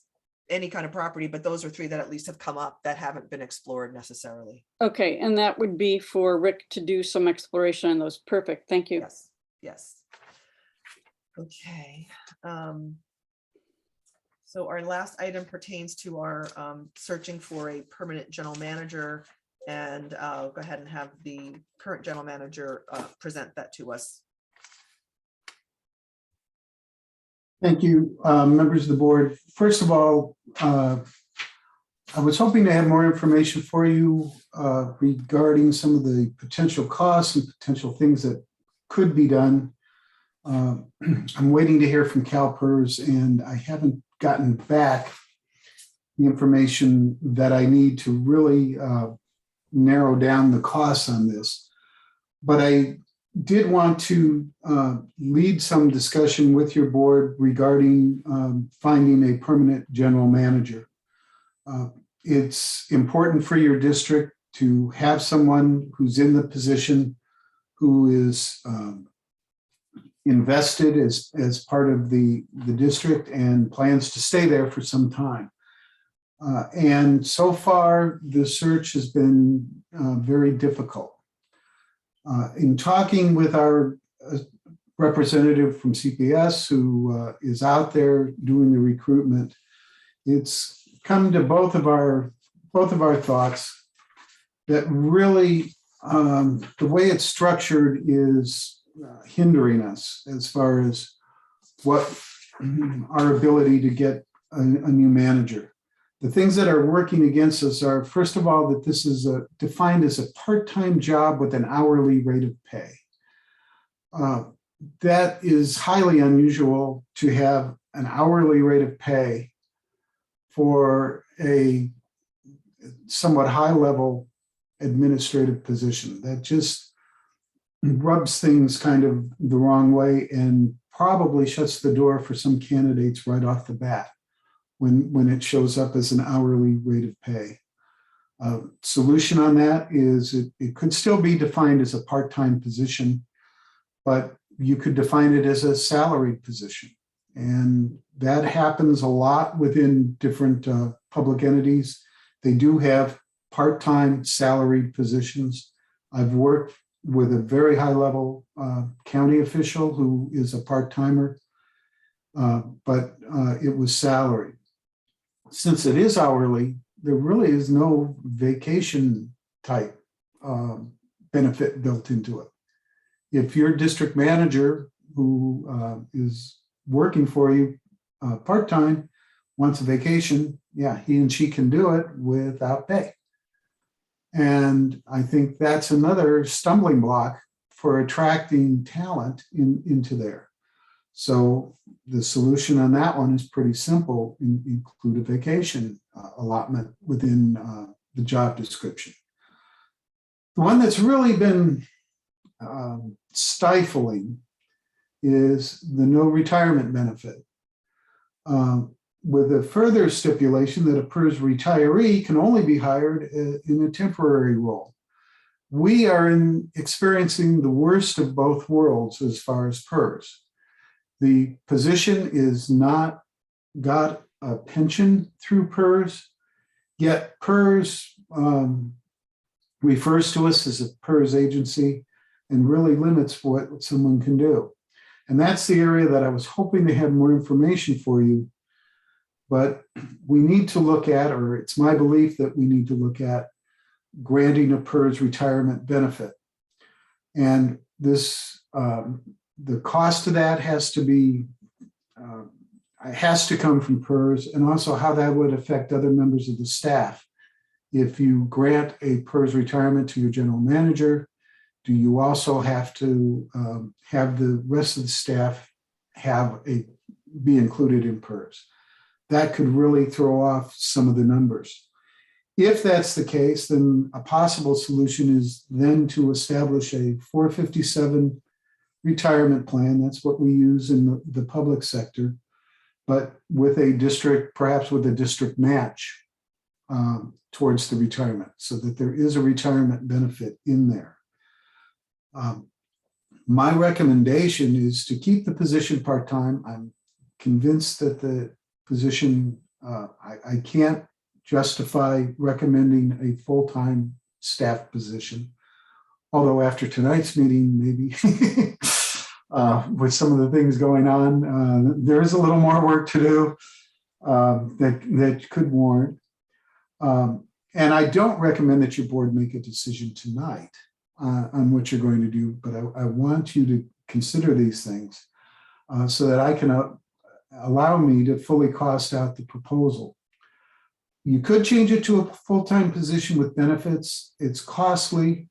any kind of property, but those are three that at least have come up that haven't been explored necessarily. Okay, and that would be for Rick to do some exploration on those. Perfect, thank you. Yes, yes. Okay. So our last item pertains to our searching for a permanent general manager, and I'll go ahead and have the current general manager present that to us. Thank you, members of the board. First of all, I was hoping to have more information for you regarding some of the potential costs and potential things that could be done. I'm waiting to hear from CalPERS, and I haven't gotten back the information that I need to really narrow down the costs on this. But I did want to lead some discussion with your board regarding finding a permanent general manager. It's important for your district to have someone who's in the position, who is invested as part of the district and plans to stay there for some time. And so far, the search has been very difficult. In talking with our representative from CPS, who is out there doing the recruitment, it's come to both of our thoughts that really the way it's structured is hindering us as far as what our ability to get a new manager. The things that are working against us are, first of all, that this is defined as a part-time job with an hourly rate of pay. That is highly unusual to have an hourly rate of pay for a somewhat high-level administrative position. That just rubs things kind of the wrong way and probably shuts the door for some candidates right off the bat when it shows up as an hourly rate of pay. Solution on that is it could still be defined as a part-time position, but you could define it as a salaried position. And that happens a lot within different public entities. They do have part-time salaried positions. I've worked with a very high-level county official who is a part-timer, but it was salaried. Since it is hourly, there really is no vacation type benefit built into it. If your district manager who is working for you part-time wants a vacation, yeah, he and she can do it without pay. And I think that's another stumbling block for attracting talent into there. So the solution on that one is pretty simple. Include a vacation allotment within the job description. The one that's really been stifling is the no retirement benefit. With a further stipulation that a PERS retiree can only be hired in a temporary role. We are experiencing the worst of both worlds as far as PERS. The position is not got a pension through PERS, yet PERS refers to us as a PERS agency and really limits what someone can do. And that's the area that I was hoping to have more information for you. But we need to look at, or it's my belief that we need to look at granting a PERS retirement benefit. And this, the cost of that has to come from PERS, and also how that would affect other members of the staff. If you grant a PERS retirement to your general manager, do you also have to have the rest of the staff be included in PERS? That could really throw off some of the numbers. If that's the case, then a possible solution is then to establish a 457 retirement plan. That's what we use in the public sector, but with a district, perhaps with a district match towards the retirement, so that there is a retirement benefit in there. My recommendation is to keep the position part-time. I'm convinced that the position, I can't justify recommending a full-time staff position. Although after tonight's meeting, maybe with some of the things going on, there is a little more work to do that could warrant. And I don't recommend that your board make a decision tonight on what you're going to do, but I want you to consider these things so that I can allow me to fully cost out the proposal. You could change it to a full-time position with benefits. It's costly,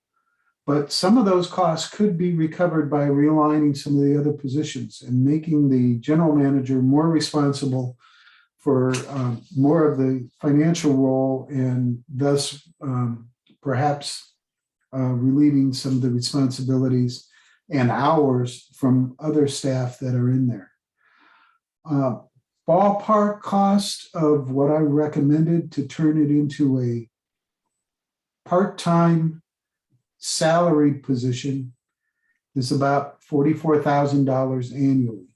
but some of those costs could be recovered by realigning some of the other positions and making the general manager more responsible for more of the financial role, and thus perhaps relieving some of the responsibilities and hours from other staff that are in there. Ballpark cost of what I recommended to turn it into a part-time salaried position is about $44,000 annually.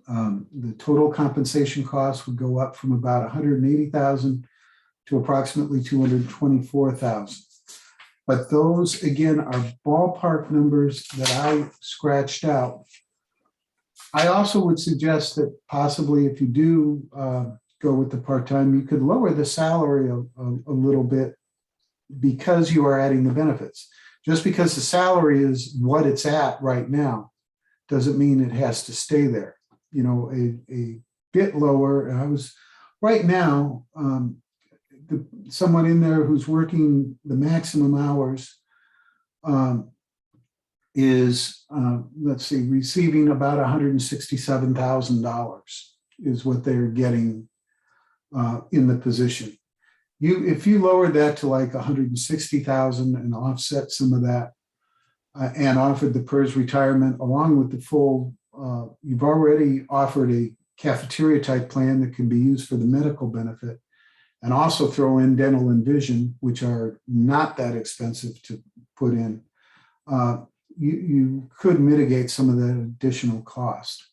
The total compensation cost would go up from about $180,000 to approximately $224,000. But those, again, are ballpark numbers that I scratched out. I also would suggest that possibly if you do go with the part-time, you could lower the salary a little bit because you are adding the benefits. Just because the salary is what it's at right now doesn't mean it has to stay there. You know, a bit lower. I was right now, someone in there who's working the maximum hours is, let's see, receiving about $167,000 is what they're getting in the position. If you lowered that to like 160,000 and offset some of that and offered the PERS retirement along with the full, you've already offered a cafeteria type plan that can be used for the medical benefit, and also throw in dental and vision, which are not that expensive to put in. You could mitigate some of that additional cost.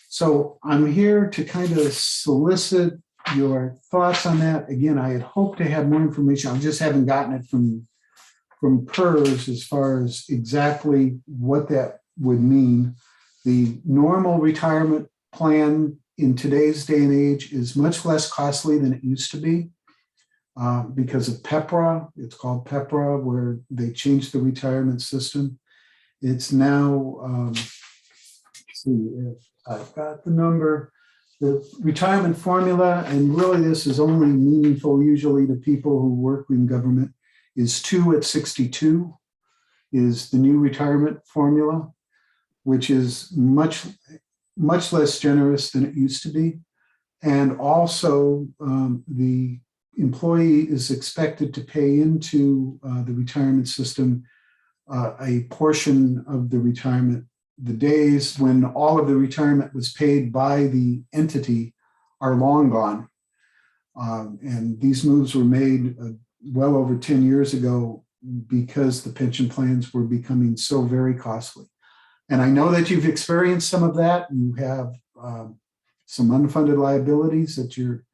So I'm here to kind of solicit your thoughts on that. Again, I had hoped to have more information. I just haven't gotten it from PERS as far as exactly what that would mean. The normal retirement plan in today's day and age is much less costly than it used to be because of PEPRA. It's called PEPRA, where they changed the retirement system. It's now, let's see if I've got the number. The retirement formula, and really this is only meaningful usually to people who work in government, is 2 at 62 is the new retirement formula, which is much less generous than it used to be. And also the employee is expected to pay into the retirement system a portion of the retirement. The days when all of the retirement was paid by the entity are long gone. And these moves were made well over 10 years ago because the pension plans were becoming so very costly. And I know that you've experienced some of that. You have some unfunded liabilities that you're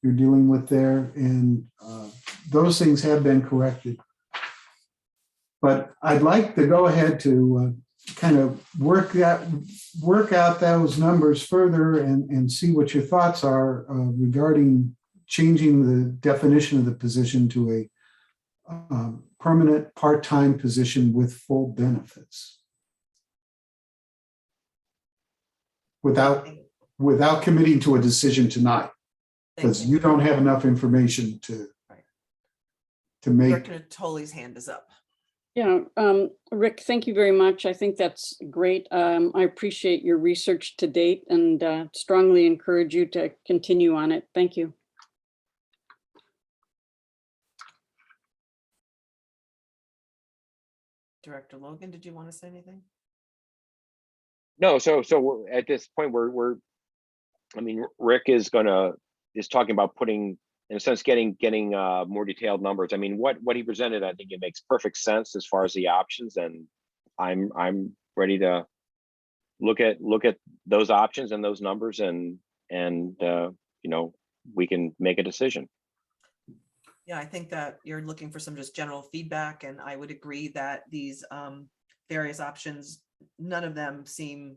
dealing with there. And those things have been corrected. But I'd like to go ahead to kind of work out those numbers further and see what your thoughts are regarding changing the definition of the position to a permanent part-time position with full benefits without committing to a decision tonight, because you don't have enough information to make. Director Natoli's hand is up. Yeah, Rick, thank you very much. I think that's great. I appreciate your research to date and strongly encourage you to continue on it. Thank you. Director Logan, did you want to say anything? No, so at this point, I mean, Rick is talking about putting, in a sense, getting more detailed numbers. I mean, what he presented, I think it makes perfect sense as far as the options, and I'm ready to look at those options and those numbers, and you know, we can make a decision. Yeah, I think that you're looking for some just general feedback, and I would agree that these various options, none of them seem,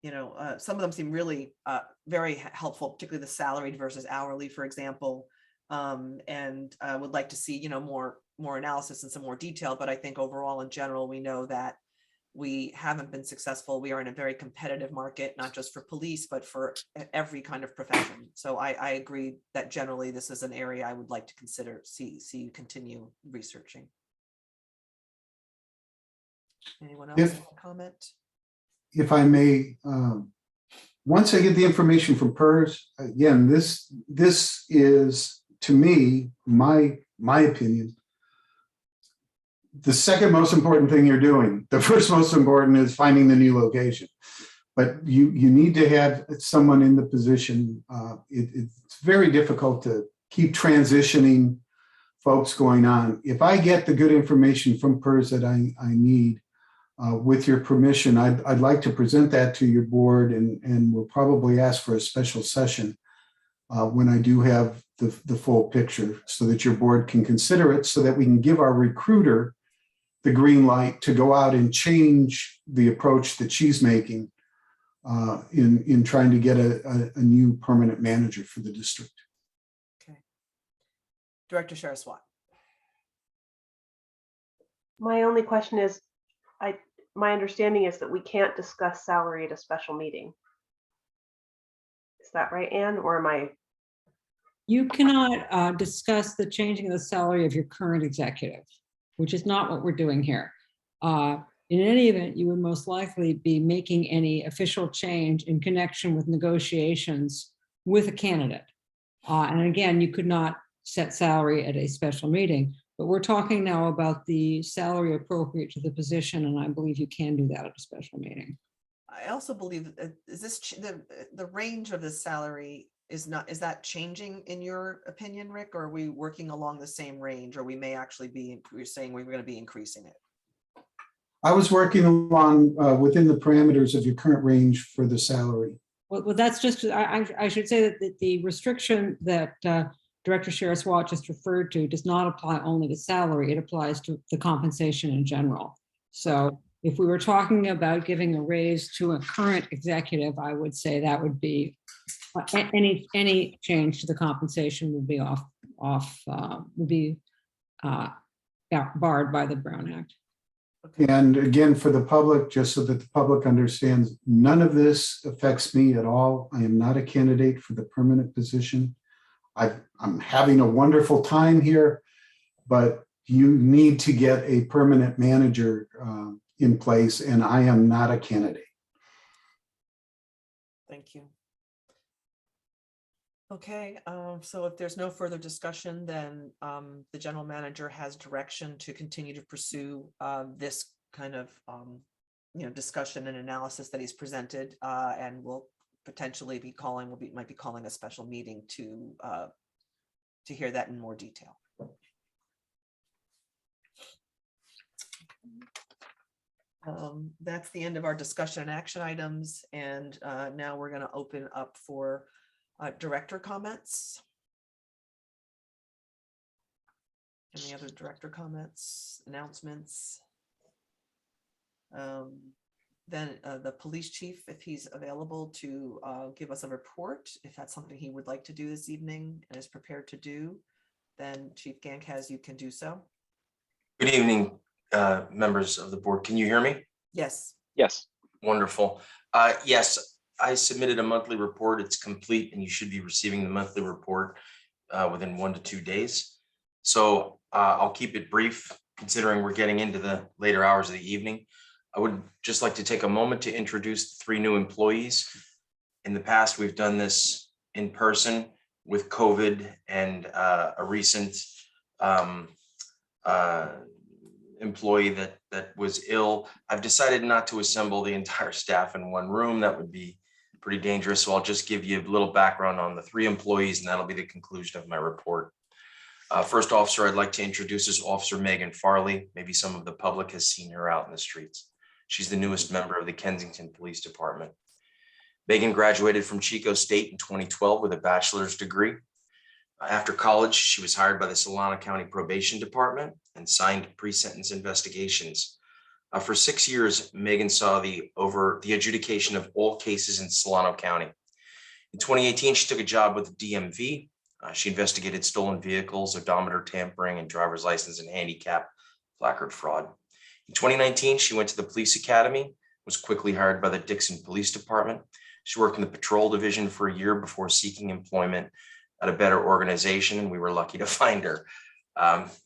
you know, some of them seem really very helpful, particularly the salaried versus hourly, for example. And I would like to see, you know, more analysis and some more detail. But I think overall, in general, we know that we haven't been successful. We are in a very competitive market, not just for police, but for every kind of profession. So I agree that generally this is an area I would like to consider, see you continue researching. Anyone else have a comment? If I may, once I get the information from PERS, again, this is, to me, my opinion, the second most important thing you're doing. The first most important is finding the new location. But you need to have someone in the position. It's very difficult to keep transitioning folks going on. If I get the good information from PERS that I need, with your permission, I'd like to present that to your board, and we'll probably ask for a special session when I do have the full picture, so that your board can consider it, so that we can give our recruiter the green light to go out and change the approach that she's making in trying to get a new permanent manager for the district. Okay. Director Saraswat. My only question is, my understanding is that we can't discuss salary at a special meeting. Is that right, Anne, or am I? You cannot discuss the changing of the salary of your current executive, which is not what we're doing here. In any event, you would most likely be making any official change in connection with negotiations with a candidate. And again, you could not set salary at a special meeting, but we're talking now about the salary appropriate to the position, and I believe you can do that at a special meeting. I also believe, is this, the range of the salary is that changing in your opinion, Rick? Or are we working along the same range, or we may actually be, you're saying we're going to be increasing it? I was working along within the parameters of your current range for the salary. Well, that's just, I should say that the restriction that Director Sheriff-Watt just referred to does not apply only to salary, it applies to the compensation in general. So if we were talking about giving a raise to a current executive, I would say that would be, any change to the compensation would be barred by the Brown Act. And again, for the public, just so that the public understands, none of this affects me at all. I am not a candidate for the permanent position. I'm having a wonderful time here, but you need to get a permanent manager in place, and I am not a candidate. Thank you. Okay, so if there's no further discussion, then the general manager has direction to continue to pursue this kind of discussion and analysis that he's presented, and we'll potentially be calling, might be calling a special meeting to hear that in more detail. That's the end of our discussion and action items, and now we're going to open up for director comments. Any other director comments, announcements? Then the police chief, if he's available to give us a report, if that's something he would like to do this evening and is prepared to do, then Chief Gankaz, you can do so. Good evening, members of the board. Can you hear me? Yes. Yes. Wonderful. Yes, I submitted a monthly report. It's complete, and you should be receiving the monthly report within 1 to 2 days. So I'll keep it brief, considering we're getting into the later hours of the evening. I would just like to take a moment to introduce 3 new employees. In the past, we've done this in person. With COVID and a recent employee that was ill, I've decided not to assemble the entire staff in one room. That would be pretty dangerous. So I'll just give you a little background on the 3 employees, and that'll be the conclusion of my report. First officer I'd like to introduce is Officer Megan Farley. Maybe some of the public has seen her out in the streets. She's the newest member of the Kensington Police Department. Megan graduated from Chico State in 2012 with a bachelor's degree. After college, she was hired by the Solano County Probation Department and signed pre-sentence investigations. For 6 years, Megan saw the adjudication of all cases in Solano County. In 2018, she took a job with the DMV. She investigated stolen vehicles, odometer tampering, and driver's license and handicap placard fraud. In 2019, she went to the police academy, was quickly hired by the Dixon Police Department. She worked in the patrol division for a year before seeking employment at a better organization, and we were lucky to find her.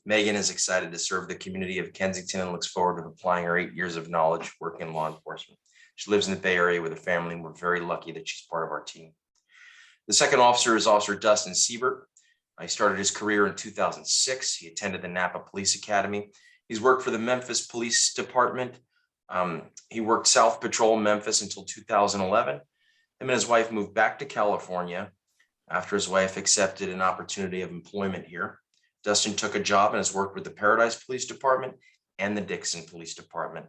Megan is excited to serve the community of Kensington and looks forward to applying her 8 years of knowledge working in law enforcement. She lives in the Bay Area with a family, and we're very lucky that she's part of our team. The second officer is Officer Dustin Siebert. He started his career in 2006. He attended the Napa Police Academy. He's worked for the Memphis Police Department. He worked South Patrol Memphis until 2011. Him and his wife moved back to California after his wife accepted an opportunity of employment here. Dustin took a job and has worked with the Paradise Police Department and the Dixon Police Department.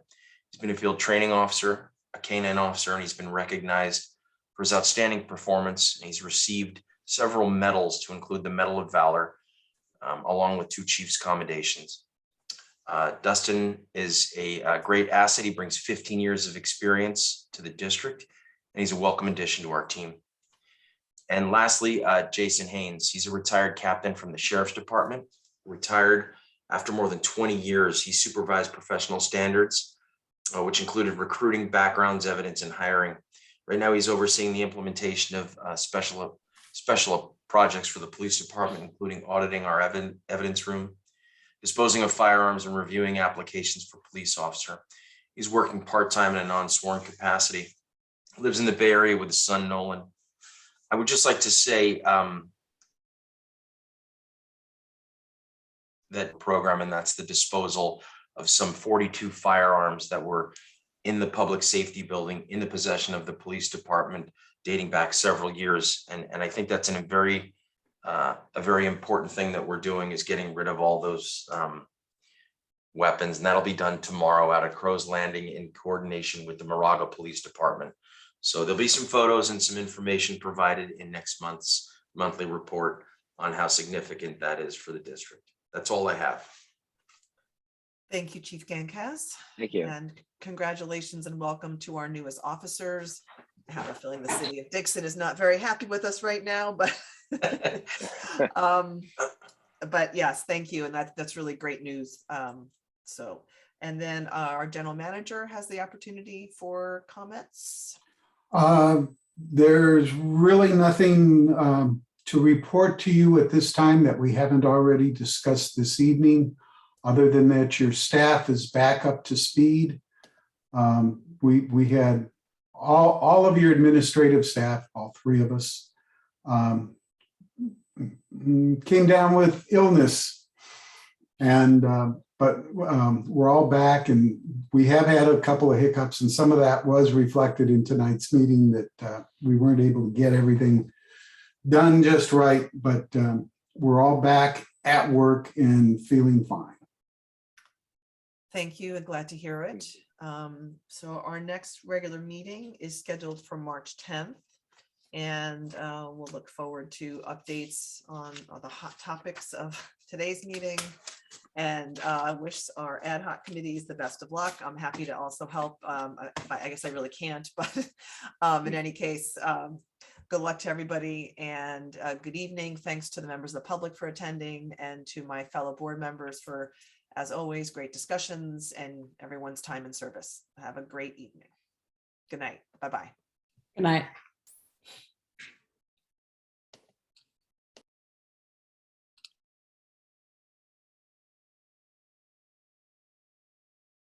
He's been a field training officer, a canine officer, and he's been recognized for his outstanding performance. And he's received several medals, to include the Medal of Valor, along with 2 Chiefs commendations. Dustin is a great asset. He brings 15 years of experience to the district, and he's a welcome addition to our team. And lastly, Jason Haynes. He's a retired captain from the Sheriff's Department, retired after more than 20 years. He supervised professional standards, which included recruiting, backgrounds, evidence, and hiring. Right now, he's overseeing the implementation of special projects for the police department, including auditing our evidence room, disposing of firearms, and reviewing applications for police officer. He's working part-time in a non-sworn capacity. He lives in the Bay Area with his son, Nolan. I would just like to say that program, and that's the disposal of some 42 firearms that were in the public safety building in the possession of the police department dating back several years. And I think that's a very important thing that we're doing, is getting rid of all those weapons. And that'll be done tomorrow out of Crow's Landing in coordination with the Moraga Police Department. So there'll be some photos and some information provided in next month's monthly report on how significant that is for the district. That's all I have. Thank you, Chief Gancas. Thank you. And congratulations and welcome to our newest officers. I have a feeling the city of Dixon is not very happy with us right now, but but yes, thank you. And that's really great news. And then our general manager has the opportunity for comments. There's really nothing to report to you at this time that we haven't already discussed this evening, other than that your staff is back up to speed. We had all of your administrative staff, all three of us, came down with illness, and but we're all back, and we have had a couple of hiccups, and some of that was reflected in tonight's meeting, that we weren't able to get everything done just right, but we're all back at work and feeling fine. Thank you, and glad to hear it. So our next regular meeting is scheduled for March 10th. And we'll look forward to updates on the hot topics of today's meeting. And I wish our ad hoc committees the best of luck. I'm happy to also help. I guess I really can't, but in any case, good luck to everybody, and good evening. Thanks to the members of the public for attending, and to my fellow board members for, as always, great discussions and everyone's time and service. Have a great evening. Good night. Bye-bye. Good night.